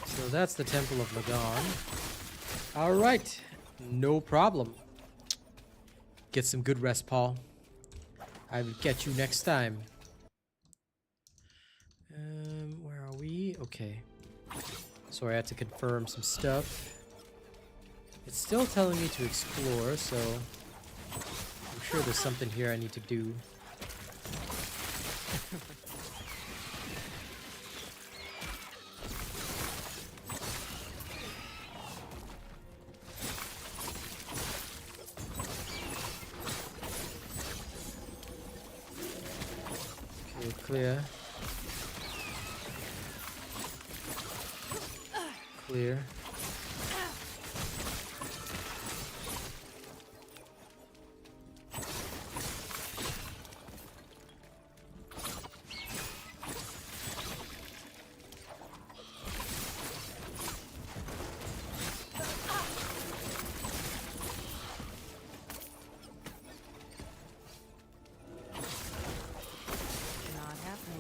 So that's the Temple of Lagan. Alright, no problem. Get some good rest, Paul. I will catch you next time. Where are we? Okay. Sorry, I had to confirm some stuff. It's still telling me to explore, so I'm sure there's something here I need to do. Clear. Clear.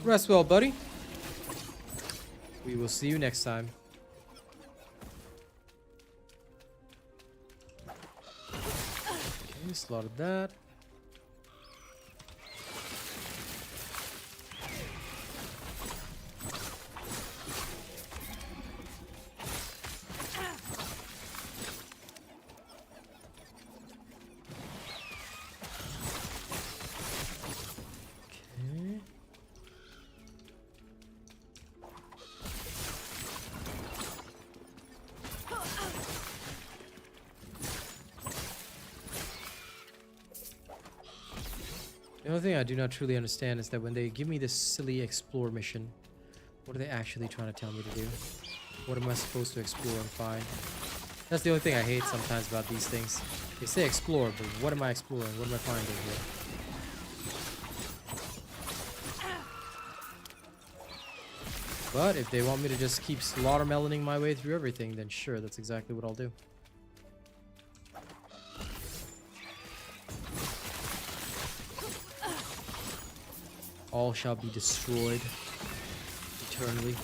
Rest well, buddy. We will see you next time. Okay, slaughtered that. The only thing I do not truly understand is that when they give me this silly explore mission, what are they actually trying to tell me to do? What am I supposed to explore and find? That's the only thing I hate sometimes about these things. They say explore, but what am I exploring? What am I finding here? But if they want me to just keep slaughtermeloning my way through everything, then sure, that's exactly what I'll do. All shall be destroyed eternally.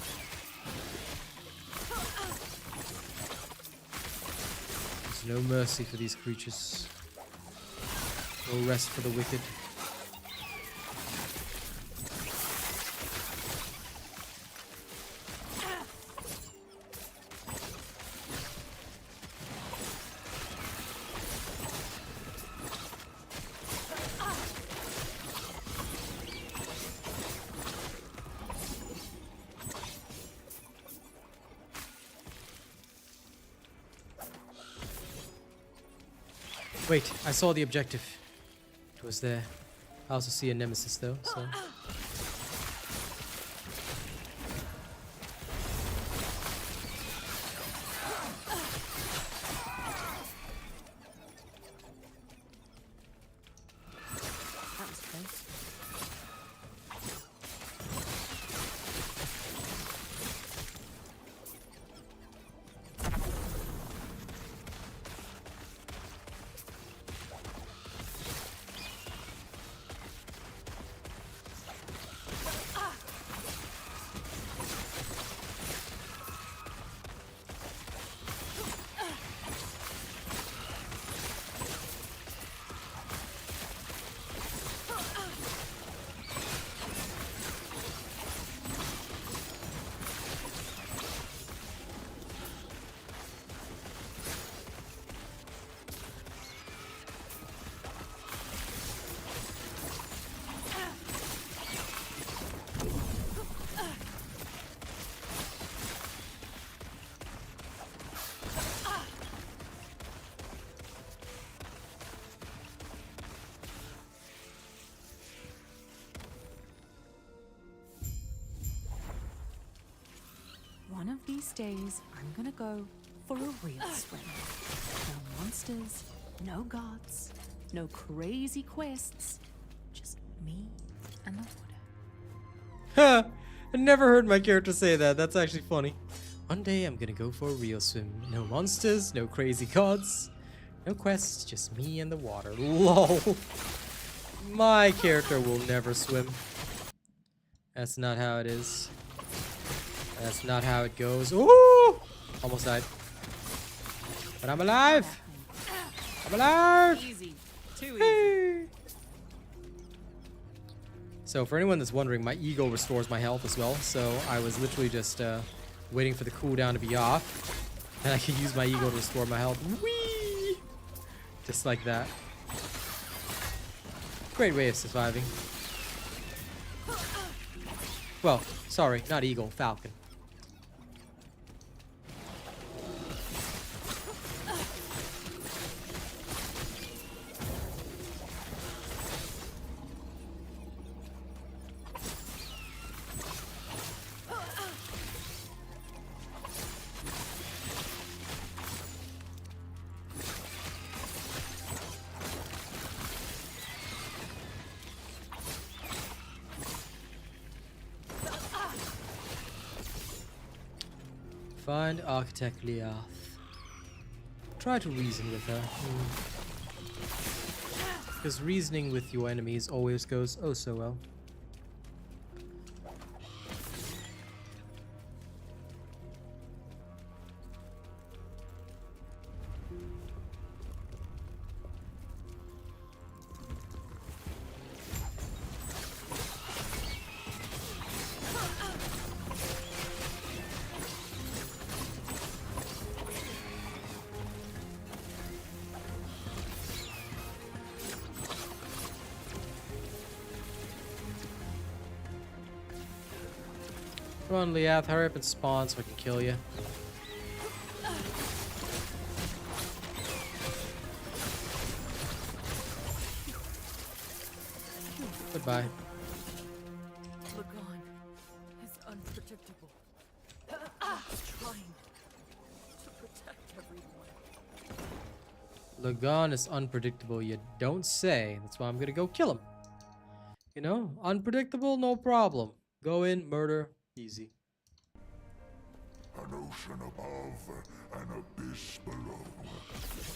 There's no mercy for these creatures. No rest for the wicked. Wait, I saw the objective. It was there. I also see a nemesis though, so... That was close. One of these days, I'm gonna go for a real swim. No monsters, no gods, no crazy quests. Just me and the water. Huh. I never heard my character say that. That's actually funny. One day I'm gonna go for a real swim. No monsters, no crazy gods, no quests, just me and the water. LOL. My character will never swim. That's not how it is. That's not how it goes. Ooh! Almost died. But I'm alive! I'm alive! Easy. Too easy. So for anyone that's wondering, my ego restores my health as well. So I was literally just waiting for the cooldown to be off. And I can use my ego to restore my health. Whee! Just like that. Great way of surviving. Well, sorry, not eagle, falcon. Find Architect Leoth. Try to reason with her. Because reasoning with your enemies always goes oh so well. Come on, Leoth, hurry up and spawn so I can kill you. Goodbye. Lagon is unpredictable. He's trying to protect everyone. Lagon is unpredictable, you don't say. That's why I'm gonna go kill him. You know, unpredictable, no problem. Go in, murder, easy. An ocean above, an abyss below.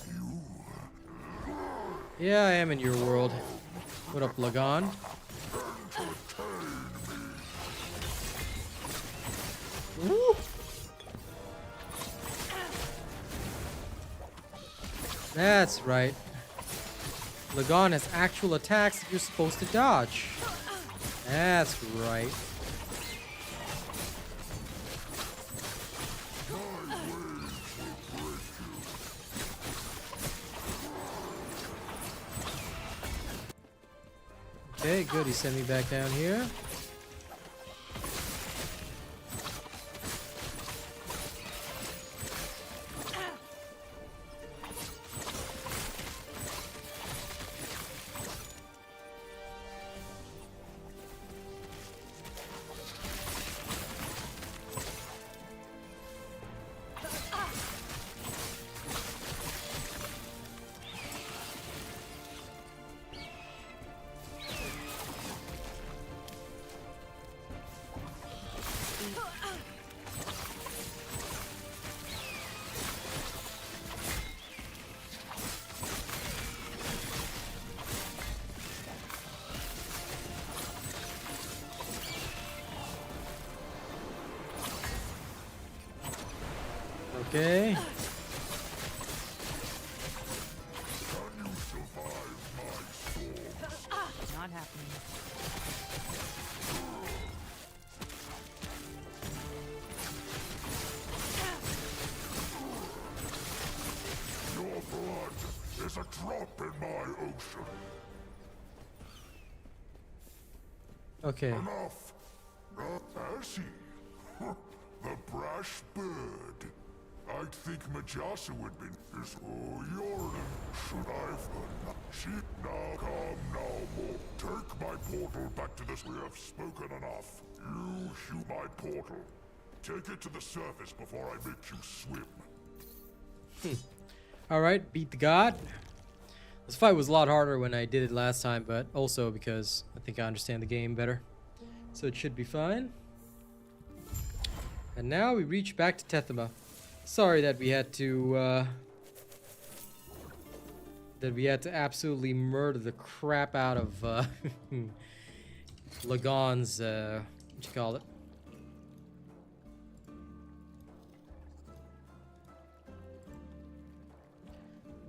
You. Yeah, I am in your world. What up, Lagon? Woo! That's right. Lagon has actual attacks that you're supposed to dodge. That's right. Okay, good. He sent me back down here. Okay. Not happening. Your blood is a drop in my ocean. Okay. Enough. Has he? The brash bird. I'd think Majasa would be this. Oh, you're should I've she now come now more. Take my portal back to this. We have spoken enough. You shoot my portal. Take it to the surface before I make you swim. Alright, beat the god. This fight was a lot harder when I did it last time, but also because I think I understand the game better. So it should be fine. And now we reach back to Tethema. Sorry that we had to absolutely murder the crap out of Lagon's what you call it?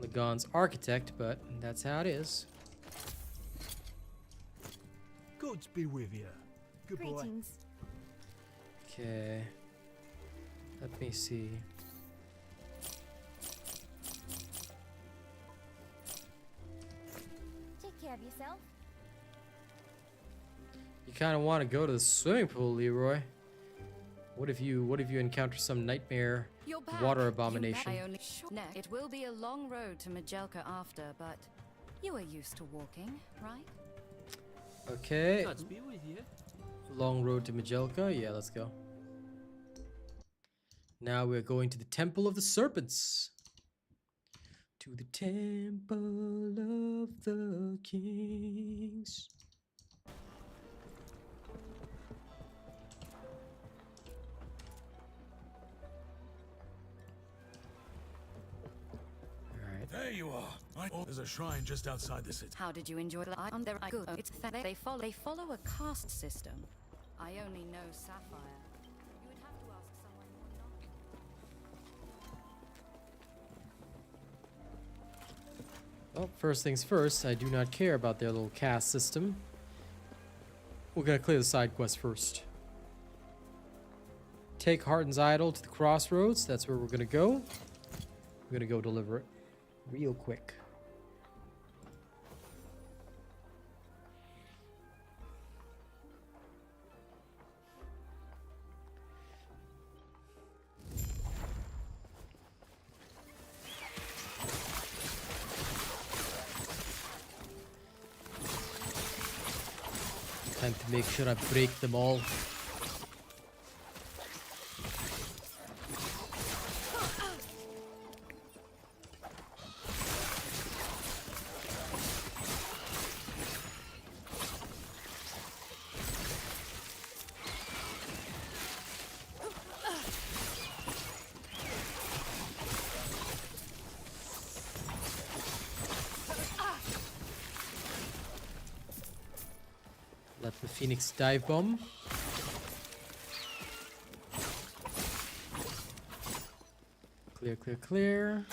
Lagon's architect, but that's how it is. Gods be with you. Goodbye. Greetings. Okay. Let me see. Take care of yourself. You kind of want to go to the swimming pool, Leroy. What if you encounter some nightmare You're back. water abomination? It will be a long road to Majelka after, but you are used to walking, right? Okay. Gods be with you. Long road to Majelka. Yeah, let's go. Now we're going to the Temple of the Serpents. To the Temple of the Kings. There you are. There's a shrine just outside the city. How did you enjoy the there? Good. It's they follow a caste system. I only know Sapphire. You would have to ask someone more knowledgeable. Well, first things first, I do not care about their little caste system. We're gonna clear the side quest first. Take Harden's Idol to the crossroads. That's where we're gonna go. We're gonna go deliver it real quick. Time to make sure I break them all. Let the Phoenix dive bomb. Clear, clear, clear.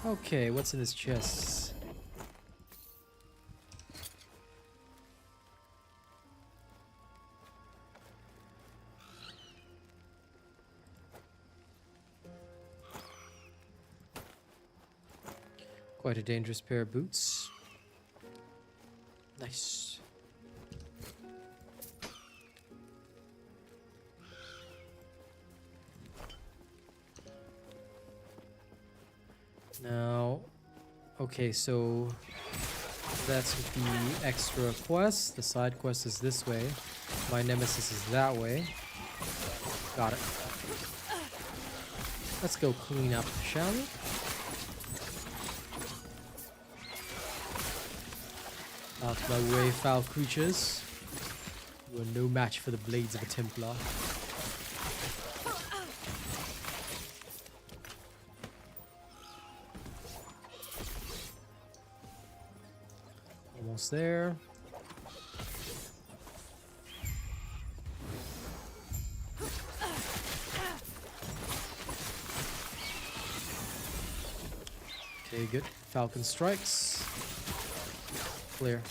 Okay, what's in this chest? Quite a dangerous pair of boots. Nice. Now, okay, so that's with the extra quest. The side quest is this way. My nemesis is that way. Got it. Let's go clean up, shall we? Out of my way, foul creatures. You are no match for the blades of a Templar. Almost there. Okay, good. Falcon strikes. Clear.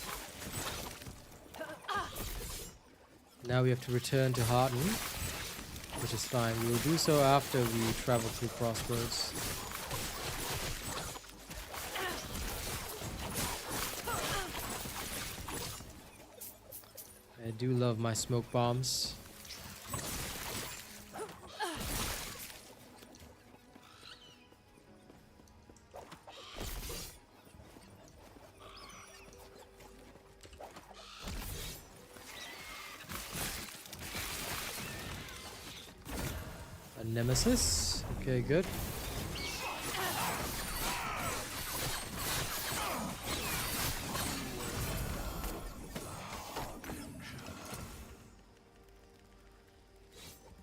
Now we have to return to Harden, which is fine. We will do so after we travel through Crossroads. I do love my smoke bombs. A nemesis. Okay, good.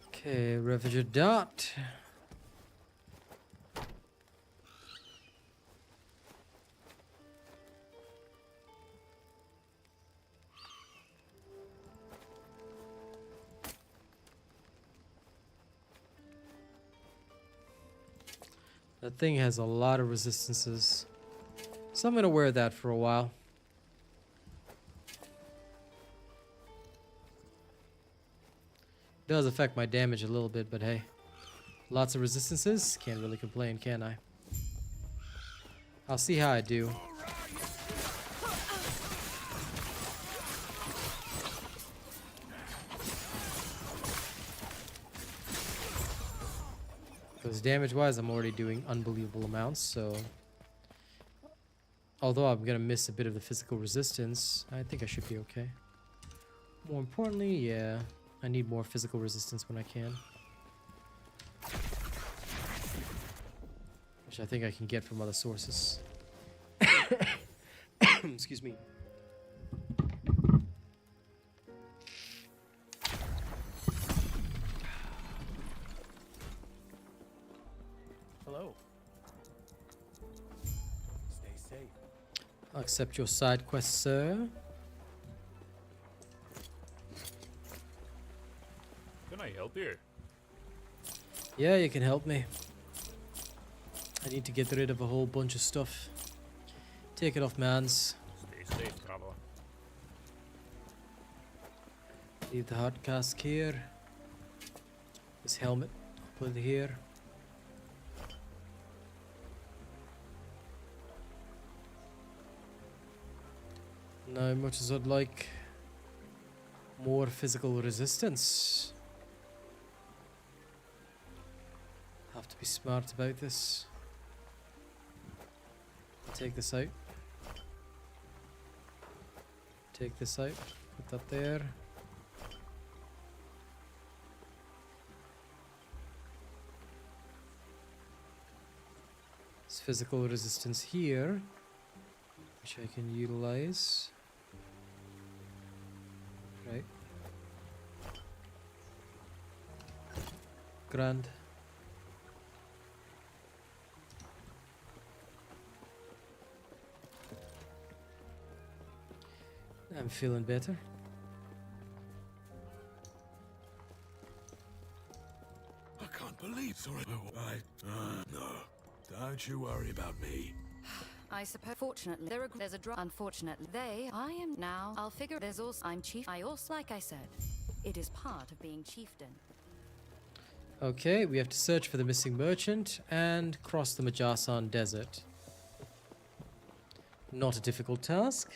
Okay, Ravager Dart. That thing has a lot of resistances. So I'm gonna wear that for a while. Does affect my damage a little bit, but hey. Lots of resistances. Can't really complain, can I? I'll see how I do. Because damage-wise, I'm already doing unbelievable amounts, so... Although I'm gonna miss a bit of the physical resistance, I think I should be okay. More importantly, yeah, I need more physical resistance when I can. Which I think I can get from other sources. Excuse me. Hello. Stay safe. I'll accept your side quest, sir. Can I help you? Yeah, you can help me. I need to get rid of a whole bunch of stuff. Take it off my hands. Stay safe, traveler. Leave the hard cask here. This helmet, put it here. Now, much as I'd like more physical resistance, have to be smart about this. Take this out. Take this out. Put that there. This physical resistance here, which I can utilize. Right. Grand. I'm feeling better. I can't believe. Sorry. No. Don't you worry about me. I suppose. Fortunately, there's a drop. Unfortunately, I am now. I'll figure. There's also. I'm chief. I also, like I said, it is part of being chieftain. Okay, we have to search for the missing merchant and cross the Majasan Desert. Not a difficult task.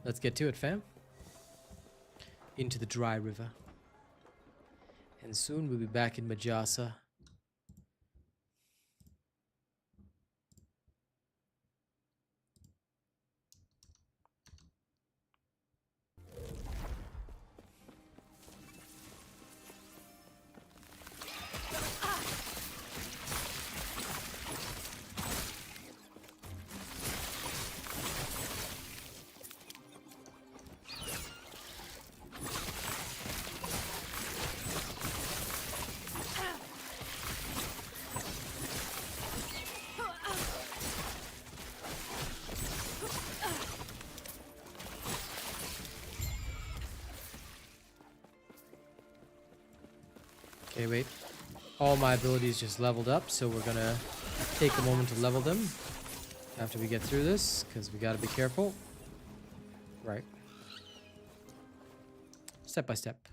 Let's get to it, fam. Into the dry river. And soon we'll be back in Majasa. Okay, wait. All my abilities just leveled up, so we're gonna take a moment to level them after we get through this, because we gotta be careful. Right. Step by step.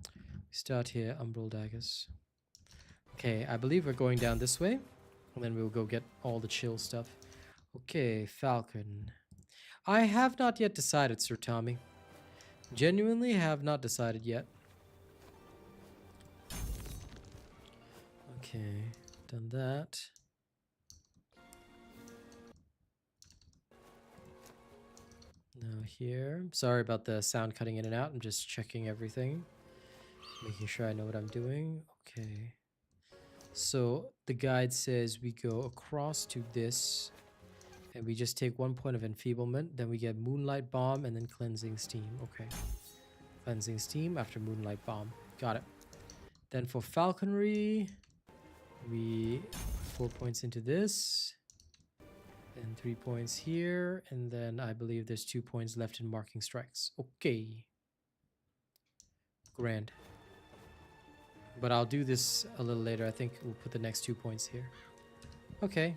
We start here, Umbral Daggers. Okay, I believe we're going down this way, and then we'll go get all the chill stuff. Okay, Falcon. I have not yet decided, Sir Tommy. Genuinely have not decided yet. Okay, done that. Now here. Sorry about the sound cutting in and out. I'm just checking everything. Making sure I know what I'm doing. Okay. So the guide says we go across to this and we just take 1 point of enfeeblement. Then we get Moonlight Bomb and then Cleansing Steam. Okay. Cleansing Steam after Moonlight Bomb. Got it. Then for Falconry, we 4 points into this. And 3 points here. And then I believe there's 2 points left in Marking Strikes. Okay. Grand. But I'll do this a little later. I think we'll put the next 2 points here. Okay.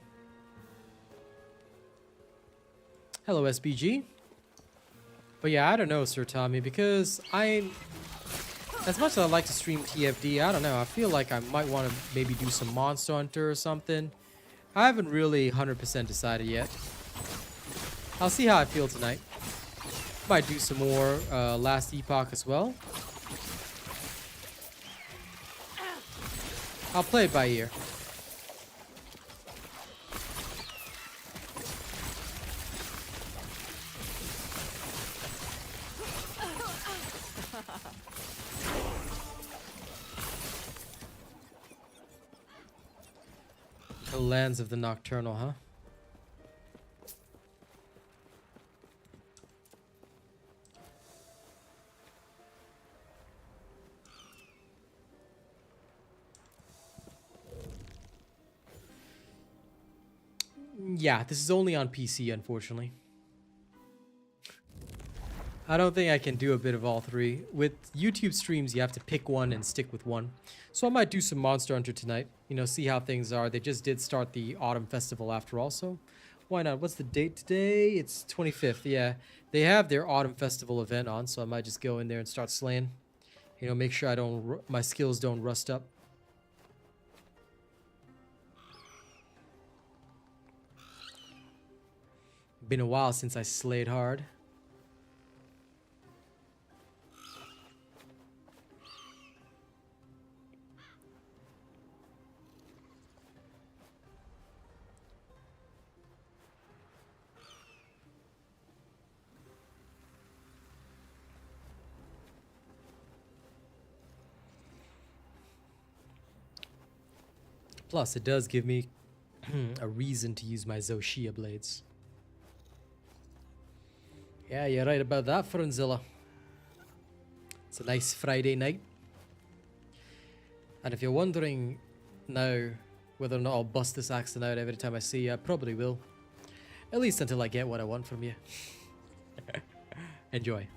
Hello, SBG. But yeah, I don't know, Sir Tommy, because as much as I like to stream TFD, I don't know. I feel like I might want to maybe do some Monster Hunter or something. I haven't really 100% decided yet. I'll see how I feel tonight. Might do some more Last Epoch as well. I'll play it by ear. The Lands of the Nocturnal, huh? Yeah, this is only on PC, unfortunately. I don't think I can do a bit of all three. With YouTube streams, you have to pick one and stick with one. So I might do some Monster Hunter tonight. You know, see how things are. They just did start the Autumn Festival after all, so why not? What's the date today? It's 25th, yeah. They have their Autumn Festival event on, so I might just go in there and start slaying. You know, make sure my skills don't rust up. Been a while since I slayed hard. Plus, it does give me a reason to use my Zoshia blades. Yeah, you're right about that, Frunzilla. It's a nice Friday night. And if you're wondering now whether or not I'll bust this accent out every time I see you, I probably will. At least until I get what I want from you. Enjoy.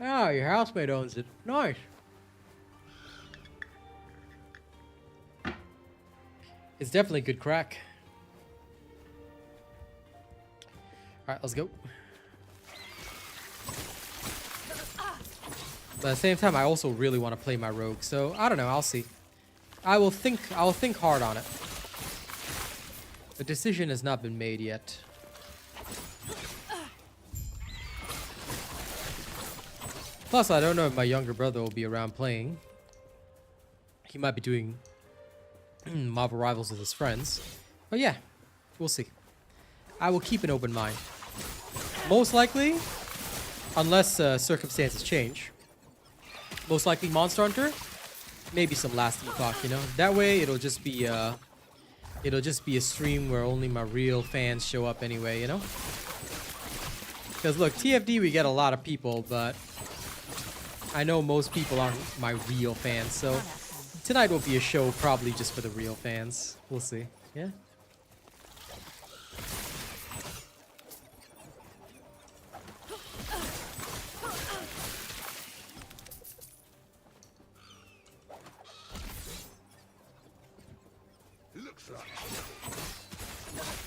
Ah, your housemate owns it. Nice. It's definitely good crack. Alright, let's go. But at the same time, I also really want to play my rogue, so I don't know, I'll see. I'll think hard on it. The decision has not been made yet. Plus, I don't know if my younger brother will be around playing. He might be doing Marvel Rivals with his friends. But yeah, we'll see. I will keep an open mind. Most likely, unless circumstances change, most likely Monster Hunter, maybe some Last Epoch, you know. That way, it'll just be a stream where only my real fans show up anyway, you know. Because look, TFD we get a lot of people, but I know most people aren't my real fans, so tonight will be a show probably just for the real fans. We'll see. Yeah.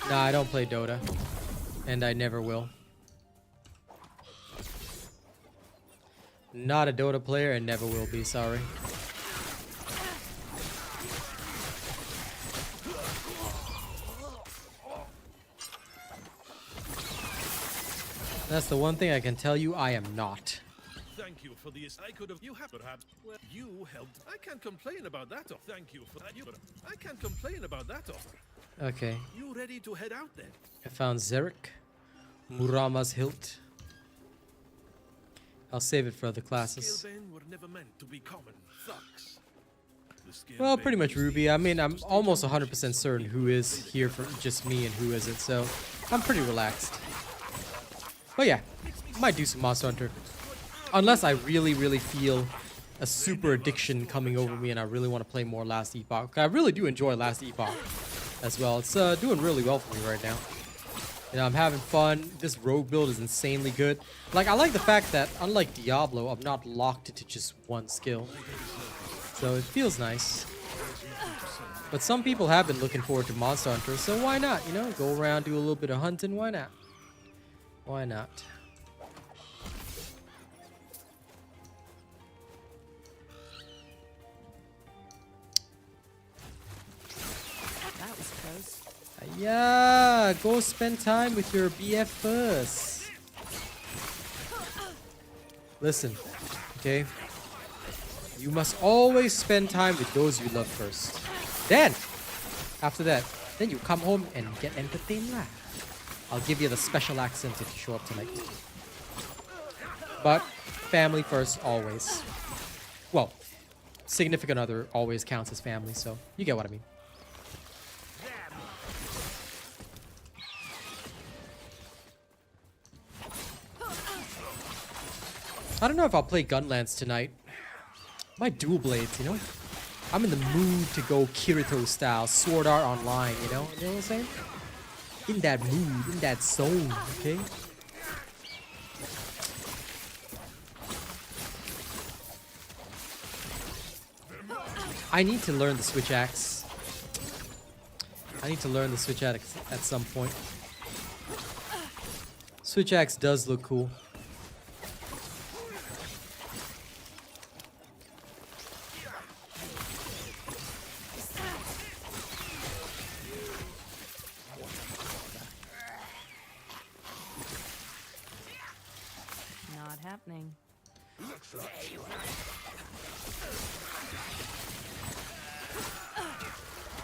Nah, I don't play Dota. And I never will. Not a Dota player and never will be, sorry. That's the one thing I can tell you I am not. Thank you for this. I could have. You have perhaps. Well, you helped. I can't complain about that. Thank you for that. I can't complain about that offer. Okay. You ready to head out then? I found Zarek. Murama's hilt. I'll save it for other classes. Scalebane were never meant to be common thugs. Well, pretty much Ruby. I mean, I'm almost 100% certain who is here for just me and who isn't, so I'm pretty relaxed. But yeah, might do some Monster Hunter. Unless I really, really feel a super addiction coming over me and I really want to play more Last Epoch. I really do enjoy Last Epoch as well. It's doing really well for me right now. You know, I'm having fun. This rogue build is insanely good. Like, I like the fact that, unlike Diablo, I'm not locked into just one skill. So it feels nice. But some people have been looking forward to Monster Hunter, so why not? You know, go around, do a little bit of hunting. Why not? Why not? That was close. Yeah, go spend time with your BF first. Listen, okay? You must always spend time with those you love first. Then, after that, then you come home and get entertained lah. I'll give you the special accent if you show up tonight. But family first always. Well, significant other always counts as family, so you get what I mean. I don't know if I'll play Gunlance tonight. My dual blades, you know? I'm in the mood to go Kirito style, Sword Art Online, you know? You know what I'm saying? In that mood, in that zone, okay? I need to learn the switch axe. I need to learn the switch axe at some point. Switch axe does look cool. Not happening.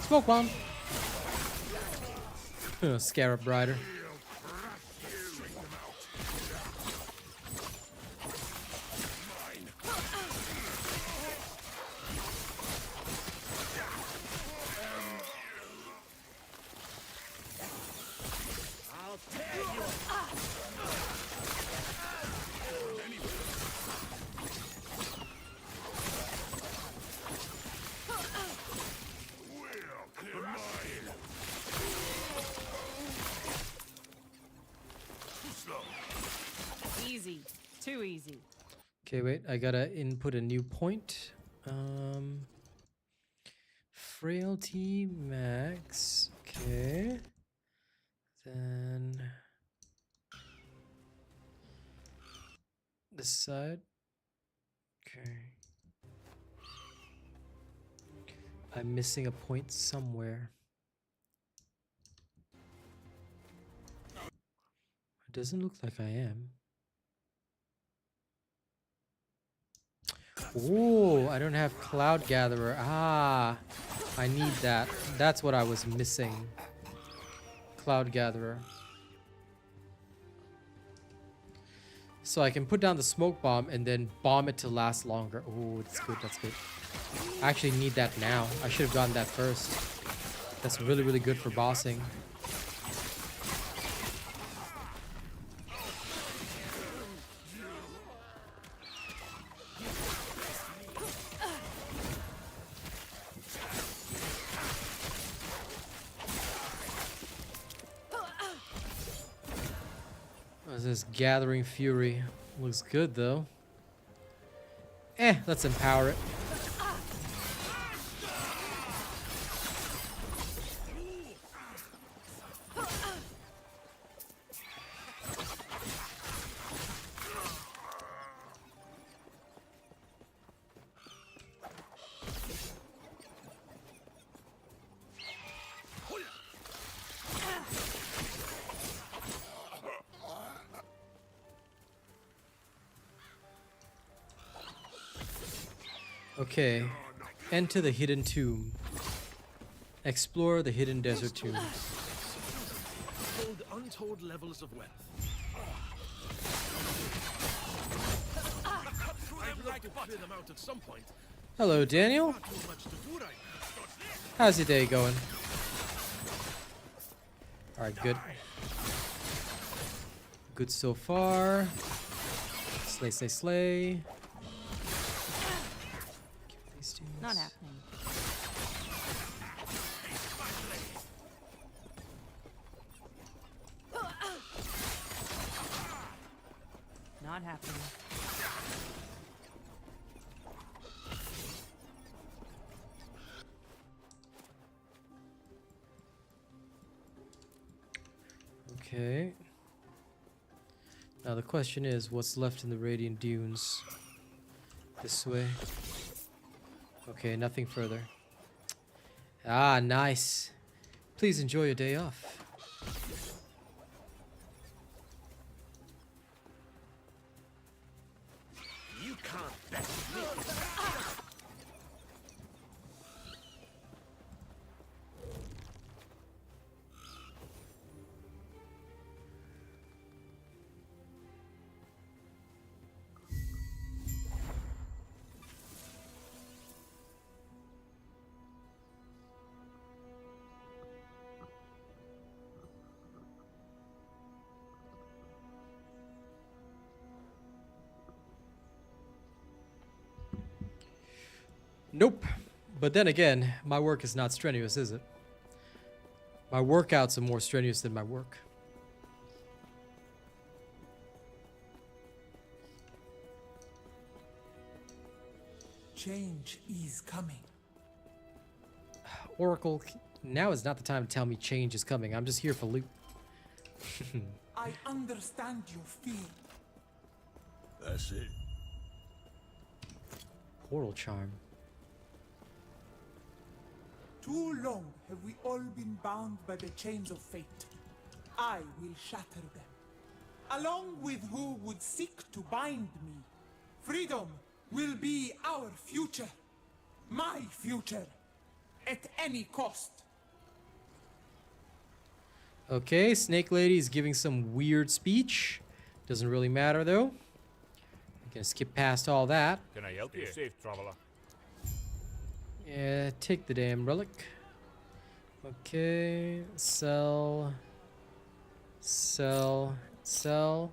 Smoke bomb. Scarab Rider. Easy. Too easy. Okay, wait. I gotta input a new point. Frailty max. Okay. Then this side. Okay. I'm missing a point somewhere. It doesn't look like I am. Oh, I don't have Cloud Gatherer. Ah, I need that. That's what I was missing. Cloud Gatherer. So I can put down the smoke bomb and then bomb it to last longer. Oh, that's good, that's good. I actually need that now. I should have gotten that first. That's really, really good for bossing. What's this? Gathering Fury. Looks good though. Let's empower it. Okay, enter the hidden tomb. Explore the hidden desert tomb. Hold untold levels of wealth. to clear them out at some point. Hello, Daniel. Far too much to do right now. How's your day going? Alright, good. Good so far. Slay, slay, slay. Not happening. Not happening. Okay. Now the question is, what's left in the Radiant Dunes? This way. Okay, nothing further. Ah, nice. Please enjoy your day off. You can't bet me. Nope. But then again, my work is not strenuous, is it? My workouts are more strenuous than my work. Change is coming. Oracle, now is not the time to tell me change is coming. I'm just here for loot. I understand your fear. That's it. Portal charm. Too long have we all been bound by the chains of fate. I will shatter them, along with who would seek to bind me. Freedom will be our future. My future. At any cost. Okay, Snake Lady is giving some weird speech. Doesn't really matter though. I'm gonna skip past all that. Can I help you? Safe, traveler. Yeah, take the damn relic. Okay, sell. Sell. Sell.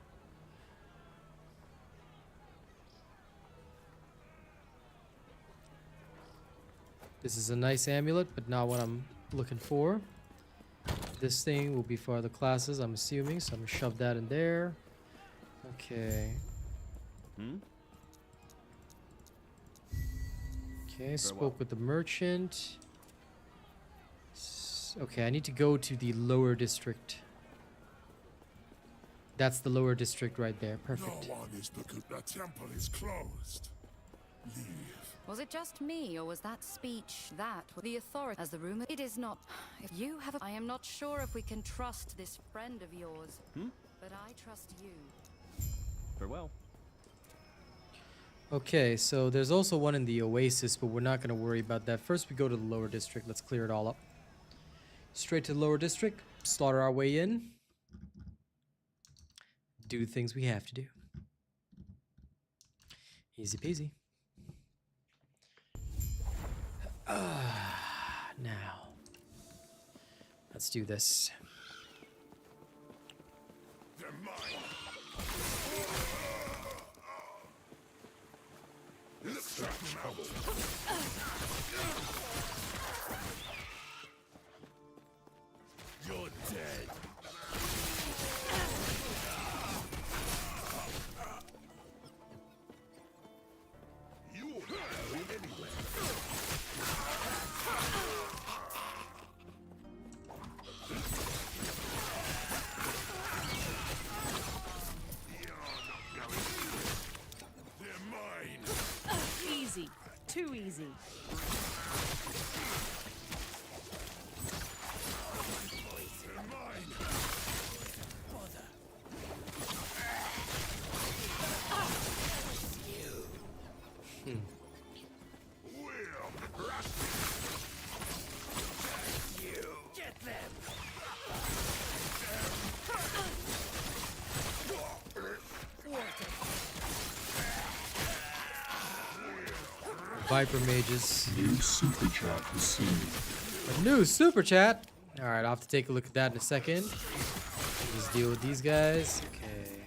This is a nice amulet, but not what I'm looking for. This thing will be for other classes, I'm assuming, so I'm gonna shove that in there. Okay. Okay, spoke with the merchant. Okay, I need to go to the lower district. That's the lower district right there. Perfect. No one is because the temple is closed. Leave. Was it just me, or was that speech that the authority as the rumor? It is not. If you have I am not sure if we can trust this friend of yours. But I trust you. Farewell. Okay, so there's also one in the Oasis, but we're not going to worry about that. First, we go to the lower district. Let's clear it all up. Straight to the lower district. Slaughter our way in. Do the things we have to do. Easy peasy. Now, let's do this. They're mine. Let's check them out. You're dead. You won't go anywhere. Easy. Too easy. Viper mages. New super chat received. A new super chat. All right, I'll have to take a look at that in a second. Just deal with these guys. Okay.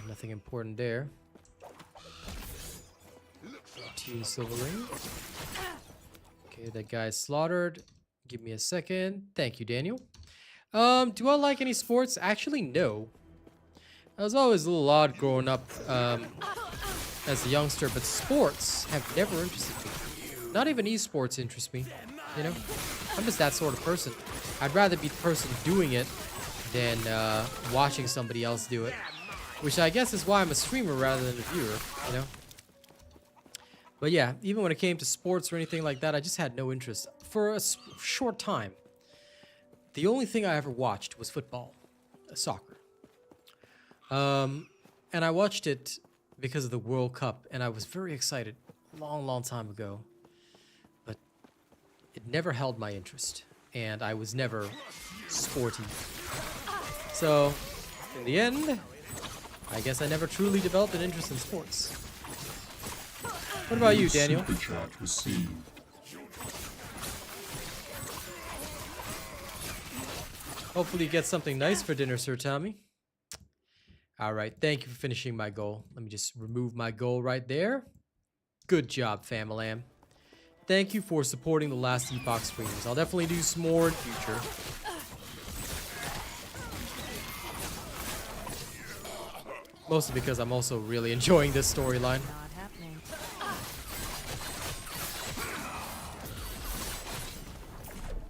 Nothing important there. 2 silverling. Okay, that guy's slaughtered. Give me a second. Thank you, Daniel. Do I like any sports? Actually, no. I was always a little odd growing up as a youngster, but sports have never interested me. Not even esports interest me, you know? I'm just that sort of person. I'd rather be the person doing it than watching somebody else do it. Which I guess is why I'm a streamer rather than a viewer, you know? But yeah, even when it came to sports or anything like that, I just had no interest. For a short time, the only thing I ever watched was football, soccer. And I watched it because of the World Cup, and I was very excited a long, long time ago. But it never held my interest, and I was never sporty. So, in the end, I guess I never truly developed an interest in sports. What about you, Daniel? Super chat received. Hopefully you get something nice for dinner, Sir Tommy. All right, thank you for finishing my goal. Let me just remove my goal right there. Good job, Famalam. Thank you for supporting the Last Epoch streams. I'll definitely do some more in future. Mostly because I'm also really enjoying this storyline. Not happening.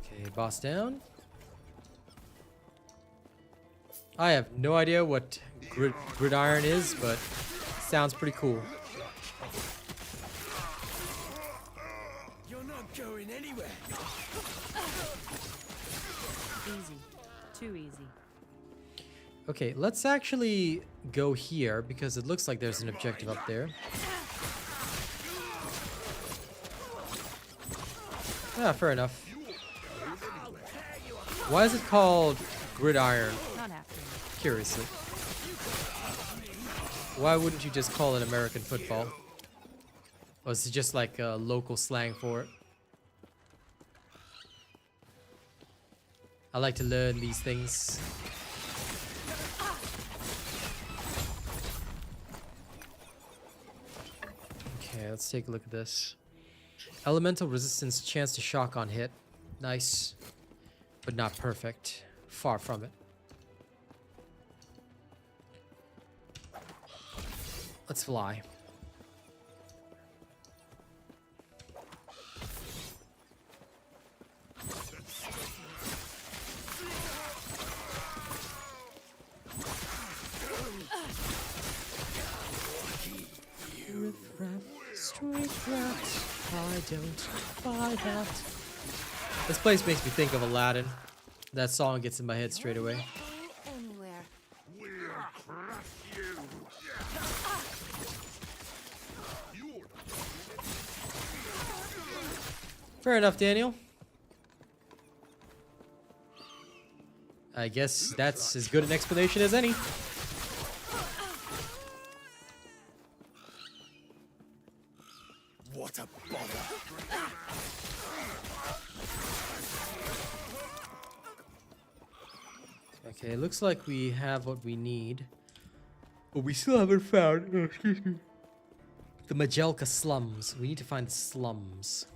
Okay, boss down. I have no idea what gridiron is, but sounds pretty cool. You're not going anywhere. Easy. Too easy. Okay, let's actually go here because it looks like there's an objective up there. Ah, fair enough. Why is it called gridiron? Not happening. Curiously. Why wouldn't you just call it American football? Or is it just like a local slang for it? I like to learn these things. Okay, let's take a look at this. Elemental resistance, chance to shock on hit. Nice. But not perfect. Far from it. Let's fly. I don't buy that. This place makes me think of Aladdin. That song gets in my head straight away. Anywhere. Fair enough, Daniel. I guess that's as good an explanation as any. What a bother. Okay, looks like we have what we need. But we still haven't found, excuse me, the Majelka slums. We need to find the slums.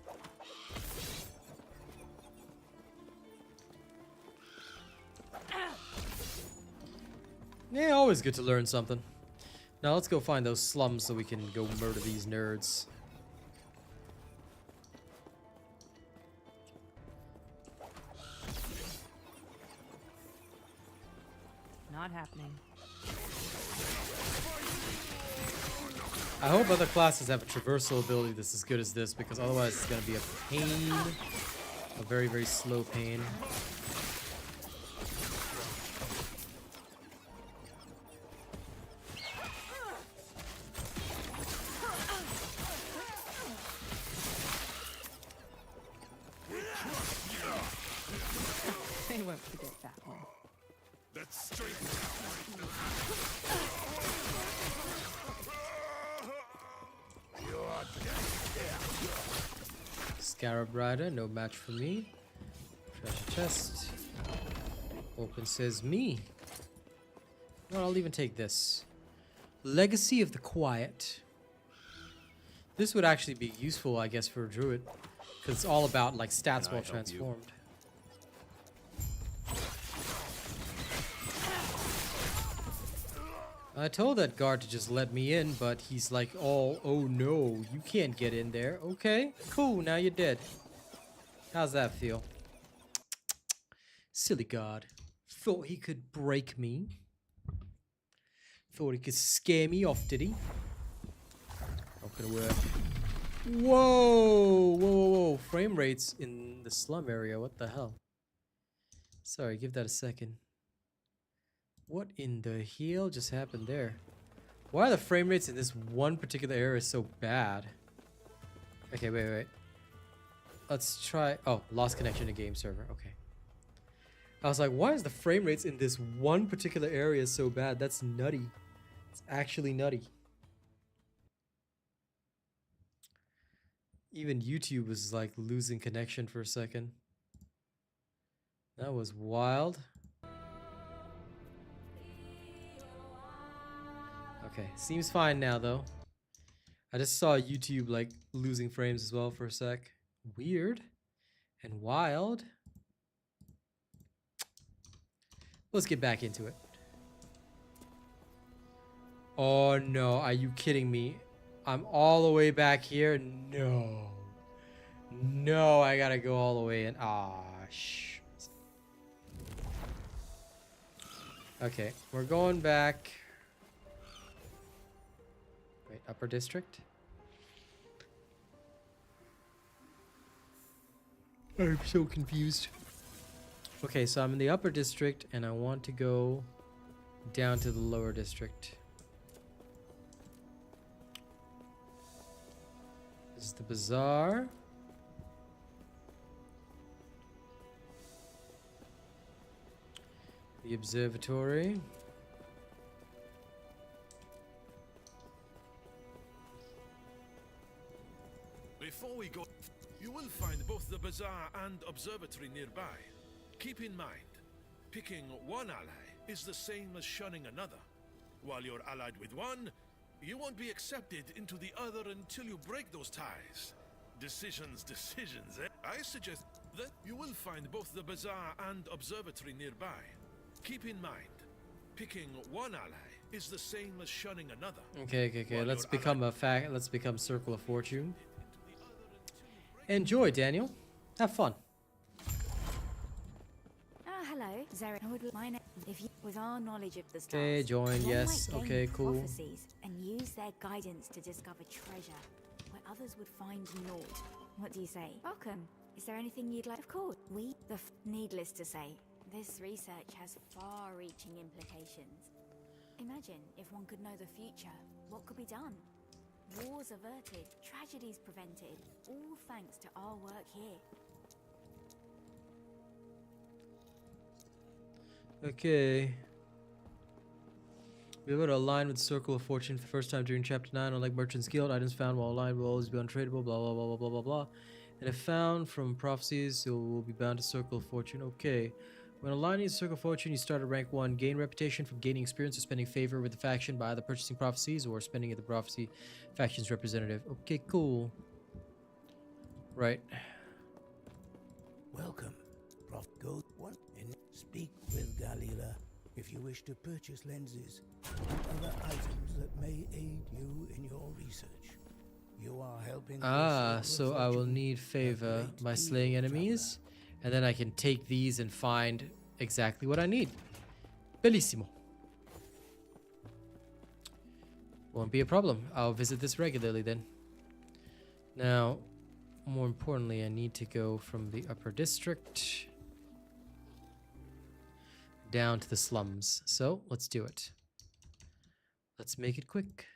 Yeah, always good to learn something. Now let's go find those slums so we can go murder these nerds. Not happening. I hope other classes have a traversal ability that's as good as this, because otherwise it's going to be a pain. A very, very slow pain. They won't forget that one. That's straight. You're Scarab Rider, no match for me. Treasure chest. Open says me. No, I'll even take this. Legacy of the Quiet. This would actually be useful, I guess, for a druid. Because it's all about like stats while transformed. I told that guard to just let me in, but he's like, oh no, you can't get in there. Okay, cool, now you're dead. How's that feel? Silly god. Thought he could break me. Thought he could scare me off, did he? Not gonna work. Whoa, whoa, whoa, whoa. Frame rates in the slum area, what the hell? Sorry, give that a second. What in the hell just happened there? Why are the frame rates in this one particular area so bad? Okay, wait. Let's try... Oh, lost connection to game server. Okay. I was like, why is the frame rates in this one particular area so bad? That's nutty. It's actually nutty. Even YouTube was like losing connection for a second. That was wild. Okay, seems fine now though. I just saw YouTube like losing frames as well for a sec. Weird and wild. Let's get back into it. Oh no, are you kidding me? I'm all the way back here? No. No, I gotta go all the way in. Ah, shit. Okay, we're going back. Wait, upper district? I'm so confused. Okay, so I'm in the upper district and I want to go down to the lower district. This is the bazaar. The observatory. Before we go, you will find both the bazaar and observatory nearby. Keep in mind, picking one ally is the same as shunning another. While you're allied with one, you won't be accepted into the other until you break those ties. Decisions, eh? I suggest that you will find both the bazaar and observatory nearby. Keep in mind, picking one ally is the same as shunning another. Okay. Let's become let's become Circle of Fortune. Enjoy, Daniel. Have fun. Hello, Zara. I would mind if you, with our knowledge of the stars, Okay, join. Yes. Okay, cool. prophecies and use their guidance to discover treasure where others would find naught. What do you say? Welcome. Is there anything you'd like? Of course. Needless to say, this research has far-reaching implications. Imagine if one could know the future, what could be done? Wars averted, tragedies prevented, all thanks to our work here. Okay. Be able to align with Circle of Fortune for the first time during Chapter 9. Unlike Merchant's Guild, items found while aligned will always be untradeable, blah, blah, blah, blah, blah, blah, blah. And if found from prophecies, it will be bound to Circle of Fortune. Okay. When aligning with Circle of Fortune, you start at rank 1. Gain reputation from gaining experience or spending favor with the faction by either purchasing prophecies or spending at the prophecy faction's representative. Okay, cool. Right. Welcome. Go one and speak with Galila if you wish to purchase lenses and other items that may aid you in your research. You are helping. So I will need favor by slaying enemies, and then I can take these and find exactly what I need. Bellissimo. Won't be a problem. I'll visit this regularly then. Now, more importantly, I need to go from the upper district down to the slums. So let's do it. Let's make it quick.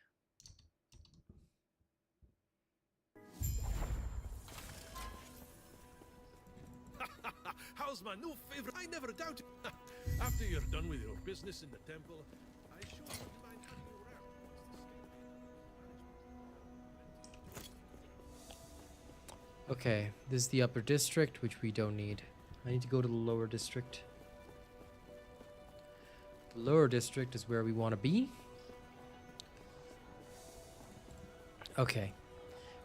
How's my new favorite? I never doubted. After you're done with your business in the temple, I sure wouldn't mind having you around. Okay, this is the upper district, which we don't need. I need to go to the lower district. The lower district is where we want to be. Okay.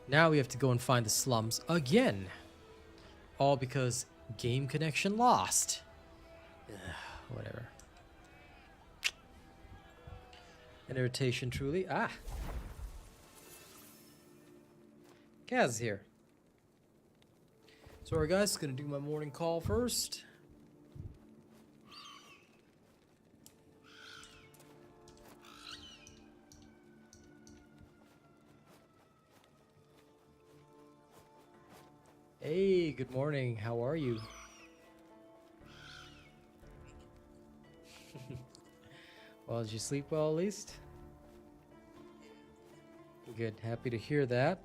Now we have to go and find the slums again. All because game connection lost. Ugh, whatever. An irritation truly. Ah! Kaz is here. Sorry guys, gonna do my morning call first. Hey, good morning. How are you? Well, did you sleep well at least? Good. Happy to hear that.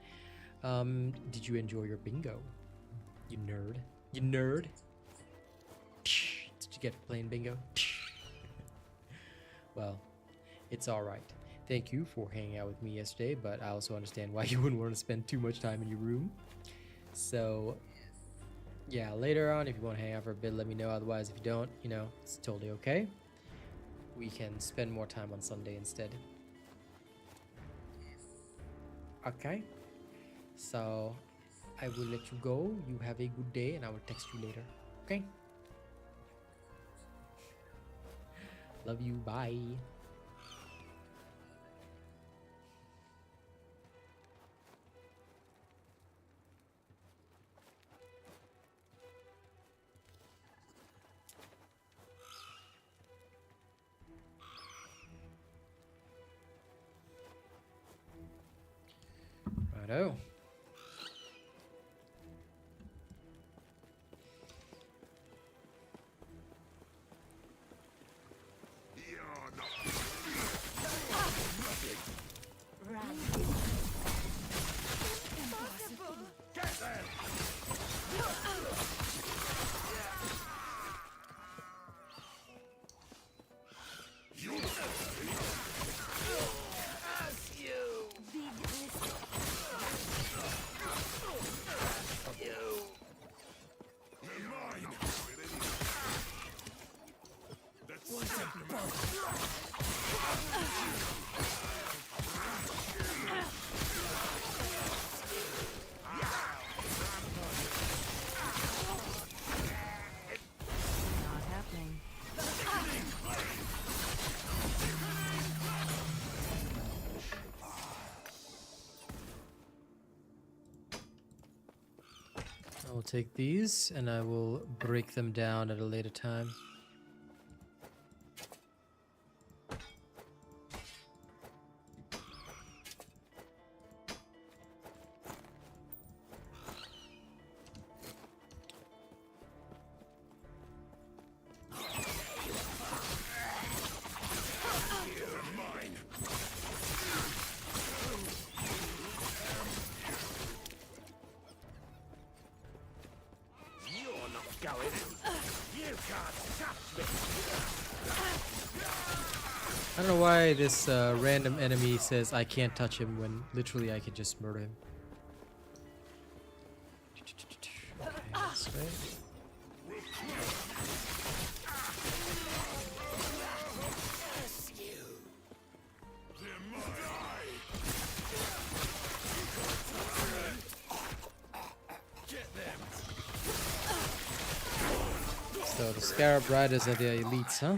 Did you enjoy your bingo? You nerd. You nerd. Did you get playing bingo? Well, it's alright. Thank you for hanging out with me yesterday, but I also understand why you wouldn't want to spend too much time in your room. So, yeah, later on, if you want to hang out for a bit, let me know. Otherwise, if you don't, you know, it's totally okay. We can spend more time on Sunday instead. Okay. So, I will let you go. You have a good day, and I will text you later. Okay? Love you. Bye. Righto. I will take these and I will break them down at a later time. I don't know why this random enemy says I can't touch him when literally I could just murder him. Okay, this way. So the Scarab Riders are the elites, huh?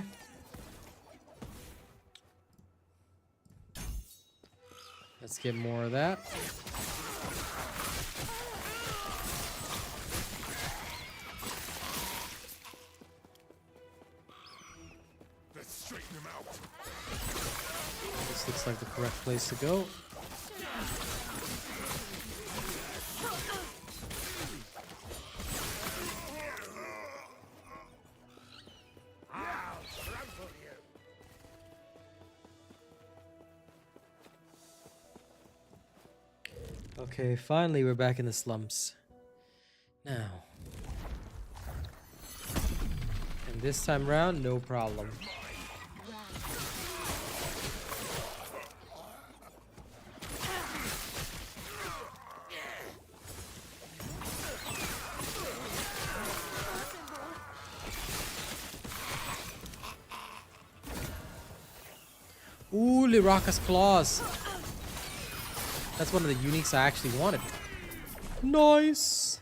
Let's get more of that. Let's straighten him out. This looks like the correct place to go. Okay, finally we're back in the slums. Now. And this time around, no problem. Holy Raucous Claws. That's one of the uniques I actually wanted. Nice.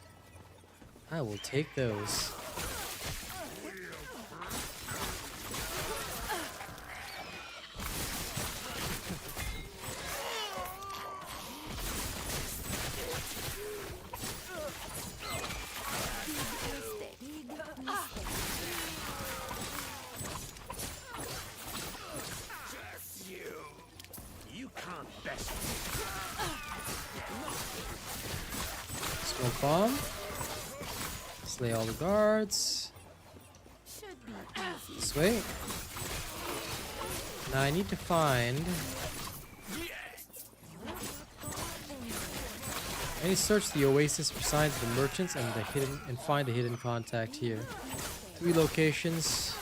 I will take those. Smoke bomb. Slay all the guards. This way. Now I need to find. I need to search the oasis for signs of the merchants and the hidden and find the hidden contact here. 3 locations.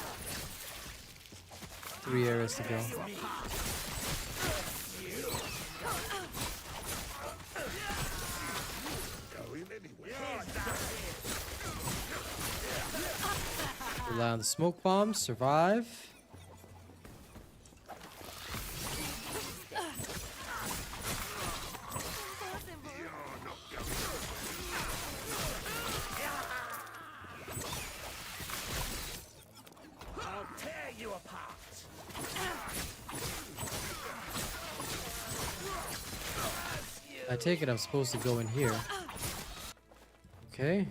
3 areas to go. Rely on the smoke bombs, survive. I'll tear you apart. I take it I'm supposed to go in here. Okay.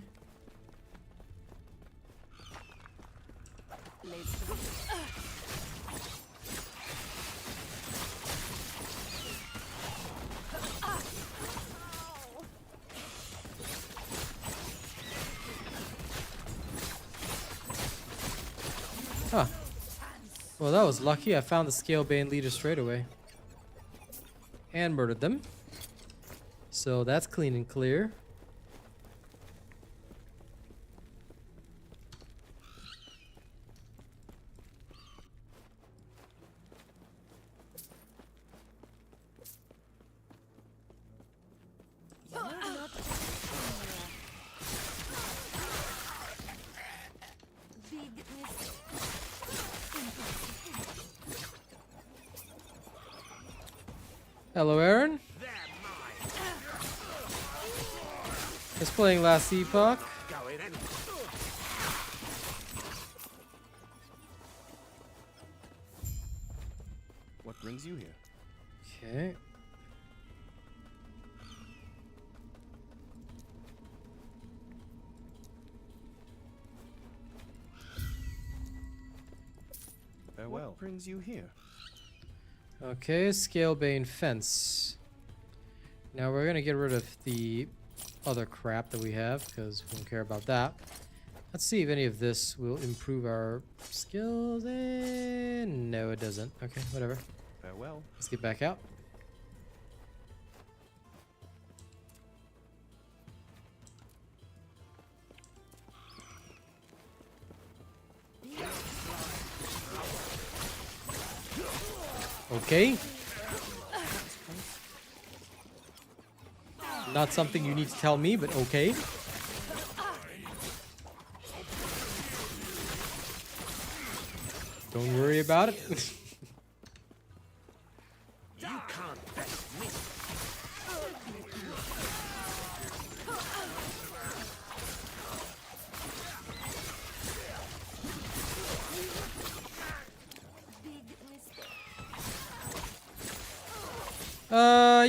Huh. Well, that was lucky. I found the Scalebane leader straight away. And murdered them. So that's clean and clear. Hello, Aaron. Just playing Last Epoch. What brings you here? Okay. Farewell. What brings you here? Okay, Scalebane fence. Now we're gonna get rid of the other crap that we have because we don't care about that. Let's see if any of this will improve our skills. No, it doesn't. Okay, whatever. Farewell. Let's get back out. Okay. Not something you need to tell me, but okay. Don't worry about it. You can't best me.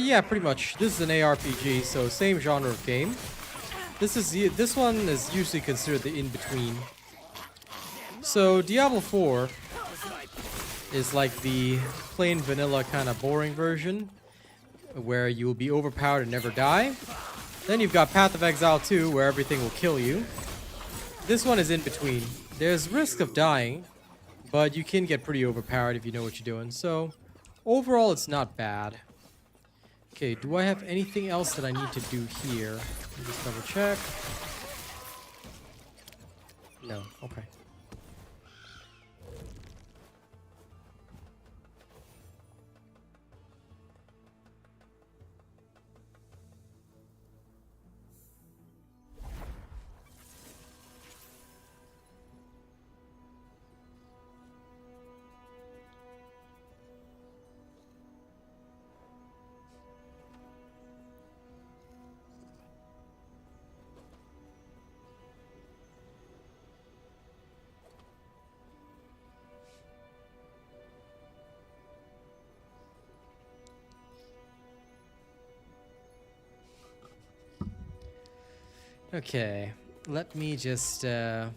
Yeah, pretty much. This is an ARPG, so same genre of game. This one is usually considered the in-between. So Diablo 4 is like the plain vanilla kind of boring version, where you will be overpowered and never die. Then you've got Path of Exile 2, where everything will kill you. This one is in between. There's risk of dying, but you can get pretty overpowered if you know what you're doing. So overall, it's not bad. Okay, do I have anything else that I need to do here? Let me just double check. No, okay. Okay, let me just. Yeah.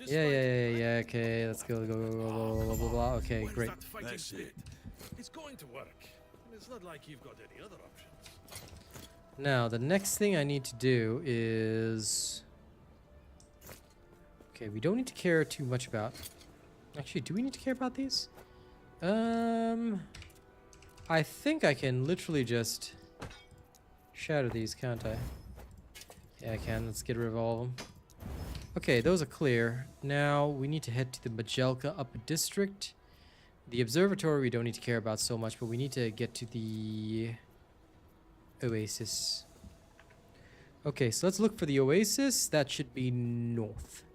Okay, let's go. Blah blah blah. Okay, great. That's it. It's going to work. It's not like you've got any other options. Now, the next thing I need to do is... Okay, we don't need to care too much about... Actually, do we need to care about these? I think I can literally just shatter these, can't I? Yeah, I can. Let's get rid of all of them. Okay, those are clear. Now, we need to head to the Majelka Upper District. The observatory we don't need to care about so much, but we need to get to the... Oasis. Okay, so let's look for the Oasis. That should be north.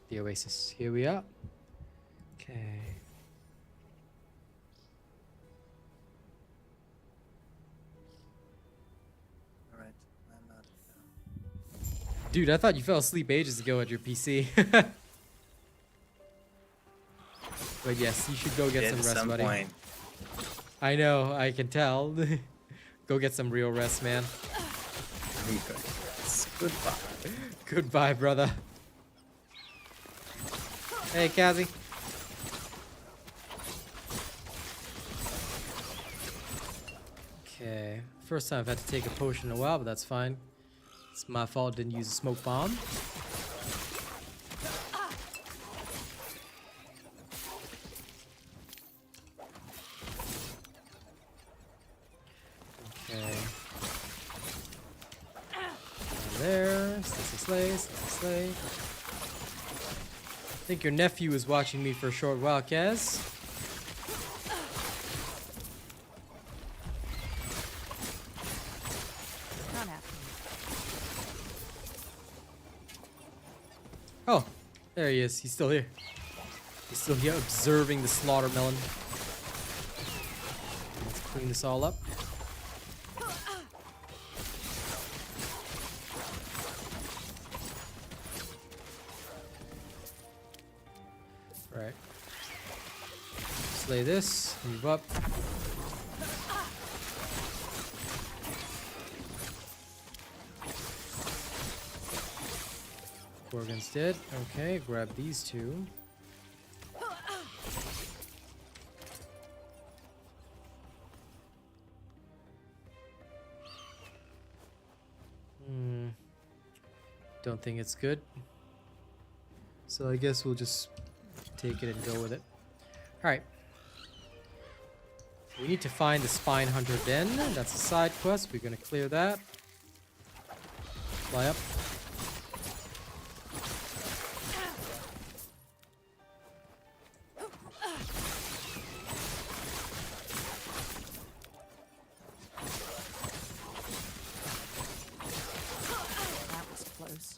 The Oasis. Here we are. Okay. Alright, I'm out of Dude, I thought you fell asleep ages ago at your PC. But yes, you should go get some rest, buddy. Point. I know, I can tell. Go get some real rest, man. Goodbye. Goodbye, brother. Hey, Kazzy. Okay. First time I've had to take a potion in a while, but that's fine. It's my fault, didn't use a smoke bomb. Okay. Down there. Slay. I think your nephew is watching me for a short while, Kaz. Not happening. Oh, there he is. He's still here. He's still here observing the slaughter melon. Let's clean this all up. Right. Slay this. Move up. Gorgon's dead. Okay, grab these two. Don't think it's good. So I guess we'll just take it and go with it. Alright. We need to find the Spine Hunter Den. That's a side quest. We're going to clear that. Fly up. That was close.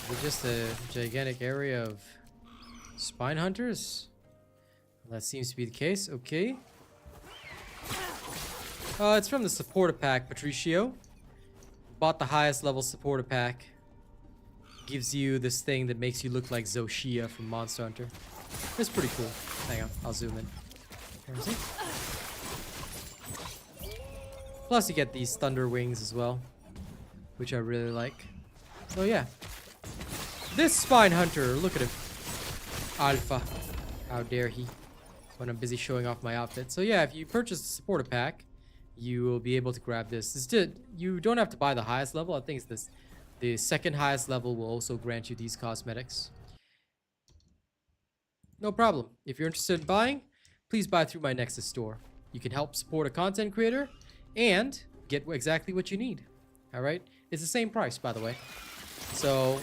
Is it just a gigantic area of spine hunters? Well, that seems to be the case. Okay. It's from the supporter pack, Patricio. Bought the highest level supporter pack. Gives you this thing that makes you look like Zoshia from Monster Hunter. It's pretty cool. Hang on, I'll zoom in. Here, see? Plus you get these thunder wings as well, which I really like. So yeah. This Spine Hunter, look at him. Alpha. How dare he. When I'm busy showing off my outfit. So yeah, if you purchase the supporter pack, you will be able to grab this. You don't have to buy the highest level. I think it's this. The second highest level will also grant you these cosmetics. No problem. If you're interested in buying, please buy through my Nexus store. You can help support a content creator and get exactly what you need. Alright? It's the same price, by the way. So,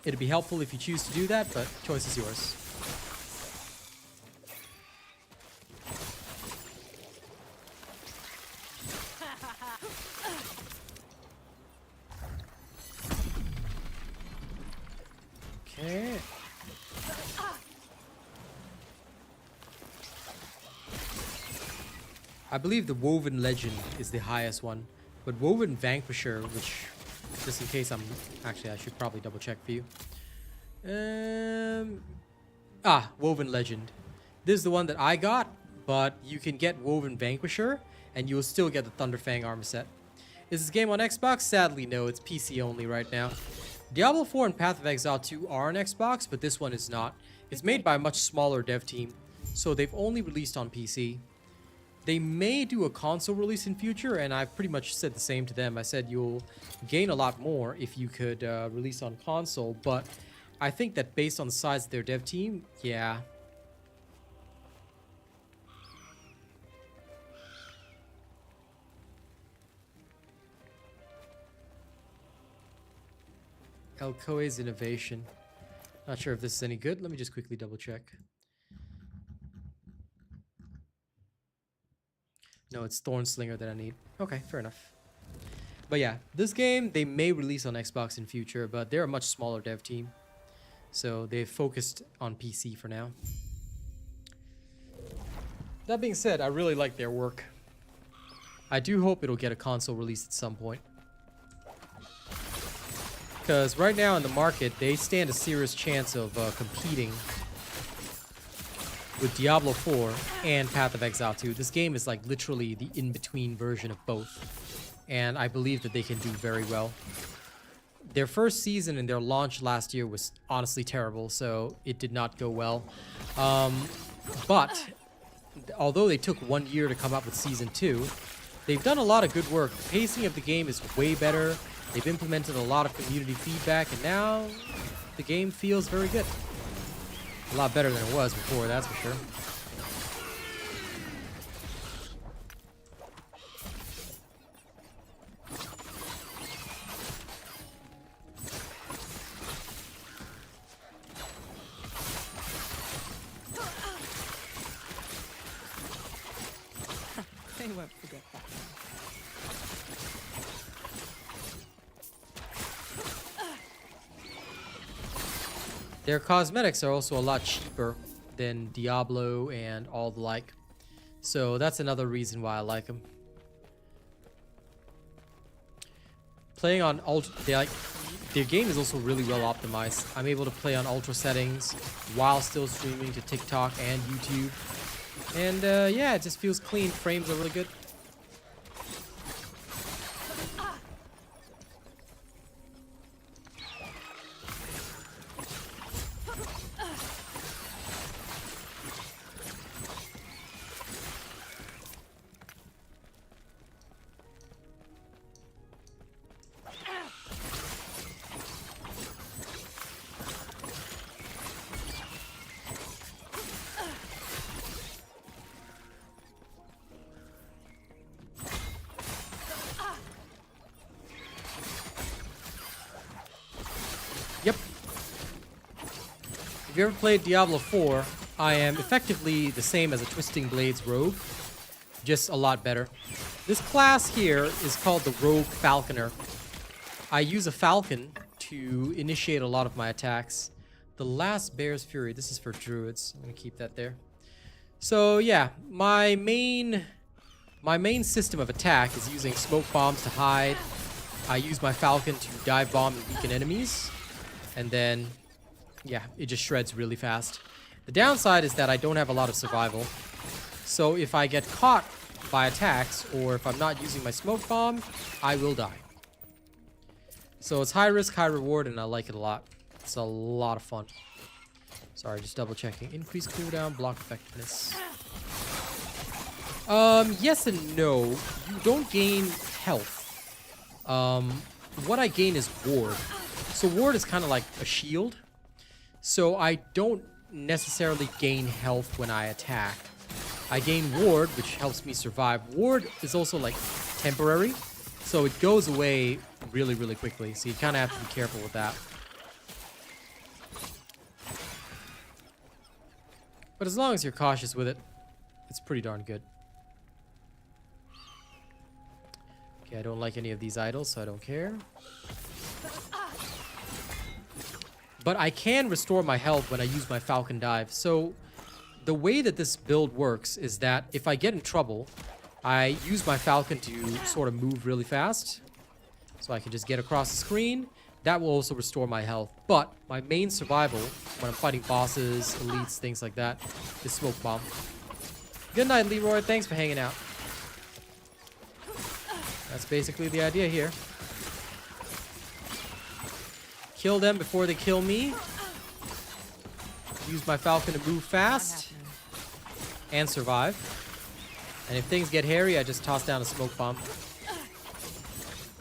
it'd be helpful if you choose to do that, but choice is yours. Okay. I believe the Woven Legend is the highest one, but Woven Vanquisher, which Just in case I'm... Actually, I should probably double check for you. Woven Legend. This is the one that I got, but you can get Woven Vanquisher, and you'll still get the Thunderfang armor set. Is this game on Xbox? Sadly, no. It's PC only right now. Diablo 4 and Path of Exile 2 are on Xbox, but this one is not. It's made by a much smaller dev team, so they've only released on PC. They may do a console release in future, and I've pretty much said the same to them. I said you'll gain a lot more if you could release on console, but I think that based on the size of their dev team, yeah. El Coe's Innovation. Not sure if this is any good. Let me just quickly double check. No, it's Thornslinger that I need. Okay, fair enough. But yeah, this game, they may release on Xbox in future, but they're a much smaller dev team. So they've focused on PC for now. That being said, I really like their work. I do hope it'll get a console release at some point. Because right now in the market, they stand a serious chance of competing with Diablo 4 and Path of Exile 2. This game is like literally the in-between version of both. And I believe that they can do very well. Their first season and their launch last year was honestly terrible, so it did not go well. But although they took 1 year to come up with Season 2, they've done a lot of good work. The pacing of the game is way better. They've implemented a lot of community feedback, and now the game feels very good. A lot better than it was before, that's for sure. They won't forget that. Their cosmetics are also a lot cheaper than Diablo and all the like. So that's another reason why I like them. Playing on ultra, their game is also really well optimized. I'm able to play on ultra settings while still streaming to TikTok and YouTube. And yeah, it just feels clean. Frames are really good. Yep. If you ever played Diablo 4, I am effectively the same as a Twisting Blades rogue, just a lot better. This class here is called the Rogue Falconeer. I use a falcon to initiate a lot of my attacks. The Last Bear's Fury, this is for druids. I'm gonna keep that there. So yeah, my main system of attack is using smoke bombs to hide. I use my falcon to dive bomb and weaken enemies. And then, yeah, it just shreds really fast. The downside is that I don't have a lot of survival. So if I get caught by attacks, or if I'm not using my smoke bomb, I will die. So it's high risk, high reward, and I like it a lot. It's a lot of fun. Sorry, just double checking. Increase cooldown, block effectiveness. Yes and no. You don't gain health. What I gain is ward. So ward is kind of like a shield. So I don't necessarily gain health when I attack. I gain ward, which helps me survive. Ward is also like temporary, so it goes away really, really quickly. So you kind of have to be careful with that. But as long as you're cautious with it, it's pretty darn good. Okay, I don't like any of these idols, so I don't care. But I can restore my health when I use my Falcon Dive. So the way that this build works is that if I get in trouble, I use my Falcon to sort of move really fast. So I can just get across the screen. That will also restore my health. But my main survival, when I'm fighting bosses, elites, things like that, is Smoke Bomb. Good night, Leroy. Thanks for hanging out. That's basically the idea here. Kill them before they kill me. Use my Falcon to move fast. And survive. And if things get hairy, I just toss down a Smoke Bomb.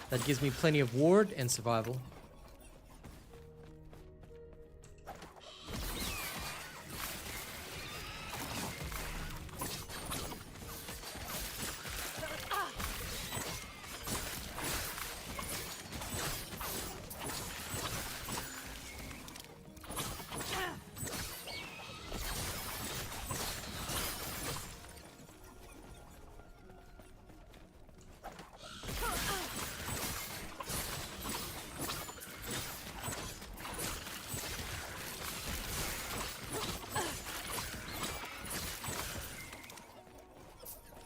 That gives me plenty of ward and survival.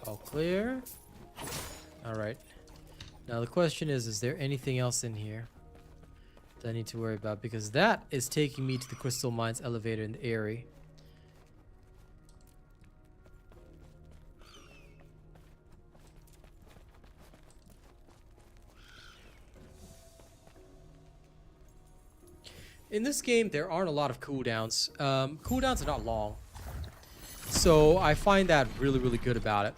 All clear. All right. Now the question is there anything else in here that I need to worry about? Because that is taking me to the Crystal Mines elevator in the Eyrie. In this game, there aren't a lot of cooldowns. Cooldowns are not long. So I find that really, really good about it.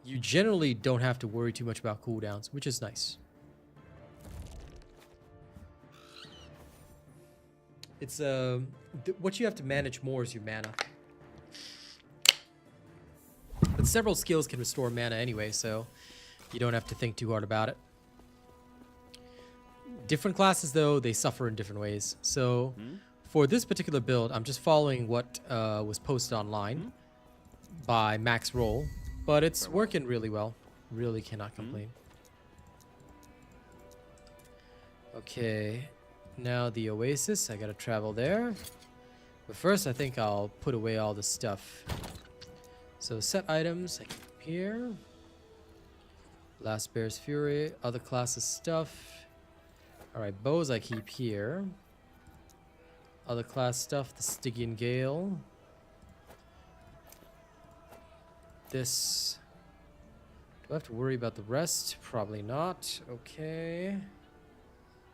You generally don't have to worry too much about cooldowns, which is nice. It's what you have to manage more is your mana. But several skills can restore mana anyway, so you don't have to think too hard about it. Different classes, though, they suffer in different ways. So for this particular build, I'm just following what was posted online by Maxroll, but it's working really well. Really cannot complain. Okay, now the Oasis. I gotta travel there. But first, I think I'll put away all this stuff. So set items, I keep here. Last Bear's Fury, other classes stuff. Alright, bows I keep here. Other class stuff, the Stygian Gale. This. Do I have to worry about the rest? Probably not. Okay.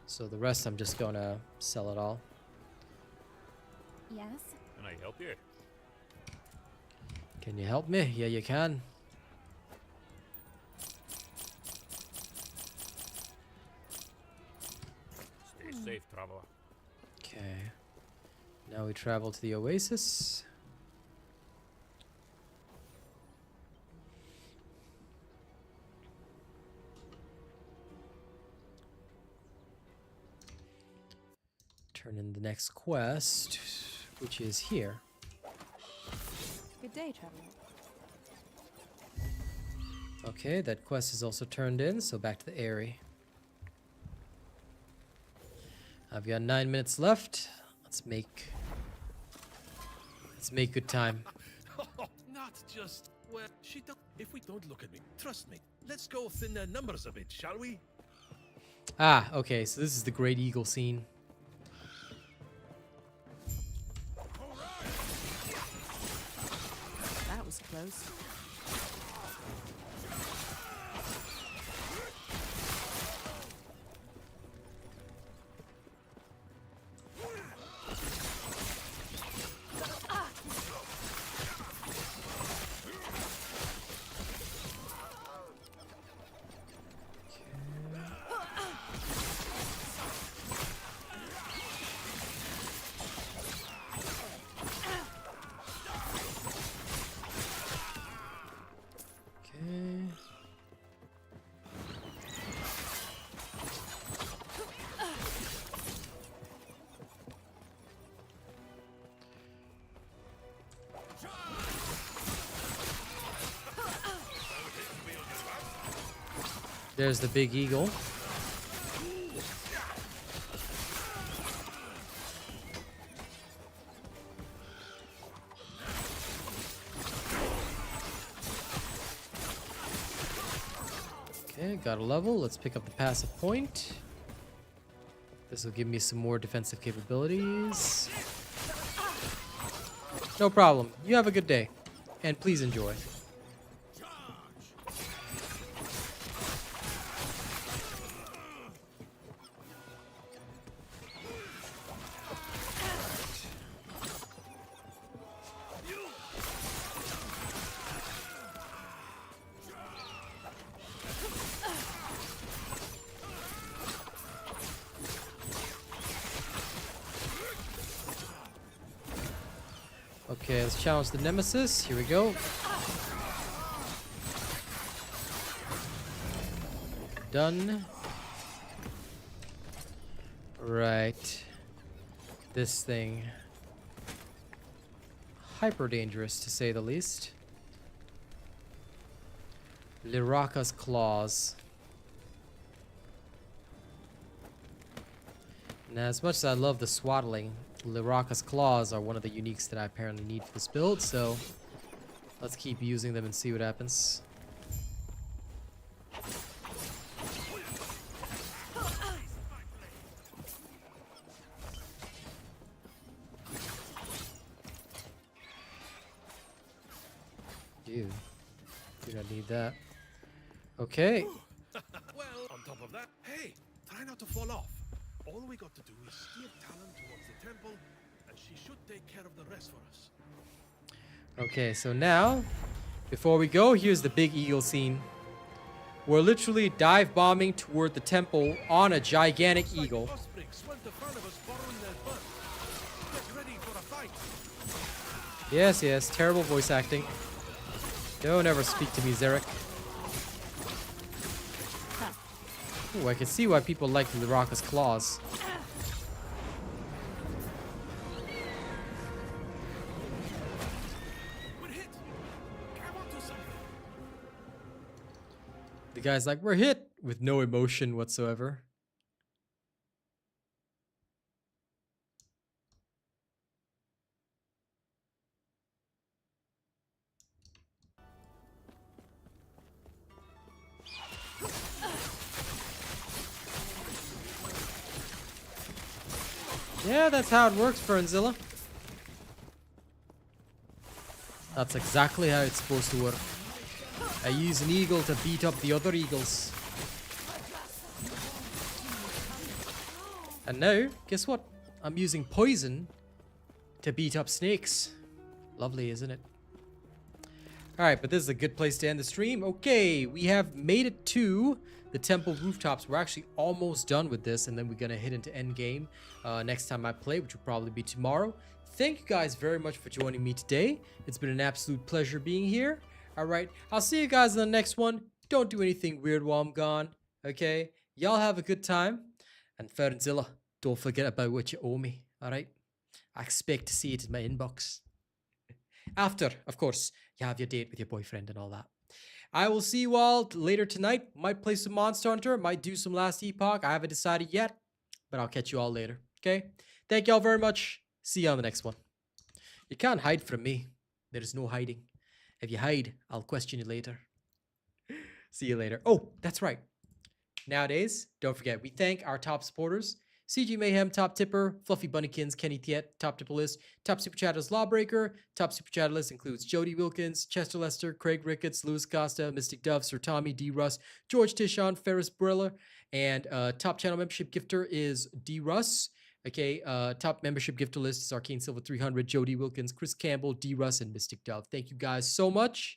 So the rest I'm just gonna sell it all. Yes? Can I help you? Can you help me? Yeah, you can. Stay safe, traveler. Okay. Now we travel to the Oasis. Turn in the next quest, which is here. Good day, traveler. Okay, that quest is also turned in, so back to the Eyrie. I've got 9 minutes left. Let's make good time. Not just well, if we don't look at me, trust me. Let's go thin their numbers a bit, shall we? Ah, okay, so this is the Great Eagle scene. That was close. There's the big eagle. Okay, got a level. Let's pick up the passive point. This will give me some more defensive capabilities. No problem. You have a good day. And please enjoy. Okay, let's challenge the Nemesis. Here we go. Done. Right. This thing. Hyper dangerous, to say the least. Lyraka's Claws. Now, as much as I love the swaddling, Lyraka's Claws are one of the uniques that I apparently need for this build, so let's keep using them and see what happens. Dude, do not need that. Okay. Well, on top of that, hey, try not to fall off. All we got to do is steer Talon towards the temple, and she should take care of the rest for us. Okay, so now, before we go, here's the big eagle scene. We're literally dive bombing toward the temple on a gigantic eagle. Yes, yes, terrible voice acting. Don't ever speak to me, Zarek. Ooh, I can see why people like Lyraka's Claws. The guy's like, we're hit, with no emotion whatsoever. Yeah, that's how it works, Fernzilla. That's exactly how it's supposed to work. I use an eagle to beat up the other eagles. And now, guess what? I'm using poison to beat up snakes. Lovely, isn't it? Alright, but this is a good place to end the stream. Okay, we have made it to the temple rooftops. We're actually almost done with this, and then we're gonna hit into endgame next time I play, which will probably be tomorrow. Thank you guys very much for joining me today. It's been an absolute pleasure being here. Alright, I'll see you guys in the next one. Don't do anything weird while I'm gone, okay? Y'all have a good time. And Fernzilla, don't forget about what you owe me, alright? I expect to see it in my inbox. After, of course, you have your date with your boyfriend and all that. I will see you all later tonight. Might play some Monster Hunter, might do some Last Epoch. I haven't decided yet, but I'll catch you all later, okay? Thank y'all very much. See you on the next one. You can't hide from me. There is no hiding. If you hide, I'll question you later. See you later. Oh, that's right. Nowadays, don't forget, we thank our top supporters. CG Mayhem, top tipper, Fluffy Bunnykins, Kenny Tiet, top tipper list, top super chatters, Lawbreaker, top super chatter list includes Jody Wilkins, Chester Lester, Craig Ricketts, Louis Costa, Mystic Dove, Sir Tommy, D. Russ, George Tishon, Ferris Briller, and top channel membership gifter is D. Russ. Okay, top membership gifter list is Arcane Silver 300, Jody Wilkins, Chris Campbell, D. Russ, and Mystic Dove. Thank you guys so much.